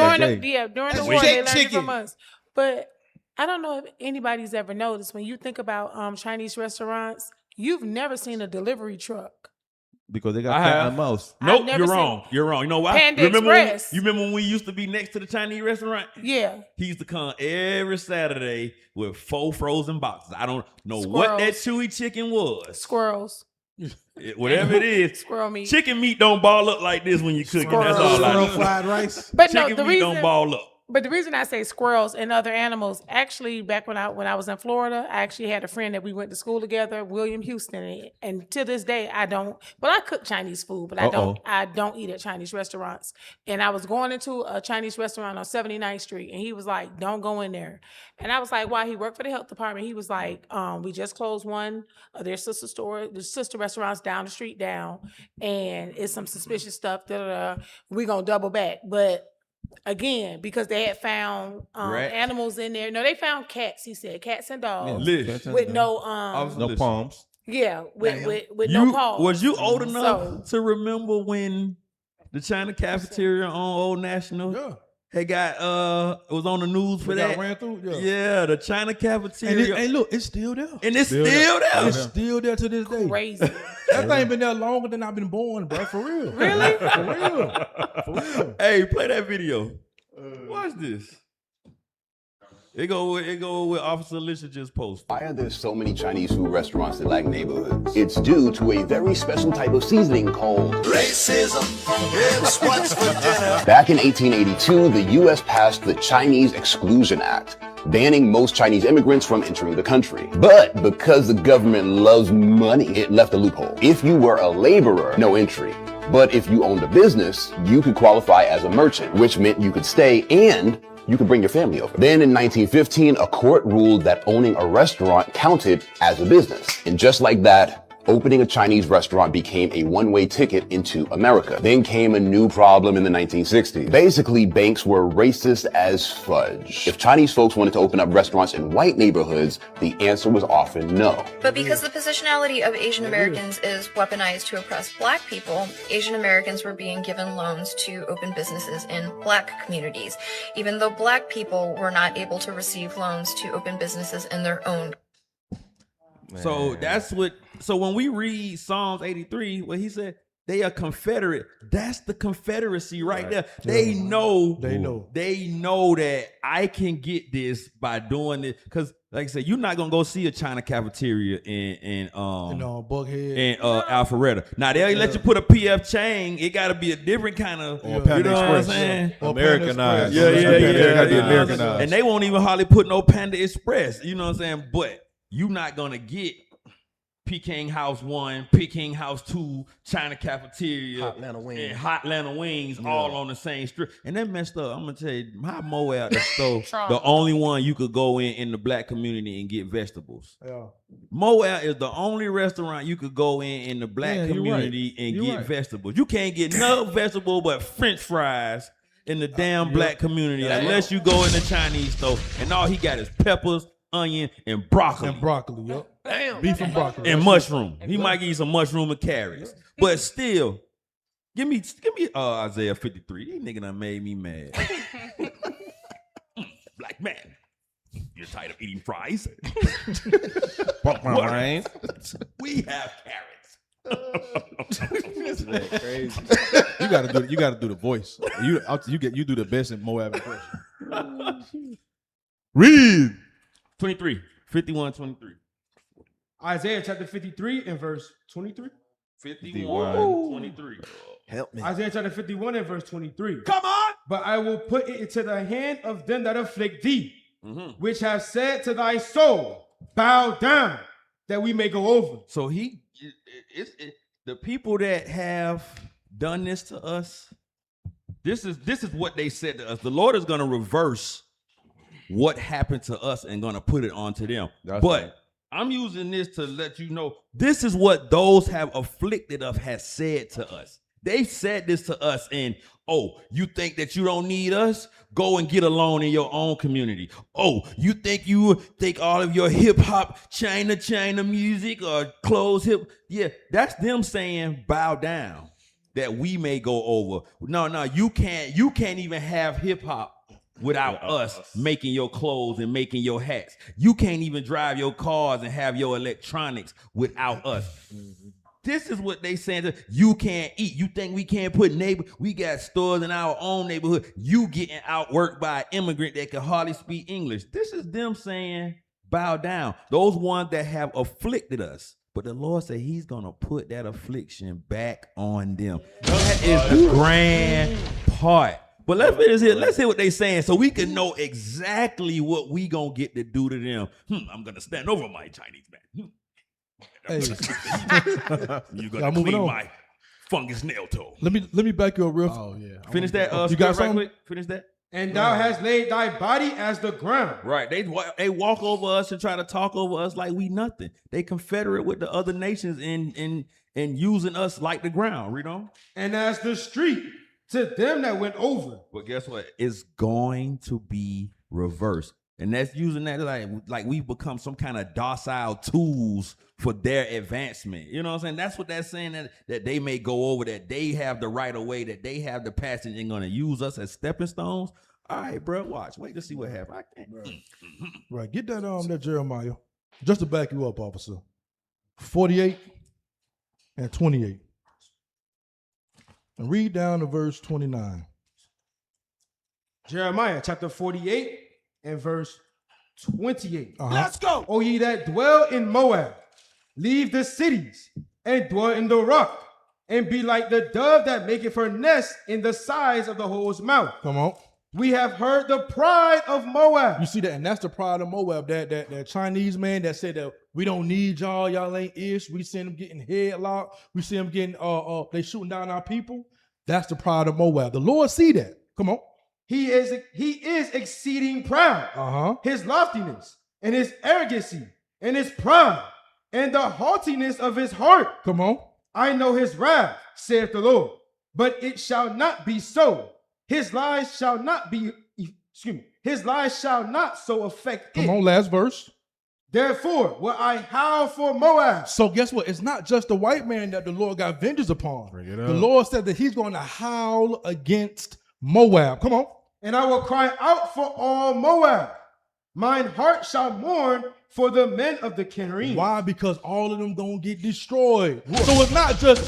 During the war, they learned it from us. But I don't know if anybody's ever noticed when you think about Chinese restaurants, you've never seen a delivery truck. Because they got cat and mouse. Nope, you're wrong. You're wrong. You know why? Panda remember Express. you remember when we used to be next to the Chinese restaurant? Yeah. He used to come every Saturday with 4 frozen boxes. I don't know what that chewy chicken was. Squirrels. Whatever it is. Squirrel meat. Chicken meat don't ball up like this when you cook it. That's all I know. Fried rice. But chicken meat don't ball up. But the reason I say squirrels and other animals, actually, back when I was in Florida, I actually had a friend that we went to school together, William Houston, and to this day I don't. But I cook Chinese food, but I don't eat at Chinese restaurants. And I was going into a Chinese restaurant on 79th Street, and he was like, "Don't go in there." And I was like, "Why?" He worked for the health department. He was like, "We just closed one of their sister restaurants down the street and it's some suspicious stuff. We gonna double back, but." Again, because they had found animals in there. No, they found cats. He said cats and dogs with no palms. Yeah, with no paws. Was you old enough to remember when the China cafeteria on Old National? They got it was on the news for that. Ran through? Yeah, the China cafeteria. And look, it's still there. And it's still there. It's still there to this day. Crazy. That thing been there longer than I've been born, bro. For real. Really? For real. Hey, play that video. Watch this. It go with Officer Alicia just posted. Why are there so many Chinese food restaurants that lack neighborhoods? It's due to a very special type of seasoning called racism. It's what's for dinner. Back in 1882, the U.S. passed the Chinese Exclusion Act, banning most Chinese immigrants from entering the country. But because the government loves money, it left a loophole. If you were a laborer, no entry. But if you owned a business, you could qualify as a merchant, which meant you could stay and you could bring your family over. Then in 1915, a court ruled that owning a restaurant counted as a business. And just like that, opening a Chinese restaurant became a one-way ticket into America. Then came a new problem in the 1960s. Basically, banks were racist as fudge. If Chinese folks wanted to open up restaurants in white neighborhoods, the answer was often no. But because the positionality of Asian Americans is weaponized to oppress black people, Asian Americans were being given loans to open businesses in black communities, even though black people were not able to receive loans to open businesses in their own. So that's what. So when we read Psalms 83, what he said, They are Confederate. That's the Confederacy right there. They know that I can get this by doing it. Because, like I said, you're not gonna go see a China cafeteria in Buckhead and Alpharetta. Now they'll let you put a PF chain. It got to be a different kind of, or you know what I'm saying? Americanized. Yeah. Gotta be Americanized. And they won't even hardly put no Panda Express. You know what I'm saying? But you're not gonna get Peking House 1, Peking House 2, China Cafeteria, Hot Atlanta Wings, and Hot Atlanta Wings, all on the same strip. And that messed up. I'm gonna tell you, my Moab the store, the only one you could go in the black community and get vegetables. Yeah. Moab is the only restaurant you could go in the black community and get vegetables. You can't get no vegetable but French fries in the damn black community unless you go in the Chinese store, and all he got is peppers, onion, and broccoli. Yep. Damn. Beef and broccoli. And mushroom. He might give you some mushroom and carrots. But still, give me Isaiah 53. These nigga done made me mad. Black man, you're tired of eating fries? We have carrots. That's crazy. You gotta do the voice. You do the best in Moab impression. Read 23, 51, 23. Isaiah chapter 53 and verse 23. 51, 23. Help me. Isaiah chapter 51 and verse 23. Come on. But I will put it into the hand of them that afflict thee, which have said to thy soul, bow down, that we may go over. So the people that have done this to us, this is what they said to us. The Lord is going to reverse what happened to us and going to put it onto them. But I'm using this to let you know, this is what those have afflicted us has said to us. They said this to us and, oh, you think that you don't need us? Go and get alone in your own community. Oh, you think all of your hip hop China music or clothes hip? Yeah, that's them saying bow down that we may go over. No, you can't even have hip hop without us making your clothes and making your hats. You can't even drive your cars and have your electronics without us. This is what they saying. You can't eat. You think we can't put we got stores in our own neighborhood. You getting outworked by an immigrant that can hardly speak English. This is them saying bow down. Those ones that have afflicted us. But the Lord said he's going to put that affliction back on them. That is the grand part. But let's hear what they saying so we can know exactly what we gonna get to do to them. I'm gonna stand over my Chinese man. You're gonna clean my fungus nail toe. Let me back you up real. Oh yeah. Finish that. You got something? Right quick. Finish that. And thou hast laid thy body as the ground. Right. They walk over us and try to talk over us like we nothing. They confederate with the other nations in using us like the ground. Read on. And as the street to them that went over. But guess what? It's going to be reversed. And that's using that like we've become some kind of docile tools for their advancement. You know what I'm saying? That's what that's saying, that they may go over, that they have the right of way, that they have the passage and going to use us as stepping stones. All right, bro, watch. Wait to see what happens. I can't. Right. Get that Jeremiah. Just to back you up, officer. 48 and 28. And read down to verse 29. Jeremiah chapter 48 and verse 28. Let's go. O ye that dwell in Moab, leave the cities and dwell in the rock, and be like the dove that maketh her nest in the sides of the hole's mouth. Come on. We have heard the pride of Moab. You see that, and that's the pride of Moab. That Chinese man that said that we don't need y'all ain't ish. We see them getting headlocked. We see them getting they shooting down our people. That's the pride of Moab. The Lord see that. Come on. He is exceeding proud. His loftiness and his arrogancy and his pride and the haughtiness of his heart. Come on. I know his wrath, saith the Lord, but it shall not be so. His lies shall not so affect it. Come on, last verse. Therefore will I howl for Moab. So guess what? It's not just the white man that the Lord got vengeance upon. The Lord said that he's going to howl against Moab. Come on. And I will cry out for all Moab. Mine heart shall mourn for the men of the Canaanite. Why? Because all of them gonna get destroyed. So it's not just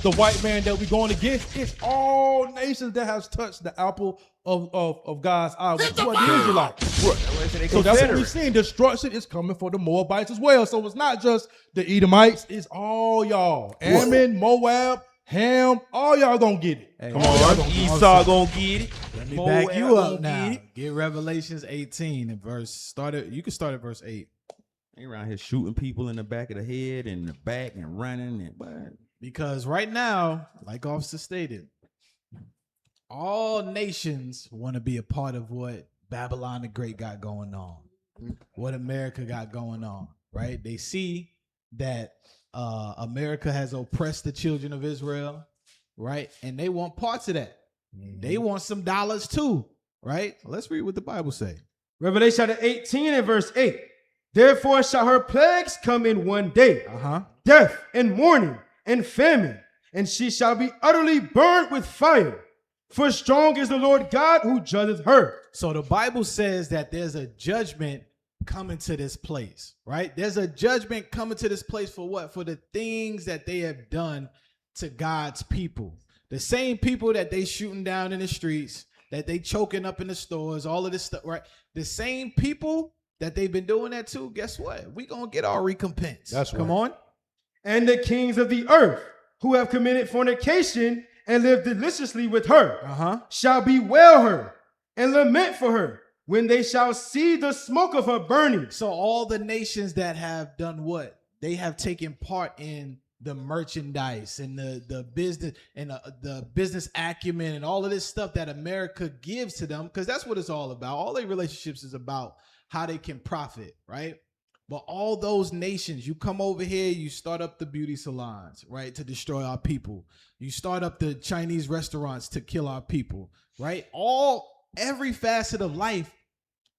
the white man that we're going against. It's all nations that has touched the apple of God's eye. Which is what the Israelites. So that's what we're seeing. Destruction is coming for the Moabites as well. So it's not just the Edomites. It's all y'all. Ammon, Moab, Ham, all y'all gonna get it. Hey, come on, Esau gonna get it. Let me back you up now. Get Revelations 18 and you can start at verse 8. They around here shooting people in the back of the head and the back and running and because right now, like Officer stated, all nations want to be a part of what Babylon the Great got going on, what America got going on, right? They see that America has oppressed the children of Israel, right? And they want parts of that. They want some dollars too, right? Let's read what the Bible say. Revelation chapter 18 and verse 8. Therefore shall her plagues come in one day, death and mourning and famine, and she shall be utterly burned with fire. For strong is the Lord God who judgeth her. So the Bible says that there's a judgment coming to this place, right? There's a judgment coming to this place for what? For the things that they have done to God's people. The same people that they shooting down in the streets, that they choking up in the stores, all of this stuff, right? The same people that they've been doing that to, guess what? We gonna get our recompense. That's right. Come on. And the kings of the earth who have committed fornication and lived deliciously with her shall bewail her and lament for her when they shall see the smoke of her burning. So all the nations that have done what? They have taken part in the merchandise and the business and the business acumen and all of this stuff that America gives to them, because that's what it's all about. All their relationships is about how they can profit, right? But all those nations, you come over here, you start up the beauty salons, right, to destroy our people. You start up the Chinese restaurants to kill our people, right? Every facet of life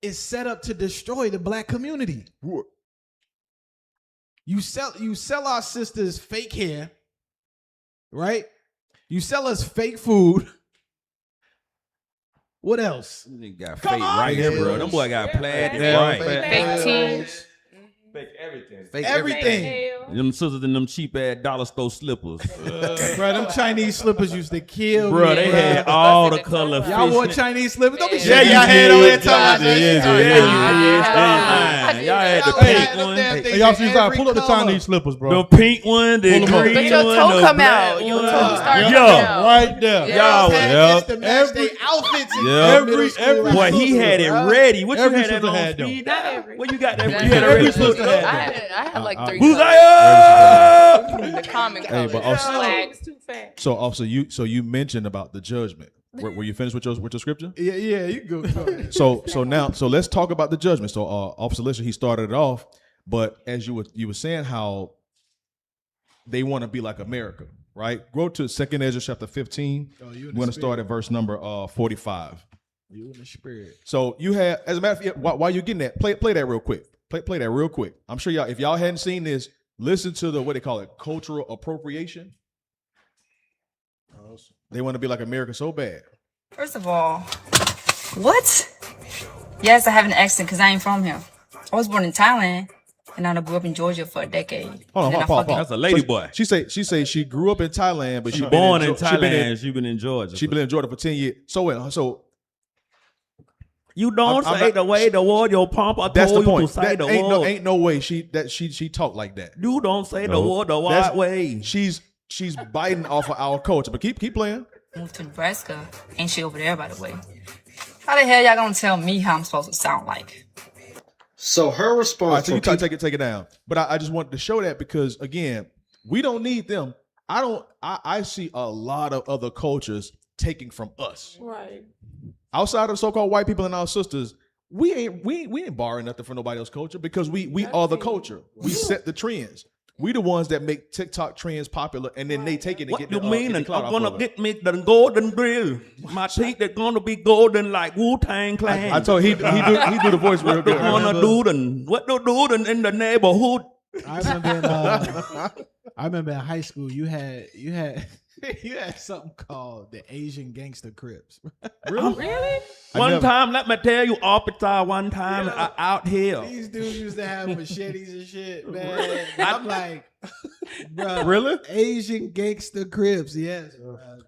is set up to destroy the black community. You sell our sisters fake hair, right? You sell us fake food. What else? They got fake right here, bro. Them boy got plaid right. Fake teeth. Fake everything. Fake everything. Them sisters in them cheap ass dollar store slippers. Bro, them Chinese slippers used to kill me. Bro, they had all the color. Y'all wore Chinese slippers? Don't be Yeah, shaking you your head did. over here talking about Yeah, y'all had the pink one. Hey, y'all see, pull up the Chinese slippers, bro. The pink one, the green one, But your toe come out. Your toe start coming out. Right there. Y'all, Every outfits. Every boy, he had it ready. What you every had that sister on had them. speed dial? Where you got that? Yeah, You had every it sister ready. I had like 3 Buzaya! The common Hey, colors. but also- Flags too fast. So, officer, you mentioned about the judgment. Were you finished with your scripture? Yeah, you go. So let's talk about the judgment. So, Officer Lisher, he started it off, but as you were saying how they want to be like America, right? Go to 2 Ezra chapter 15. We're going to start at verse number 45. You in the spirit. So you have, as a matter of fact, while you're getting that, play that real quick. Play that real quick. I'm sure y'all, if y'all hadn't seen this, listen to what they call it, cultural appropriation. They want to be like America so bad. First of all, what? Yes, I have an accent because I ain't from here. I was born in Thailand, and I grew up in Georgia for a decade. Hold on, pause. That's a lady boy. She say she grew up in Thailand, but She born in Thailand. She been in Georgia. She been in Georgia for 10 years. So you don't say the way the word your papa that's the told you point. to say the Ain't word. no way she talk like that. You don't say the word the right way. She's biting off of our culture. But keep playing. Moved to Nebraska. Ain't she over there, by the way? How the hell y'all gonna tell me how I'm supposed to sound like? So her response. All right, so you take it down. But I just wanted to show that because again, we don't need them. I see a lot of other cultures taking from us. Right. Outside of so-called white people and our sisters, we ain't borrowing nothing from nobody else's culture because we are the culture. We set the trends. We the ones that make TikTok trends popular, and then they take it and What get you the mean? get the I'm clout off gonna of it. get me the golden grill. My teeth are gonna be golden like Wu-Tang Clan. I told he do the voice real good. What do do in the neighborhood? I remember in high school you had You had something called the Asian Gangster Crips. Really? One time, let me tell you, officer, one time out here. These dudes used to have machetes and shit, man. I'm like, bro, Really? Asian Gangster Crips, yes.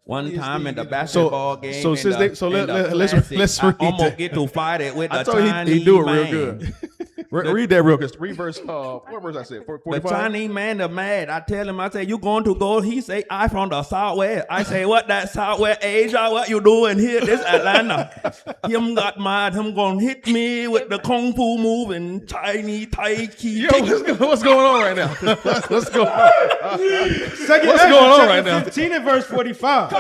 One time in the basketball game. So since they, so let's read almost that. get to fight it with I the told Chinese he do it man. real good. Read that real good. Read verse. What verse I said? The 45? Chinese man is mad. I tell him, I say, you going to go? He say, I from the Southwest. I say, what that Southwest Asia? What you doing here? This Atlanta. Him got mad. Him gonna hit me with the kung fu move and Chinese Tai Chi. Yo, what's going on right now? What's going on? Second What's Ezra, going on chapter right now? 15 and verse 45.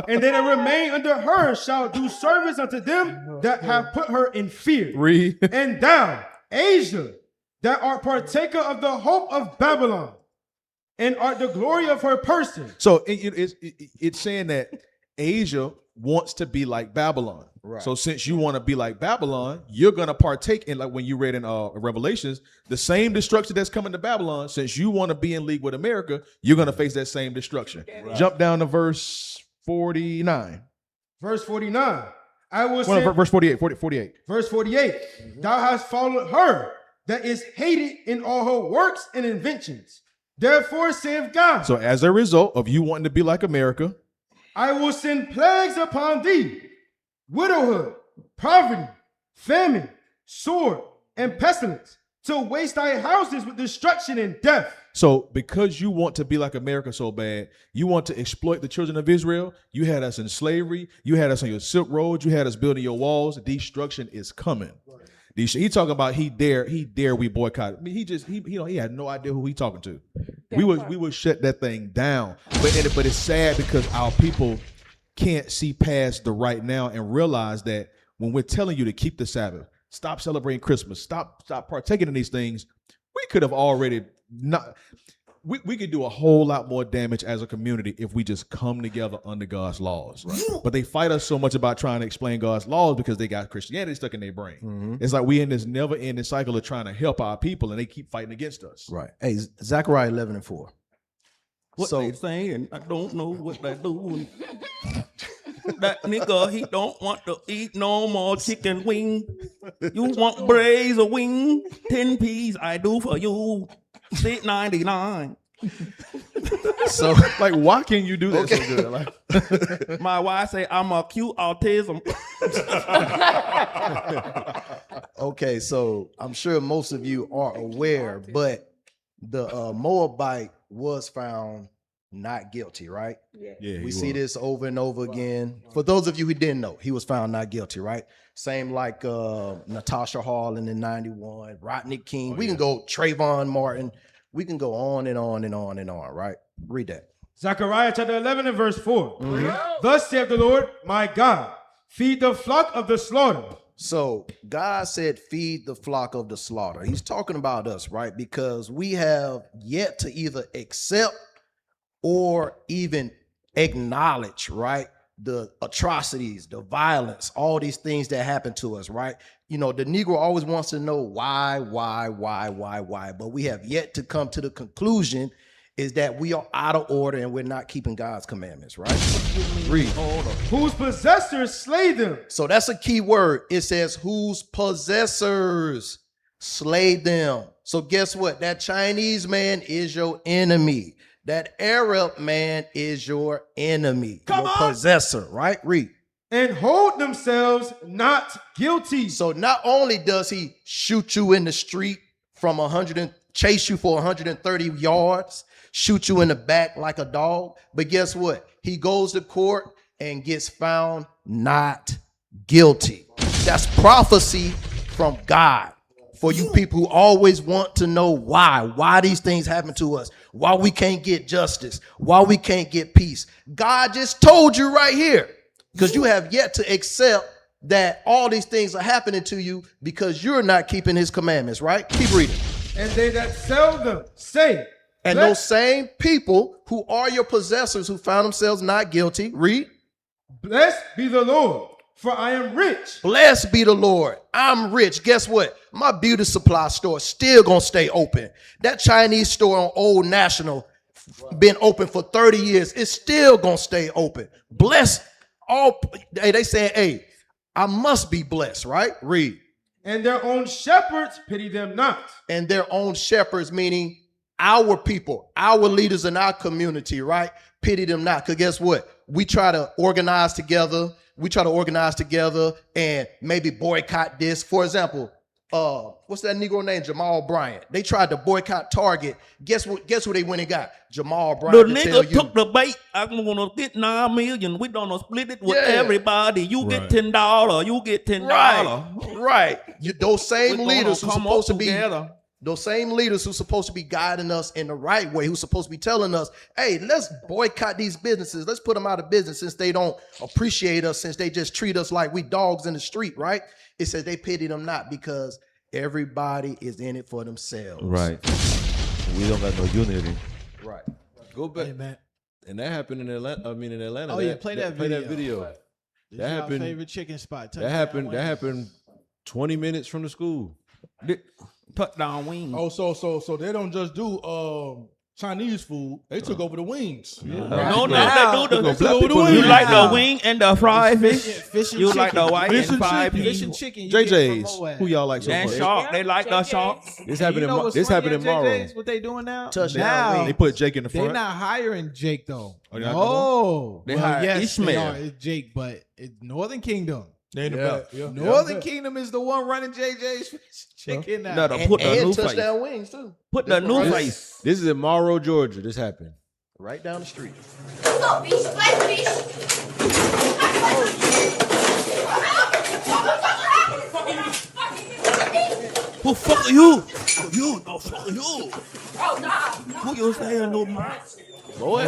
And they that remain under her shall do service unto them that have put her in fear. Read. And thou, Asia, that art partaker of the hope of Babylon, and art the glory of her person. So it's saying that Asia wants to be like Babylon. Right. So since you want to be like Babylon, you're going to partake in, like when you read in Revelations, the same destruction that's coming to Babylon. Since you want to be in league with America, you're going to face that same destruction. Right. Jump down to verse 49. Verse 49. I will say, Verse 48. verse 48. Thou hast followed her that is hated in all her works and inventions. Therefore saith God, So as a result of you wanting to be like America, I will send plagues upon thee, widowhood, poverty, famine, sword, and pestilence, to waste thy houses with destruction and death. so because you want to be like America so bad, you want to exploit the children of Israel. You had us in slavery. You had us on your Silk Road. You had us building your walls. Destruction is coming. He talking about he dare we boycott. I mean, he had no idea who he talking to. We would shut that thing down. But it's sad because our people can't see past the right now and realize that when we're telling you to keep the Sabbath, stop celebrating Christmas, stop partaking in these things, we could have already not. We could do a whole lot more damage as a community if we just come together under God's laws. Right. But they fight us so much about trying to explain God's laws because they got Christianity stuck in their brain. Mm-hmm. It's like we in this never-ending cycle of trying to help our people, and they keep fighting against us. Right. Hey, Zechariah 11 and 4. What they saying? I don't know what they doing. That nigga, he don't want to eat no more chicken wing. You want braised wing? 10 piece I do for you. $6.99. So, like, why can you do that so good? Like, my wife say I'm a cute autism. Okay, so I'm sure most of you are aware, but the Moabite was found not guilty, right? Yeah, we see this over and over again. For those of you who didn't know, he was found not guilty, right? Same like Natasha Harlan in 91, Rodney King. We can go Trayvon Martin. We can go on and on and on and on, right? Read that. Zechariah chapter 11 and verse 4. Mm-hmm. Thus saith the Lord, my God, feed the flock of the slaughter. So God said, feed the flock of the slaughter. He's talking about us, right? Because we have yet to either accept or even acknowledge, right, the atrocities, the violence, all these things that happen to us, right? You know, the Negro always wants to know why, but we have yet to come to the conclusion is that we are out of order and we're not keeping God's commandments, right? Read. Whose possessors slay them. So that's a key word. It says whose possessors slay them. So guess what? That Chinese man is your enemy. That Arab man is your enemy, your possessor, right? Read. And hold themselves not guilty. So not only does he shoot you in the street from chase you for 130 yards, shoot you in the back like a dog, but guess what? He goes to court and gets found not guilty. That's prophecy from God. For you people who always want to know why these things happen to us, why we can't get justice, why we can't get peace. God just told you right here, because you have yet to accept that all these things are happening to you because you're not keeping his commandments, right? Keep reading. And they that sell them say. And those same people who are your possessors who found themselves not guilty, read. Blessed be the Lord, for I am rich. Blessed be the Lord. I'm rich. Guess what? My beauty supply store still gonna stay open. That Chinese store on Old National been open for 30 years. It's still gonna stay open. Bless all. Hey, they saying, hey, I must be blessed, right? Read. And their own shepherds pity them not. And their own shepherds, meaning our people, our leaders in our community, right? Pity them not. Because guess what? We try to organize together. And maybe boycott this. For example, what's that Negro name? Jamal Bryant. They tried to boycott Target. Guess what? Guess who they went and got? Jamal Bryant. The nigga took the bait. I'm gonna get 9 million. We gonna split it with everybody. You get $10. You get $10. Right. Those same leaders who supposed to be together. Those same leaders who's supposed to be guiding us in the right way, who's supposed to be telling us, hey, let's boycott these businesses. Let's put them out of business since they don't appreciate us, since they just treat us like we dogs in the street, right? It says they pity them not because everybody is in it for themselves. Right. We don't got no unity. Right. Go back. Hey, man. And that happened in Atlanta. In Atlanta. Oh, yeah, play that video. This That is our happened. favorite chicken spot. That happened 20 minutes from the school. Touchdown wings. Oh, so they don't just do Chinese food. They took over the wings. No, they do the wings. You like the wing and the fried fish? You like the white and fried fish fish? and chicken. JJ's. Who y'all like so And much? shark. They like the sharks. This happened in Morrow. JJ's, what they doing now? Touchdown. They put Jake in the front. They're not hiring Jake though. Oh, they're not No. They Well, hired yes, Ishmael. they are. It's Jake, but it's Northern Kingdom. They in the back. Yeah. Northern Kingdom is the one running JJ's chicken now. No, to put the new And face. touchdown wings too. Put the new face. This is in Morrow, Georgia. This happened. Right down the street. Who fuck you? You, no fuck you. Who you saying no more? Boy,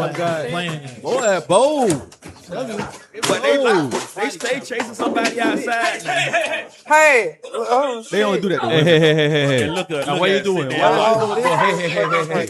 boy, bold. But they stay chasing somebody outside. Hey. They only do that. Hey, look at Now, what you doing? Hey,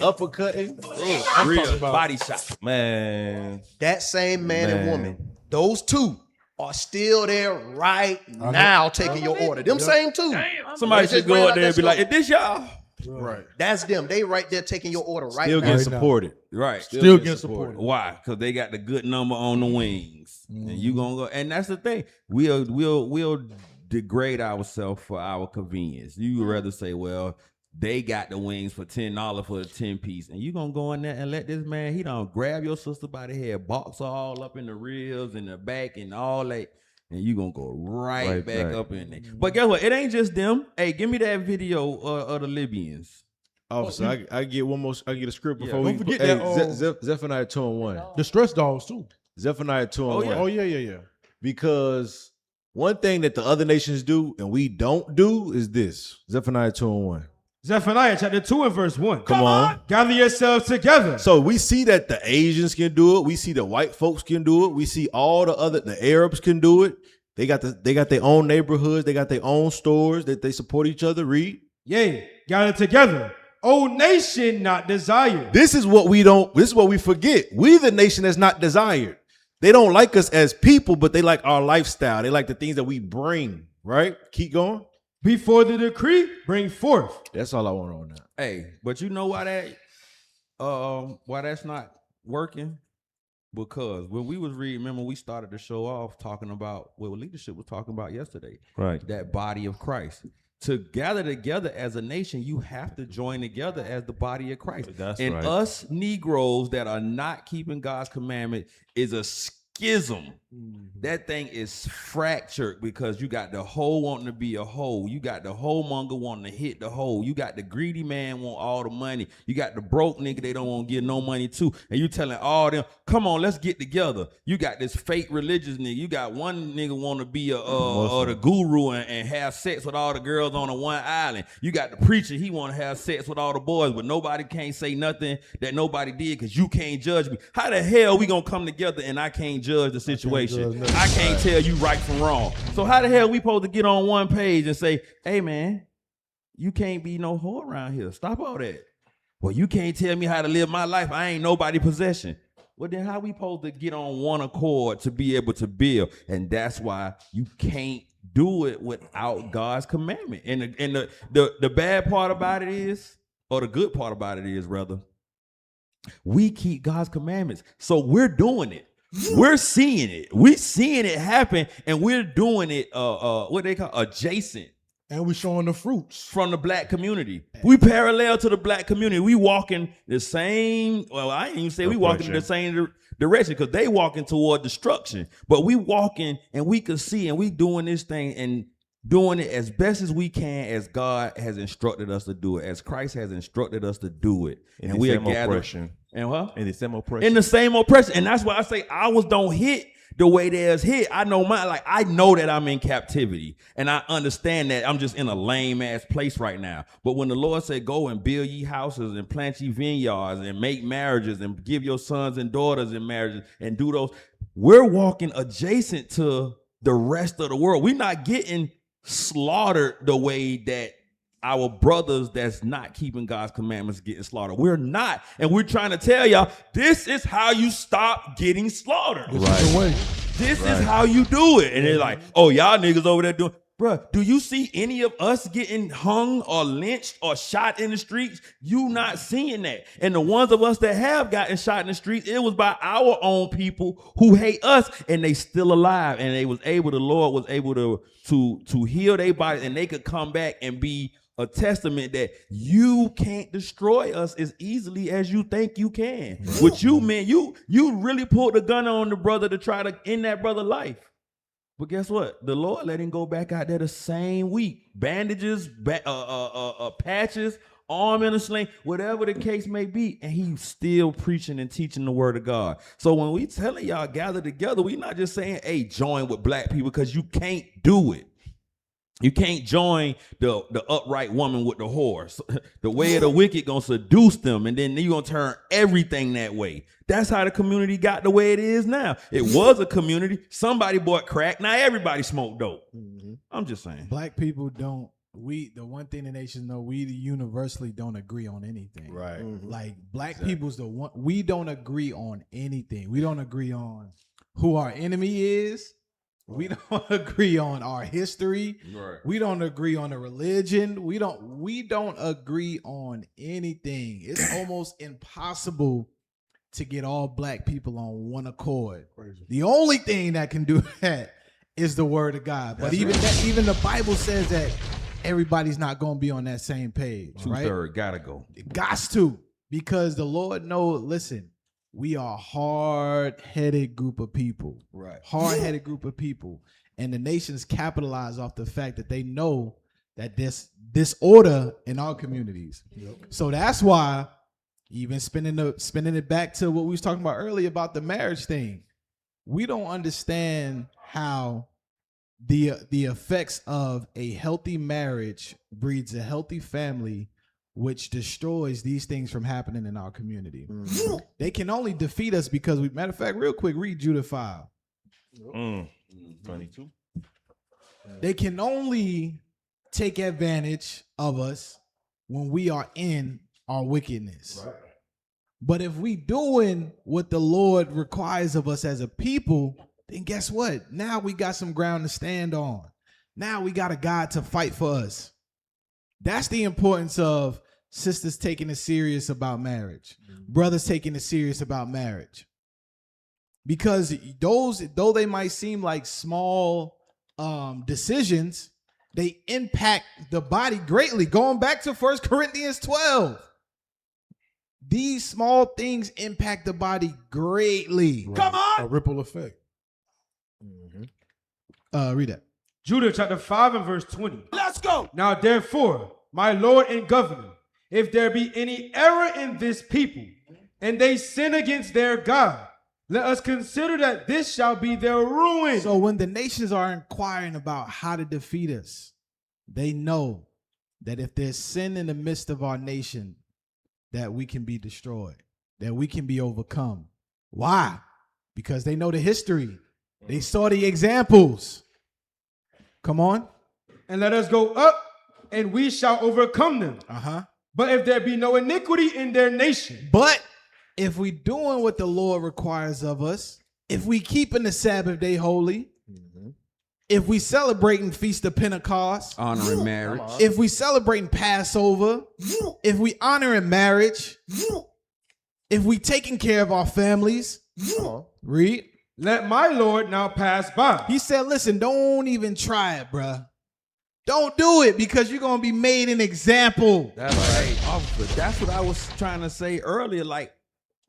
Uppercutting. real body shot. Man. That same man and woman, those two are still there right now taking your order. Them same two. Somebody should go out there and be like, "Is this y'all?" Right. That's them. They right there taking your order right Still now. getting supported. Right. Still getting supported. Why? Because they got the good number on the wings, and you gonna go. And that's the thing. We'll degrade ourselves for our convenience. You would rather say, well, they got the wings for $10 for the 10 piece, and you gonna go in there and let this man, he don't grab your sister by the head, box her all up in the ribs and the back and all that. And you gonna go right back up in there. But guess what? It ain't just them. Hey, give me that video of the Libyans. Officer, I get one more. I get a script before Don't we forget hey, that, Zephaniah 2-1. The stress dogs too. Zephaniah 2-1. Oh yeah. Because one thing that the other nations do and we don't do is this. Zephaniah 2-1. Zephaniah chapter 2 and verse 1. Come on. Gather yourselves together. So we see that the Asians can do it. We see the white folks can do it. We see all the Arabs can do it. They got their own neighborhoods. They got their own stores that they support each other. Read. Yea, gather together. O nation not desired. This is what we forget. We the nation that's not desired. They don't like us as people, but they like our lifestyle. They like the things that we bring, right? Keep going. Before the decree, bring forth. That's all I want on that. Hey, but you know why that's not working? Because when we was reading, remember we started the show off talking about what leadership was talking about yesterday. Right. That body of Christ. To gather together as a nation, you have to join together as the body of Christ. That's and right. us Negroes that are not keeping God's commandment is a schism. That thing is fractured because you got the hoe wanting to be a hoe. You got the homemonger wanting to hit the hoe. You got the greedy man want all the money. You got the broke nigga they don't want to give no money to. And you telling all them, come on, let's get together. You got this fake religious nigga. You got one nigga want to be the guru and have sex with all the girls on a one island. You got the preacher, he want to have sex with all the boys, but nobody can't say nothing that nobody did because you can't judge me. How the hell we gonna come together and I can't judge the situation? I can't tell you right from wrong. So how the hell we supposed to get on one page and say, hey man, you can't be no whore around here. Stop all that. Well, you can't tell me how to live my life. I ain't nobody possession. Well, then how we supposed to get on one accord to be able to build? And that's why you can't do it without God's commandment. And the bad part about it is, or the good part about it is, rather, We keep God's commandments. So we're doing it. We're seeing it. We're seeing it happen, and we're doing it what they call adjacent. And we're showing the fruits from the black community. We parallel to the black community. We walking the same, well, I ain't even say we walking in the same direction because they walking toward destruction. But we walking and we can see and we doing this thing and doing it as best as we can as God has instructed us to do it, as Christ has instructed us to do it. And we are gathering. And what? In the same oppression. In the same oppression. And that's why I say ours don't hit the way theirs hit. I know mine, like I know that I'm in captivity. And I understand that I'm just in a lame ass place right now. But when the Lord said, go and build ye houses and plant ye vineyards and make marriages and give your sons and daughters in marriages and do those, we're walking adjacent to the rest of the world. We're not getting slaughtered the way that our brothers that's not keeping God's commandments getting slaughtered. We're not. And we're trying to tell y'all, this is how you stop getting slaughtered. This is how you do it. And they're like, oh, y'all niggas over there doing, bruh, do you see any of us getting hung or lynched or shot in the streets? You not seeing that. And the ones of us that have gotten shot in the streets, it was by our own people who hate us, and they still alive. And they was able, the Lord was able to heal their bodies, and they could come back and be a testament that you can't destroy us as easily as you think you can. What you meant, you really pulled the gun on the brother to try to end that brother's life. But guess what? The Lord let him go back out there the same week. Bandages, patches, arm in a sling, whatever the case may be. And he's still preaching and teaching the word of God. So when we telling y'all gather together, we not just saying, hey, join with black people, because you can't do it. You can't join the upright woman with the whore. The way of the wicked gonna seduce them, and then you're gonna turn everything that way. That's how the community got the way it is now. It was a community. Somebody bought crack. Now everybody smoked dope. I'm just saying. Black people don't. The one thing the nation know, we universally don't agree on anything. Right. Like black people's the one. We don't agree on anything. We don't agree on who our enemy is. We don't agree on our history. Right. We don't agree on the religion. We don't agree on anything. It's almost impossible to get all black people on one accord. Crazy. The only thing that can do that is the word of God. But even the Bible says that everybody's not going to be on that same page. 2/3 gotta go. It gots to, because the Lord knows. Listen. We are a hard-headed group of people. Right. Hard-headed group of people. And the nations capitalize off the fact that they know that there's disorder in our communities. Yep. So that's why, even spinning it back to what we was talking about earlier about the marriage thing, we don't understand how the effects of a healthy marriage breeds a healthy family, which destroys these things from happening in our community. They can only defeat us because matter of fact, real quick, read Judah 5. 22. They can only take advantage of us when we are in our wickedness. Right. But if we doing what the Lord requires of us as a people, then guess what? Now we got some ground to stand on. Now we got a God to fight for us. That's the importance of sisters taking it serious about marriage, brothers taking it serious about marriage. Because though they might seem like small decisions, they impact the body greatly. Going back to 1 Corinthians 12. These small things impact the body greatly. Right. Come on! A ripple effect. Read that. Judah chapter 5 and verse 20. Let's go. Now therefore, my Lord and Governor, if there be any error in this people, and they sin against their God, let us consider that this shall be their ruin. So when the nations are inquiring about how to defeat us, they know that if there's sin in the midst of our nation, that we can be destroyed, that we can be overcome. Why? Because they know the history. They saw the examples. Come on. And let us go up, and we shall overcome them. But if there be no iniquity in their nation. But if we doing what the Lord requires of us, if we keeping the Sabbath day holy, if we celebrating Feast of Pentecost, honoring marriage, if we celebrating Passover, if we honoring marriage, if we taking care of our families, read. Let my Lord now pass by. He said, listen, don't even try it, bruh. Don't do it because you're going to be made an example. That's right, officer. That's what I was trying to say earlier. Like,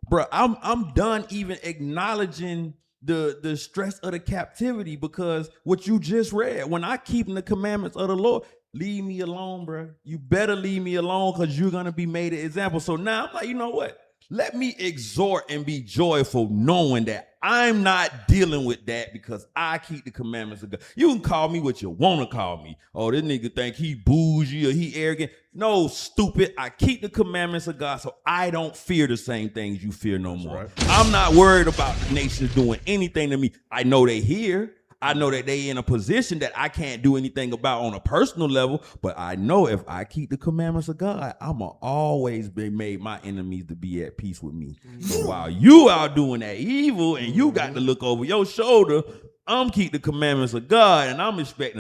bro, I'm done even acknowledging the stress of the captivity because what you just read, when I keep the commandments of the Lord, leave me alone, bro. You better leave me alone because you're going to be made an example. So now I'm like, you know what? Let me exhort and be joyful knowing that I'm not dealing with that because I keep the commandments of God. You can call me what you want to call me. Oh, this nigga think he bougie or he arrogant. No, stupid. I keep the commandments of God, so I don't fear the same things you fear no more. Right. I'm not worried about the nations doing anything to me. I know they here. I know that they in a position that I can't do anything about on a personal level, but I know if I keep the commandments of God, I'ma always be made my enemies to be at peace with me. So while you out doing that evil and you got to look over your shoulder, I'm keep the commandments of God, and I'm expecting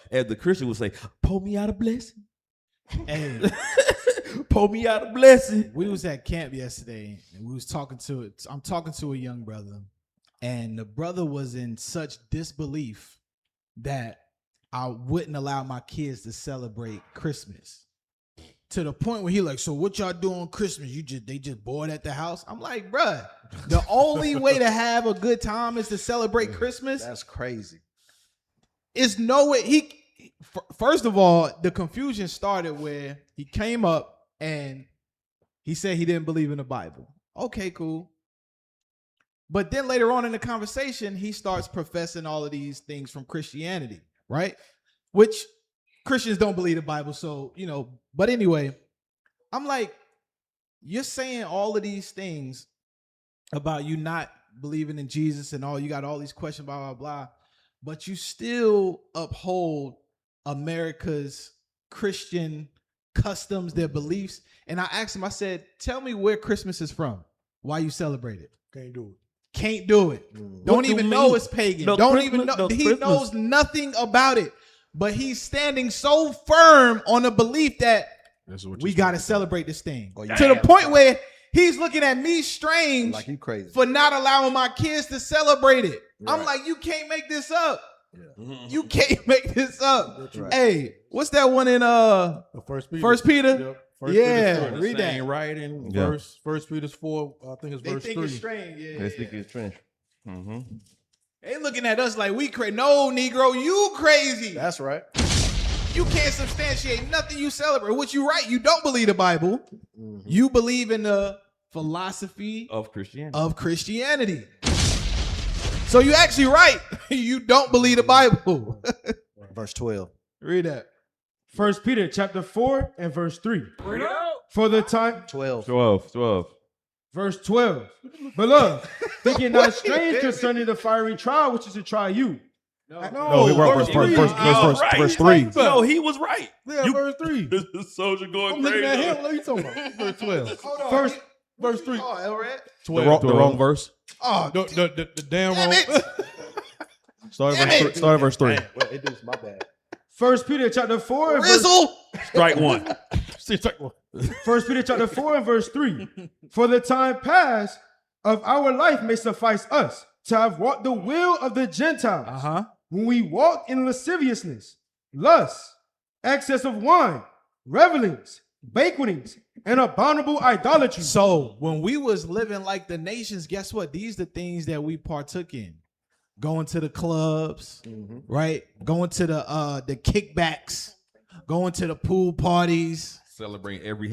as the Christian would say, pull me out a blessing. Hey, pull me out a blessing. We was at camp yesterday and we was talking to it. I'm talking to a young brother. And the brother was in such disbelief that I wouldn't allow my kids to celebrate Christmas. To the point where he like, so what y'all do on Christmas? They just bored at the house? I'm like, bruh, the only way to have a good time is to celebrate Christmas. That's crazy. It's no way. First of all, the confusion started where he came up and he said he didn't believe in the Bible. Okay, cool. But then later on in the conversation, he starts professing all of these things from Christianity, right? Which Christians don't believe the Bible. So, but anyway, I'm like, you're saying all of these things about you not believing in Jesus and all, you got all these questions, blah, blah, blah, but you still uphold America's Christian customs, their beliefs. And I asked him, I said, tell me where Christmas is from. Why you celebrate it? Can't do it. Can't do it. Don't even know it's pagan. Don't even know. He knows nothing about it. But he's standing so firm on the belief that we got to celebrate this thing. To the point where he's looking at me strange like you crazy for not allowing my kids to celebrate it. Right. I'm like, you can't make this up. Yeah. You can't make this up. Right. Hey, what's that one in First Peter? First Peter? Yep. Read that. Right in First Peter 4, I think it's verse 3. They think it's strange. They think it's strange. Mm-hmm. They looking at us like we crazy. No, Negro, you crazy. That's right. You can't substantiate nothing you celebrate. What you right? You don't believe the Bible. Mm-hmm. You believe in the philosophy of Christianity. So you actually right. You don't believe the Bible. Verse 12. Read that. 1 Peter chapter 4 and verse 3. For the time 12. Verse 12. Beloved, thinking not strange concerning the fiery trial which is to try you. No, he wrote verse 3. No, he was right. Yeah, verse 3. The soldier going crazy. I'm looking at him. What are you talking about? Verse 12. Hold on. Verse 3. Oh, Elred. 12. The wrong verse. Oh, the damn wrong. Start at verse 3. Well, it is my bad. 1 Peter chapter 4 and Strike one. Strike one. 1 Peter chapter 4 and verse 3. For the time past of our life may suffice us to have walked the will of the Gentiles. When we walk in lasciviousness, lust, excess of wine, revelings, banquetings, and abominable idolatry. So when we was living like the nations, guess what? These are the things that we partook in. Going to the clubs, right? Going to the kickbacks, going to the pool parties. Celebrating every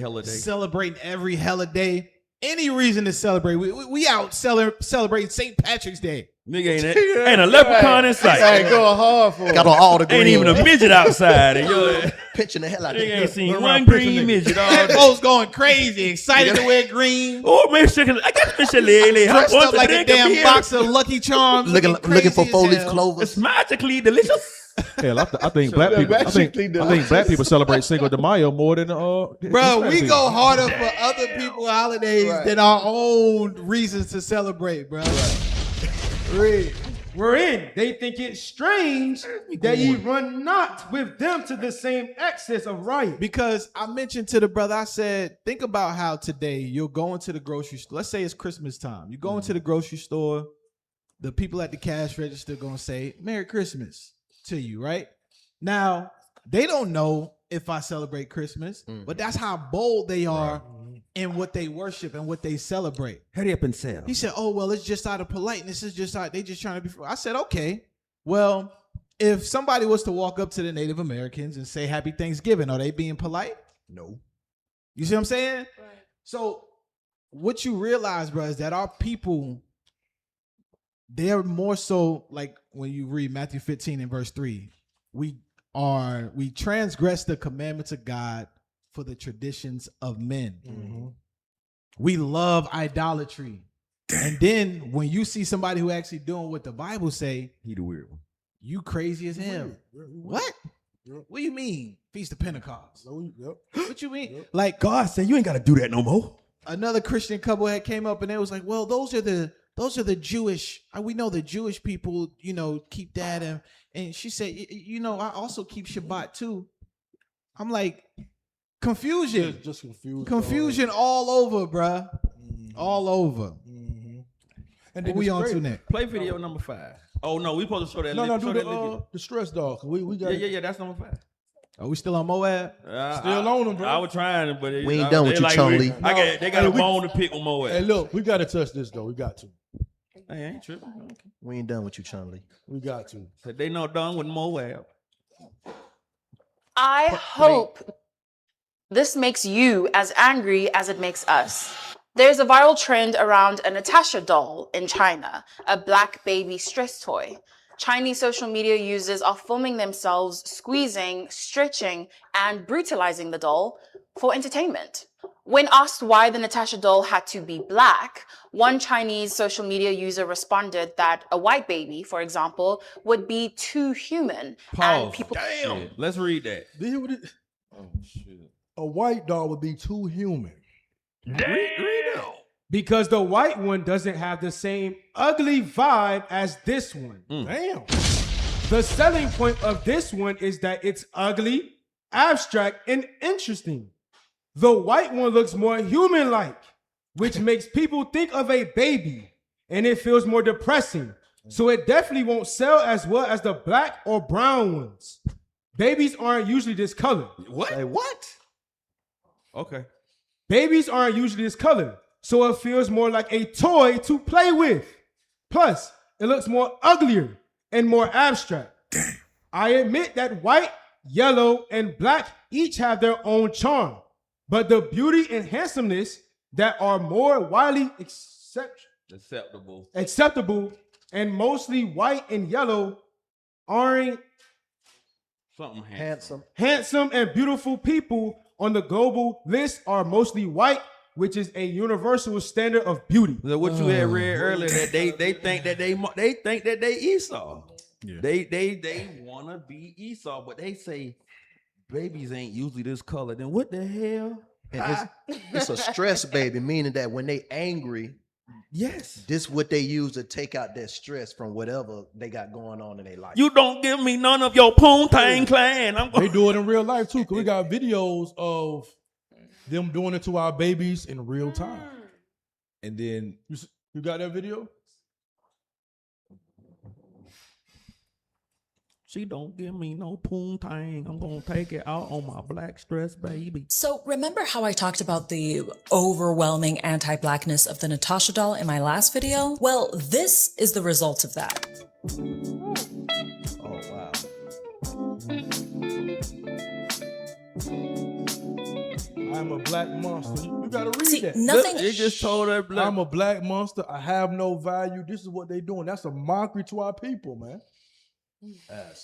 holiday. Any reason to celebrate. We out celebrating St. Patrick's Day. Nigga ain't a leprechaun in sight. Ain't going hard for it. Got on all the green. Ain't even a midget outside. And pitching the hell out of it. Ain't seen one green midget all day. Folks going crazy, excited to wear green. Oh, man, I got Mr. Lily. Dressed up like a damn box of Lucky Charms. Looking for 4-leaf clovers. It's magically delicious. Hell, I think black people. I think black people celebrate Cinco de Mayo more than Bro, we go harder for other people's holidays than our own reasons to celebrate, bro. Read. we're in. They think it strange that ye run not with them to the same excess of riot. Because I mentioned to the brother, I said, think about how today you'll go into the grocery store. Let's say it's Christmas time. You go into the grocery store, the people at the cash register going to say, Merry Christmas to you, right? Now, they don't know if I celebrate Christmas, but that's how bold they are in what they worship and what they celebrate. Hurry up and sell. He said, oh, well, it's just out of politeness. It's just out, they just trying to be. I said, okay, well, if somebody was to walk up to the Native Americans and say Happy Thanksgiving, are they being polite? No. You see what I'm saying? Right. So what you realize, bro, is that our people, they're more so like when you read Matthew 15 and verse 3, we transgress the commandments of God for the traditions of men. Mm-hmm. We love idolatry. And then when you see somebody who actually doing what the Bible say, he the weird one. You crazy as hell. What? What do you mean? Feast of Pentecost. What you mean? Like God said you ain't got to do that no more. Another Christian couple had came up and they was like, well, those are the Jewish, we know the Jewish people, keep that. And she said, I also keep Shabbat too. I'm like, confusion. Just confused. Confusion all over, bruh. All over. And then we on to next. Play video number 5. Oh no, we supposed to show that. No, do the stress dog. We got yeah. That's number 5. Are we still on Moab? Still on them, bro. I was trying, but we ain't done with you, Chun-Li. They got a bone to pick with Moab. Hey, look, we got to touch this though. We got to. Hey, I ain't tripping. Okay. We ain't done with you, Chun-Li. We got to. So they not done with Moab. I hope this makes you as angry as it makes us. There's a viral trend around a Natasha doll in China, a black baby stress toy. Chinese social media users are filming themselves squeezing, stretching, and brutalizing the doll for entertainment. When asked why the Natasha doll had to be black, one Chinese social media user responded that a white baby, for example, would be too human. Pause. And people. Damn. Let's read that. Oh shit. A white doll would be too human. Damn. Because the white one doesn't have the same ugly vibe as this one. Damn. The selling point of this one is that it's ugly, abstract, and interesting. The white one looks more human-like, which makes people think of a baby, and it feels more depressing. So it definitely won't sell as well as the black or brown ones. Babies aren't usually this color. What? Say what? Okay. Babies aren't usually this color, so it feels more like a toy to play with. Plus, it looks more uglier and more abstract. Damn. I admit that white, yellow, and black each have their own charm, but the beauty and handsomeness that are more widely acceptable and mostly white and yellow aren't something handsome and beautiful people on the global list are mostly white, which is a universal standard of beauty. So what you had read earlier, that they think that they Esau. Yeah. They want to be Esau, but they say babies ain't usually this color. Then what the hell? And it's a stress baby, meaning that when they angry, yes, this what they use to take out their stress from whatever they got going on in their life. You don't give me none of your Poontang clan. They do it in real life too, because we got videos of them doing it to our babies in real time. And then you got that video? She don't give me no poontang. I'm going to take it out on my black stress baby. So remember how I talked about the overwhelming anti-blackness of the Natasha doll in my last video? Well, this is the result of that. Oh, wow. I'm a black monster. You gotta read that. Nothing. They just told her I'm a black monster. I have no value. This is what they doing. That's a mockery to our people, man.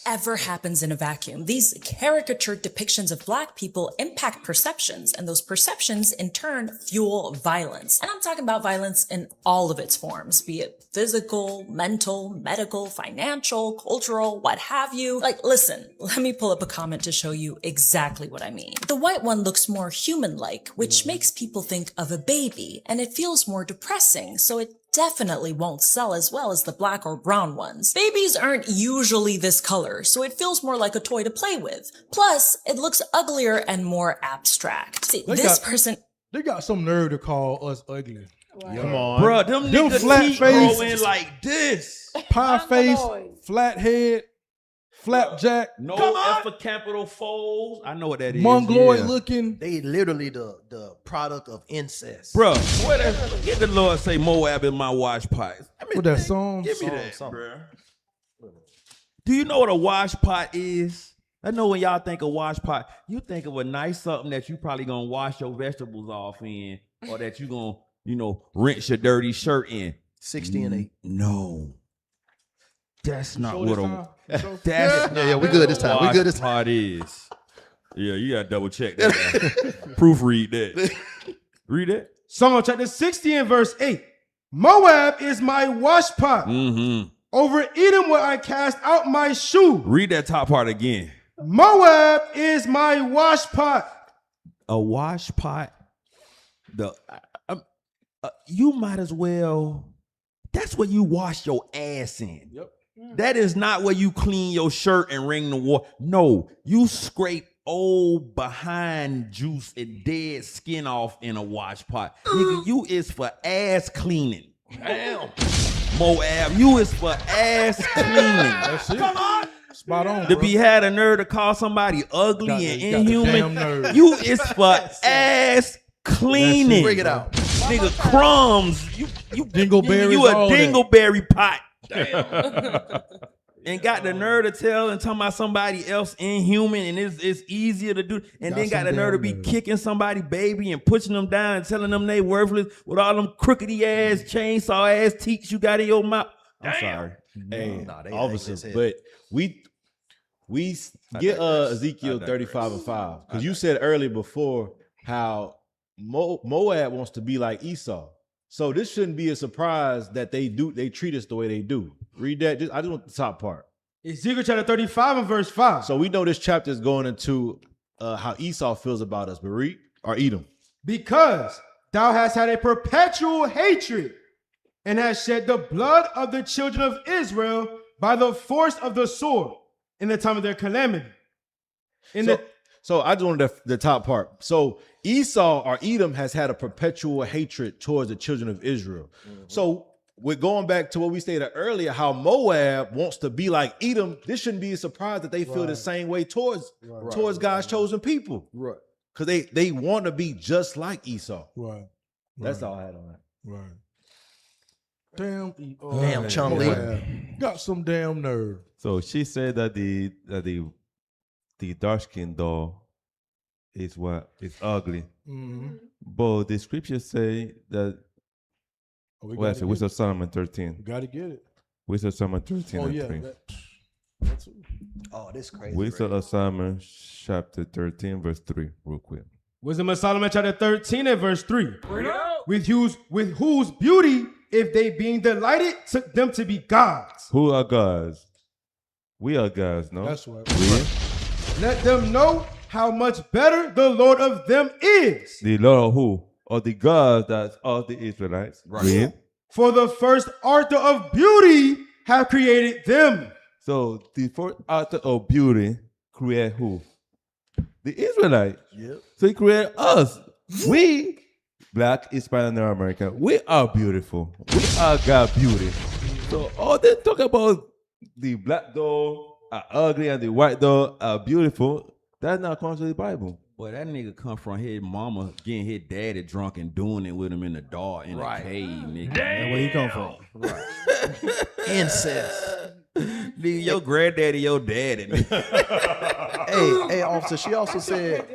Ever happens in a vacuum. These caricatured depictions of black people impact perceptions, and those perceptions in turn fuel violence. And I'm talking about violence in all of its forms, be it physical, mental, medical, financial, cultural, what have you. Like, listen, let me pull up a comment to show you exactly what I mean. The white one looks more human-like, which makes people think of a baby, and it feels more depressing, so it definitely won't sell as well as the black or brown ones. Babies aren't usually this color, so it feels more like a toy to play with. Plus, it looks uglier and more abstract. See, this person... They got some nerve to call us ugly. Wow. Come on. Bro, them niggas flat teeth face, grow in like this. Pie face, flat head, flapjack. No F for capital foes. I know what that is. Mongoloid looking. They literally the product of incest. Bro, get the Lord say Moab in my wash pot. What that song? Give me that, bro. Do you know what a wash pot is? I know when y'all think of wash pot, you think of a nice something that you probably gonna wash your vegetables off in, or that you gonna, rinse your dirty shirt in. 60 and 8. No. That's not what a yeah, we good this time. We good this time. Pot is. Yeah, you gotta double check that. Proofread that. Read it. Psalm chapter 60 and verse 8. Moab is my wash pot. Mm-hmm. Over Edom will I cast out my shoe. Read that top part again. Moab is my wash pot. A wash pot. You might as well. That's where you wash your ass in. Yep. That is not where you clean your shirt and wring the water. No, you scrape old behind juice and dead skin off in a wash pot. Nigga, you is for ass cleaning. Damn. Moab, you is for ass cleaning. That's it. Come on. Spot on. To be had a nerve to call somebody ugly and inhuman. You is for ass cleaning. Bring it out. Nigga, crumbs. You dingleberries. You a dingleberry pot. And got the nerve to tell and talking about somebody else inhuman, and it's easier to do. And then got the nerve to be kicking somebody baby and pushing them down and telling them they worthless with all them crookedy ass chainsaw ass teeth you got in your mouth. I'm sorry. Hey, officer, but we get Ezekiel 35 and 5 because you said earlier before how Moab wants to be like Esau. So this shouldn't be a surprise that they treat us the way they do. Read that. I just want the top part. Ezekiel chapter 35 and verse 5. So we know this chapter is going into how Esau feels about us, but read or Edom. Because thou hast had a perpetual hatred and hast shed the blood of the children of Israel by the force of the sword in the time of their calamity. So I just wanted the top part. So Esau or Edom has had a perpetual hatred towards the children of Israel. Mm-hmm. So we're going back to what we stated earlier, how Moab wants to be like Edom. This shouldn't be a surprise that they feel the same way towards God's chosen people. Right. Because they want to be just like Esau. Right. That's all I had on that. Right. Damn. Damn Chun-Li. Got some damn nerve. So she said that the dark skin doll is ugly. Mm-hmm. But the scriptures say that Wisdom of Solomon 13. You gotta get it. Wisdom of Solomon 13 and 3. This crazy. Wisdom of Solomon chapter 13 verse 3 real quick. Wisdom of Solomon chapter 13 and verse 3. With whose beauty, if they being delighted, took them to be gods. Who are gods? We are gods, no? That's right. Let them know how much better the Lord of them is. The Lord of who? Or the gods that's of the Israelites. Right. For the first author of beauty have created them. So the first author of beauty created who? The Israelites. Yep. So he created us. We, Black, Hispanic, and American, we are beautiful. We are God beauty. So all they talk about the black doll are ugly and the white doll are beautiful. That's not according to the Bible. Boy, that nigga come from his mama getting his daddy drunk and doing it with him in the dark in a cave, nigga. That's where he come from. Right. Incest. Nigga, your granddaddy, your daddy. Hey, officer, she also said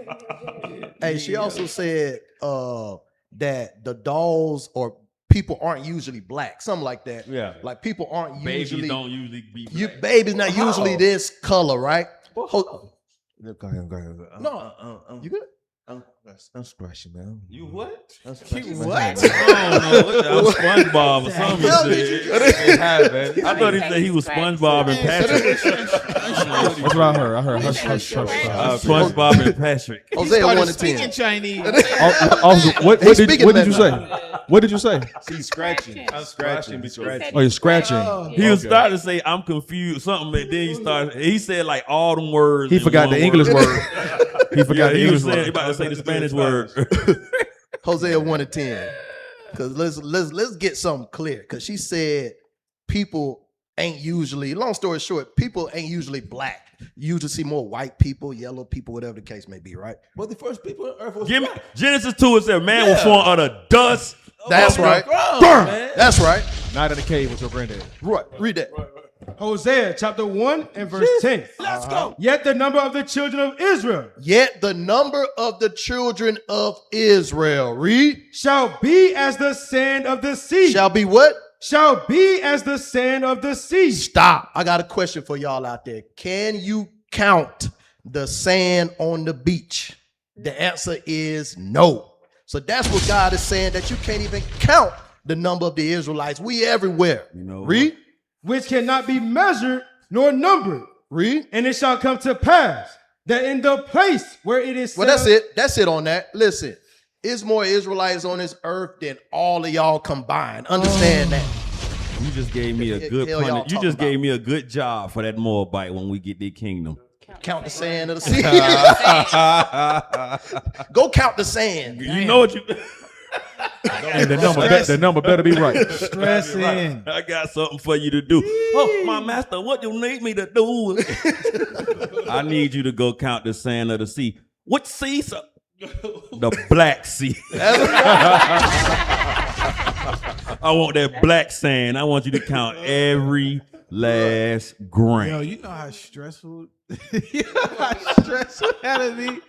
that the dolls or people aren't usually black, something like that. Yeah. Like people aren't Babies usually don't usually be black. Babies not usually this color, right? Go ahead. No, you good? I'm scratching, man. You what? I'm scratching. What? I don't know. I'm SpongeBob or something. I thought he said he was SpongeBob and Patrick. That's what I heard. I heard hush. SpongeBob and Patrick. Hosea 1 to 10. Speaking Chinese. What did you say? What did you say? She's scratching. I'm scratching. Be scratching. Oh, you're scratching. He was starting to say, I'm confused, something, and then he said like all them words. He forgot the English word. He forgot the He English was saying, word. he about to say the Spanish word. Hosea 1 and 10. Because let's get something clear. Because she said people ain't usually, long story short, people ain't usually black. You usually see more white people, yellow people, whatever the case may be, right? But the first people on earth was Give me black. Genesis 2 and said, man was formed out of dust. That's of right. the ground, Burn. man. That's right. Not in the cave with your granddad. Right. Read that. Hosea chapter 1 and verse 10. Let's go. Yet the number of the children of Israel Yet the number of the children of Israel, read, shall be as the sand of the sea. shall be what? Shall be as the sand of the sea. Stop. I got a question for y'all out there. Can you count the sand on the beach? The answer is no. So that's what God is saying, that you can't even count the number of the Israelites. We everywhere. Read. Which cannot be measured nor numbered. Read. And it shall come to pass that in the place where it is Well, that's it. That's it on that. Listen, it's more Israelites on this earth than all of y'all combined. Understand that. You just gave me a good hell y'all pun- You just gave me a good job for that Moabite when we get their kingdom. Count the sand of the sea. Go count the sand. You know what you And the number better be right. Stressing. I got something for you to do. Oh, my master, what do you need me to do? I need you to go count the sand of the sea. What sea? Sir? The Black Sea. I want that black sand. I want you to count every last grain. Yo, you know how stressful that'd be.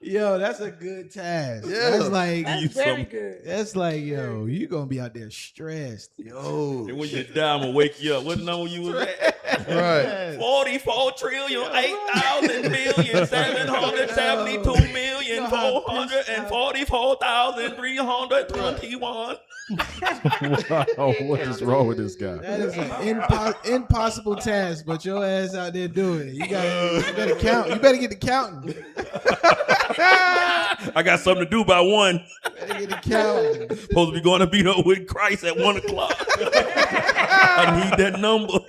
Yo, that's a good task. Yeah. That's like That's very good. That's like, yo, you gonna be out there stressed. Yo. And when you die, I'm gonna wake you up. What number you was at? Right. 44 trillion, 8,000 billion, 772 million, 444,321. Wow, what is wrong with this guy? That is an impossible task, but your ass out there doing it. You better count. You better get to counting. I got something to do by 1. Better get to counting. Supposed to be going to be up with Christ at 1 o'clock. I need that number.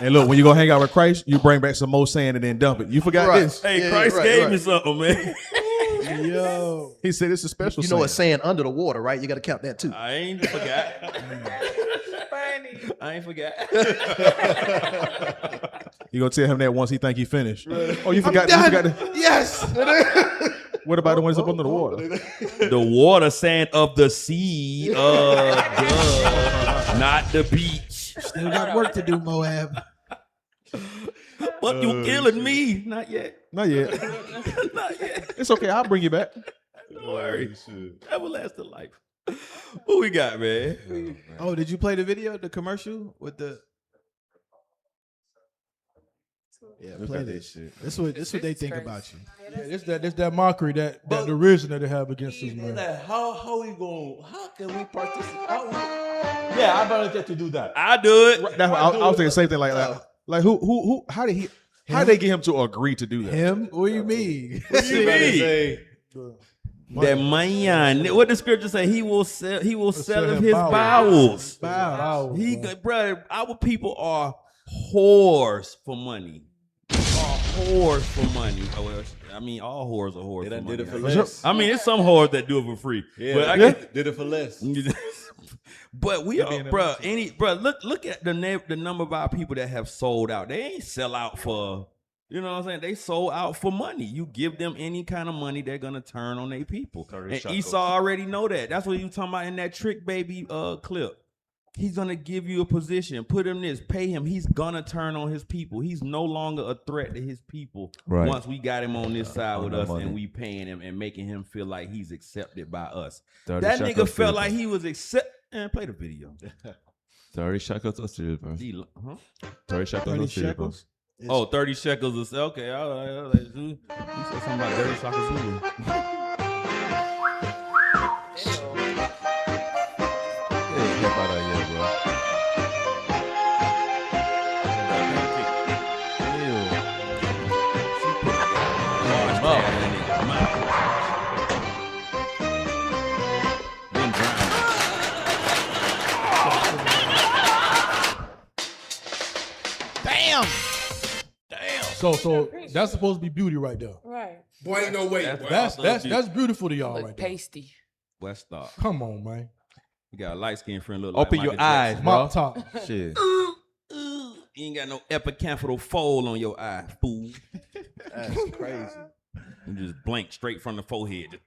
And look, when you go hang out with Christ, you bring back some more sand and then dump it. You forgot Right. this. Hey, Yeah, Christ right, gave right. me something, man. Yo. He said it's a special You sand. know it's sand under the water, right? You got to count that too. I ain't forgot. I ain't forgot. You gonna tell him that once he think he finished. Oh, you forgot. You forgot Yes. what about the ones up under the water? The water sand of the sea, not the beach. Still got work to do, Moab. But you killing me. Not yet. Not yet. Not yet. It's okay. I'll bring you back. Don't worry. Everlasting life. Who we got, man? Oh, did you play the video, the commercial with the? Yeah, play this shit. This what they think about you. Yeah, this that mockery, that derision that they have against us, man. How we going? How can we participate? Yeah, I better get to do that. I do it. That's what I was thinking the same thing. Like who? How did they get him to agree to do that? Him? What do you mean? What do you mean? That man, what the scripture say? He will sell of his bowels. Brother, our people are whores for money. Whores for money. Oh, well, I mean, all whores are whores. They for done money. did it for less. I mean, it's some whores that do it for free. Yeah, but did it for less. But we are, bro. Look at the number of our people that have sold out. They ain't sell out for, you know what I'm saying? They sold out for money. You give them any kind of money, they're gonna turn on their people. And Esau already know that. That's what you talking about in that trick baby clip. He's gonna give you a position, put him this, pay him. He's gonna turn on his people. He's no longer a threat to his people. Right. Once we got him on this side with us money. and we paying him and making him feel like he's accepted by us. 30 That shekels nigga felt silver. like he was accepted. And play the video. 30 shekels of silver. 30 shekels 30 of silver. shekels? Oh, 30 shekels of silver. Okay, all right. You said something about 30 shekels of silver. Get out of here, bro. Damn. So that's supposed to be beauty right there. Right. Boy, ain't no way. That's beautiful to y'all Look right there. pasty. West Star. Come on, man. You got a light skinned friend look Open like your Michael eyes, Jackson. bro. Mop top. Shit. You ain't got no epicamphal fold on your eye, fool. That's crazy. You just blink straight from the forehead.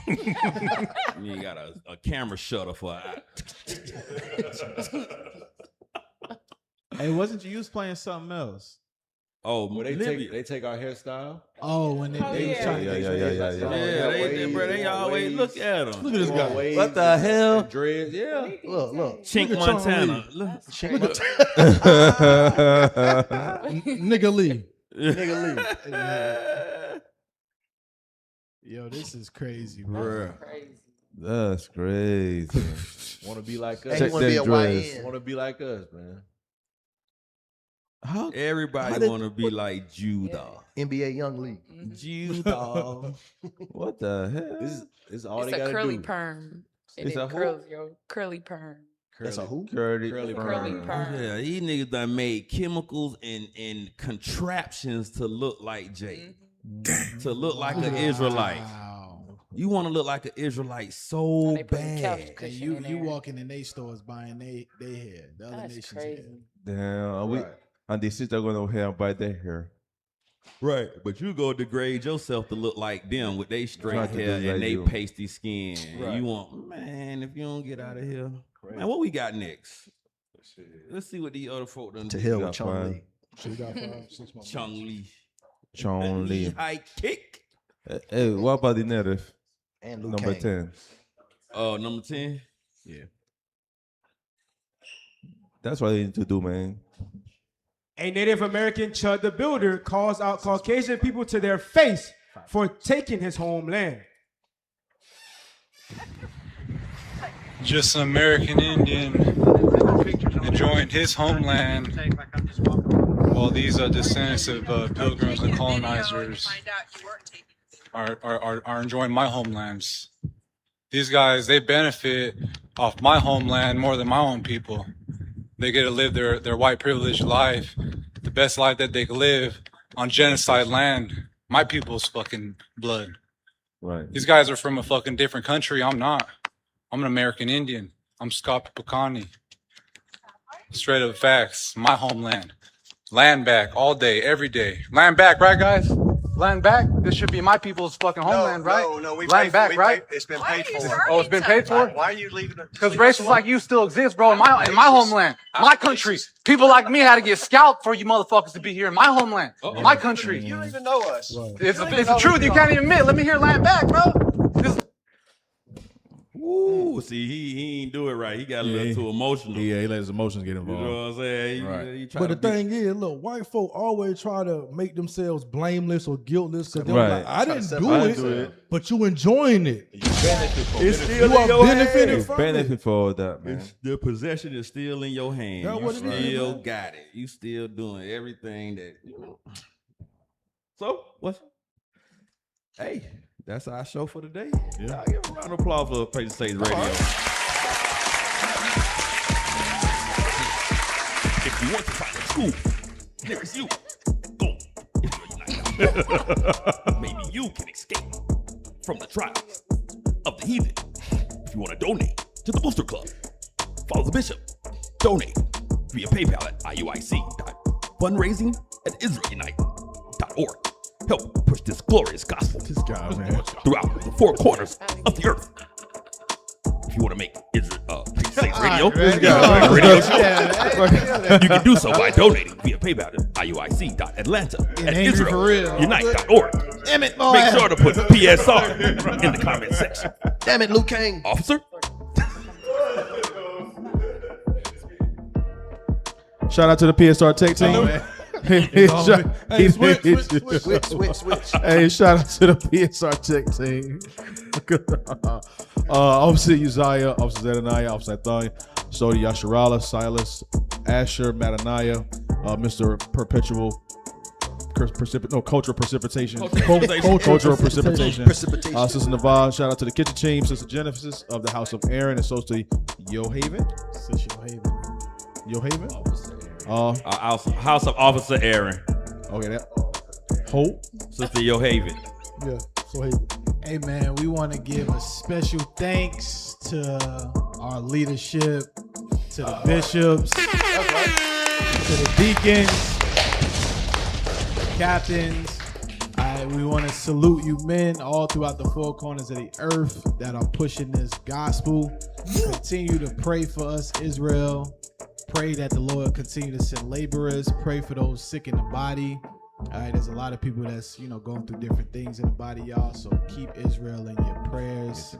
You ain't got a camera shutter for an eye. Hey, wasn't you was playing something else? Oh, Well, they take our hairstyle. Oh, when they was trying to They always look at them. Look at this guy. What the hell? Dreads, yeah. Look. Chink Look at Montana. Nigga Lee. Yo, this is crazy, bro. That's crazy. Want to be like us? Hey, you wanna be a YN. Want to be like us, man? Everybody want to be like Judah. NBA Young League. Judah. What the hell? This is all It's they a gotta curly do. perm. And It's it a who? curls your curly perm. That's a who? Curly Curly perm. perm. Yeah, these niggas done made chemicals and contraptions to look like Jay. To look like an Israelite. You want to look like an Israelite so They put a couch bad. cushion You in there. walking in they stores buying they hair. The other That's nations crazy. hair. Damn. And the sister going over here and bite their hair. Right, but you go degrade yourself to look like them with they straight Try to hair do like and they you. pasty skin. Right. You want, man, if you don't get out of here. Man, what we got next? Let's see what the other folk done To do. hell got with Chung Lee. So you got 5, 6 months. Chung Lee. Chong Lee. High kick. Hey, what about the native? And Liu Number Kang. 10. Oh, number 10? Yeah. That's what they need to do, man. A Native American, Chud the Builder, calls out Caucasian people to their face for taking his homeland. Just an American Indian enjoying his homeland while these descendants of pilgrims and colonizers are enjoying my homelands. These guys, they benefit off my homeland more than my own people. They get to live their white privileged life, the best life that they can live on genocide land, my people's fucking blood. Right. These guys are from a fucking different country. I'm not. I'm an American Indian. I'm Scott Picani. Straight up facts. My homeland. Land back all day, every day. Land back, right, guys? Land back. This should be my people's fucking homeland, right? No, we land back, right? It's been paid for. Oh, it's been paid for? Why are you leaving it? Because racists like you still exist, bro, in my homeland, my country. People like me had to get scalped for you motherfuckers to be here in my homeland, my country. You don't even know us. It's the truth. You can't even admit. Let me hear land back, bro. Ooh, see, he ain't do it right. He got a little too emotional. Yeah, he let his emotions get You involved. know what I'm saying? Right. He try But to the thing is, look, white folk always try to make themselves blameless or guiltless because they're Right. like, I didn't do I it, didn't do it. but you enjoying it. It's still You in are your benefiting hand. from Benefit it. for all that, man. The possession is still in your hand. That's You what it is, still man. got it. You still doing everything that you know. So what's hey? That's our show for today. Yeah. Give a round of applause for Page Stage Radio. If you want to find a school nearest you, go. Maybe you can escape from the trials of the heathen. If you want to donate to the Booster Club, follow the bishop. Donate via PayPal at iuic.fundraising@israelunite.org. Help push this glorious gospel throughout the four corners of the earth. If you want to make Saints Radio radio show, you can do so by donating via PayPal to iuic.atlanta@israelunite.org. Damn it, boy. Make sure to put PSR in the comment section. Damn it, Liu Kang. Officer? Shout out to the PSR Tech team. Hey, switch. Hey, shout out to the PSR Tech team. Officer Uzziah, Officer Zedaniah, Officer Athalia, Sodi Yasharala, Silas, Asher, Mataniah, Mr. Perpetual Cultural Precipitation. Cultural Precipitation. Sister Navar, shout out to the kitchen team, Sister Genesis of the House of Aaron, and so to Yo Haven. Yo Haven? House of Officer Aaron. Okay, that Hope. Sister Yohaven. Yeah, so hey. Hey man, we want to give a special thanks to our leadership, to the bishops, to the deacons, captains. We want to salute you men all throughout the four corners of the earth that are pushing this gospel. Continue to pray for us, Israel. Pray that the Lord continue to send laborers. Pray for those sick in the body. All right, there's a lot of people that's going through different things in the body, y'all. So keep Israel in your prayers.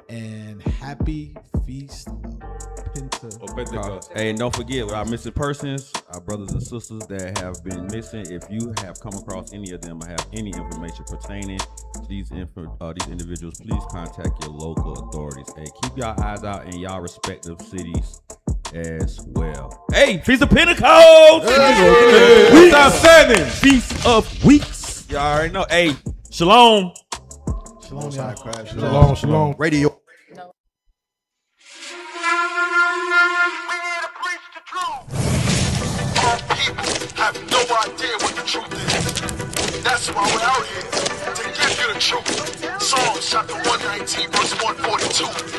And happy feast of Pentecost. Hey, and don't forget our missing persons, our brothers and sisters that have been missing. If you have come across any of them or have any information pertaining to these individuals, please contact your local authorities. Hey, keep y'all eyes out in y'all respective cities as well. Hey, Feast of Pentecost! Week outstanding! Feast of Weeks. Y'all already know. Hey, shalom. Shalom, y'all. Shalom, shalom. Radio. Have no idea what the truth is. That's why we're out here, to give you the truth. Psalms chapter 119, verse 142.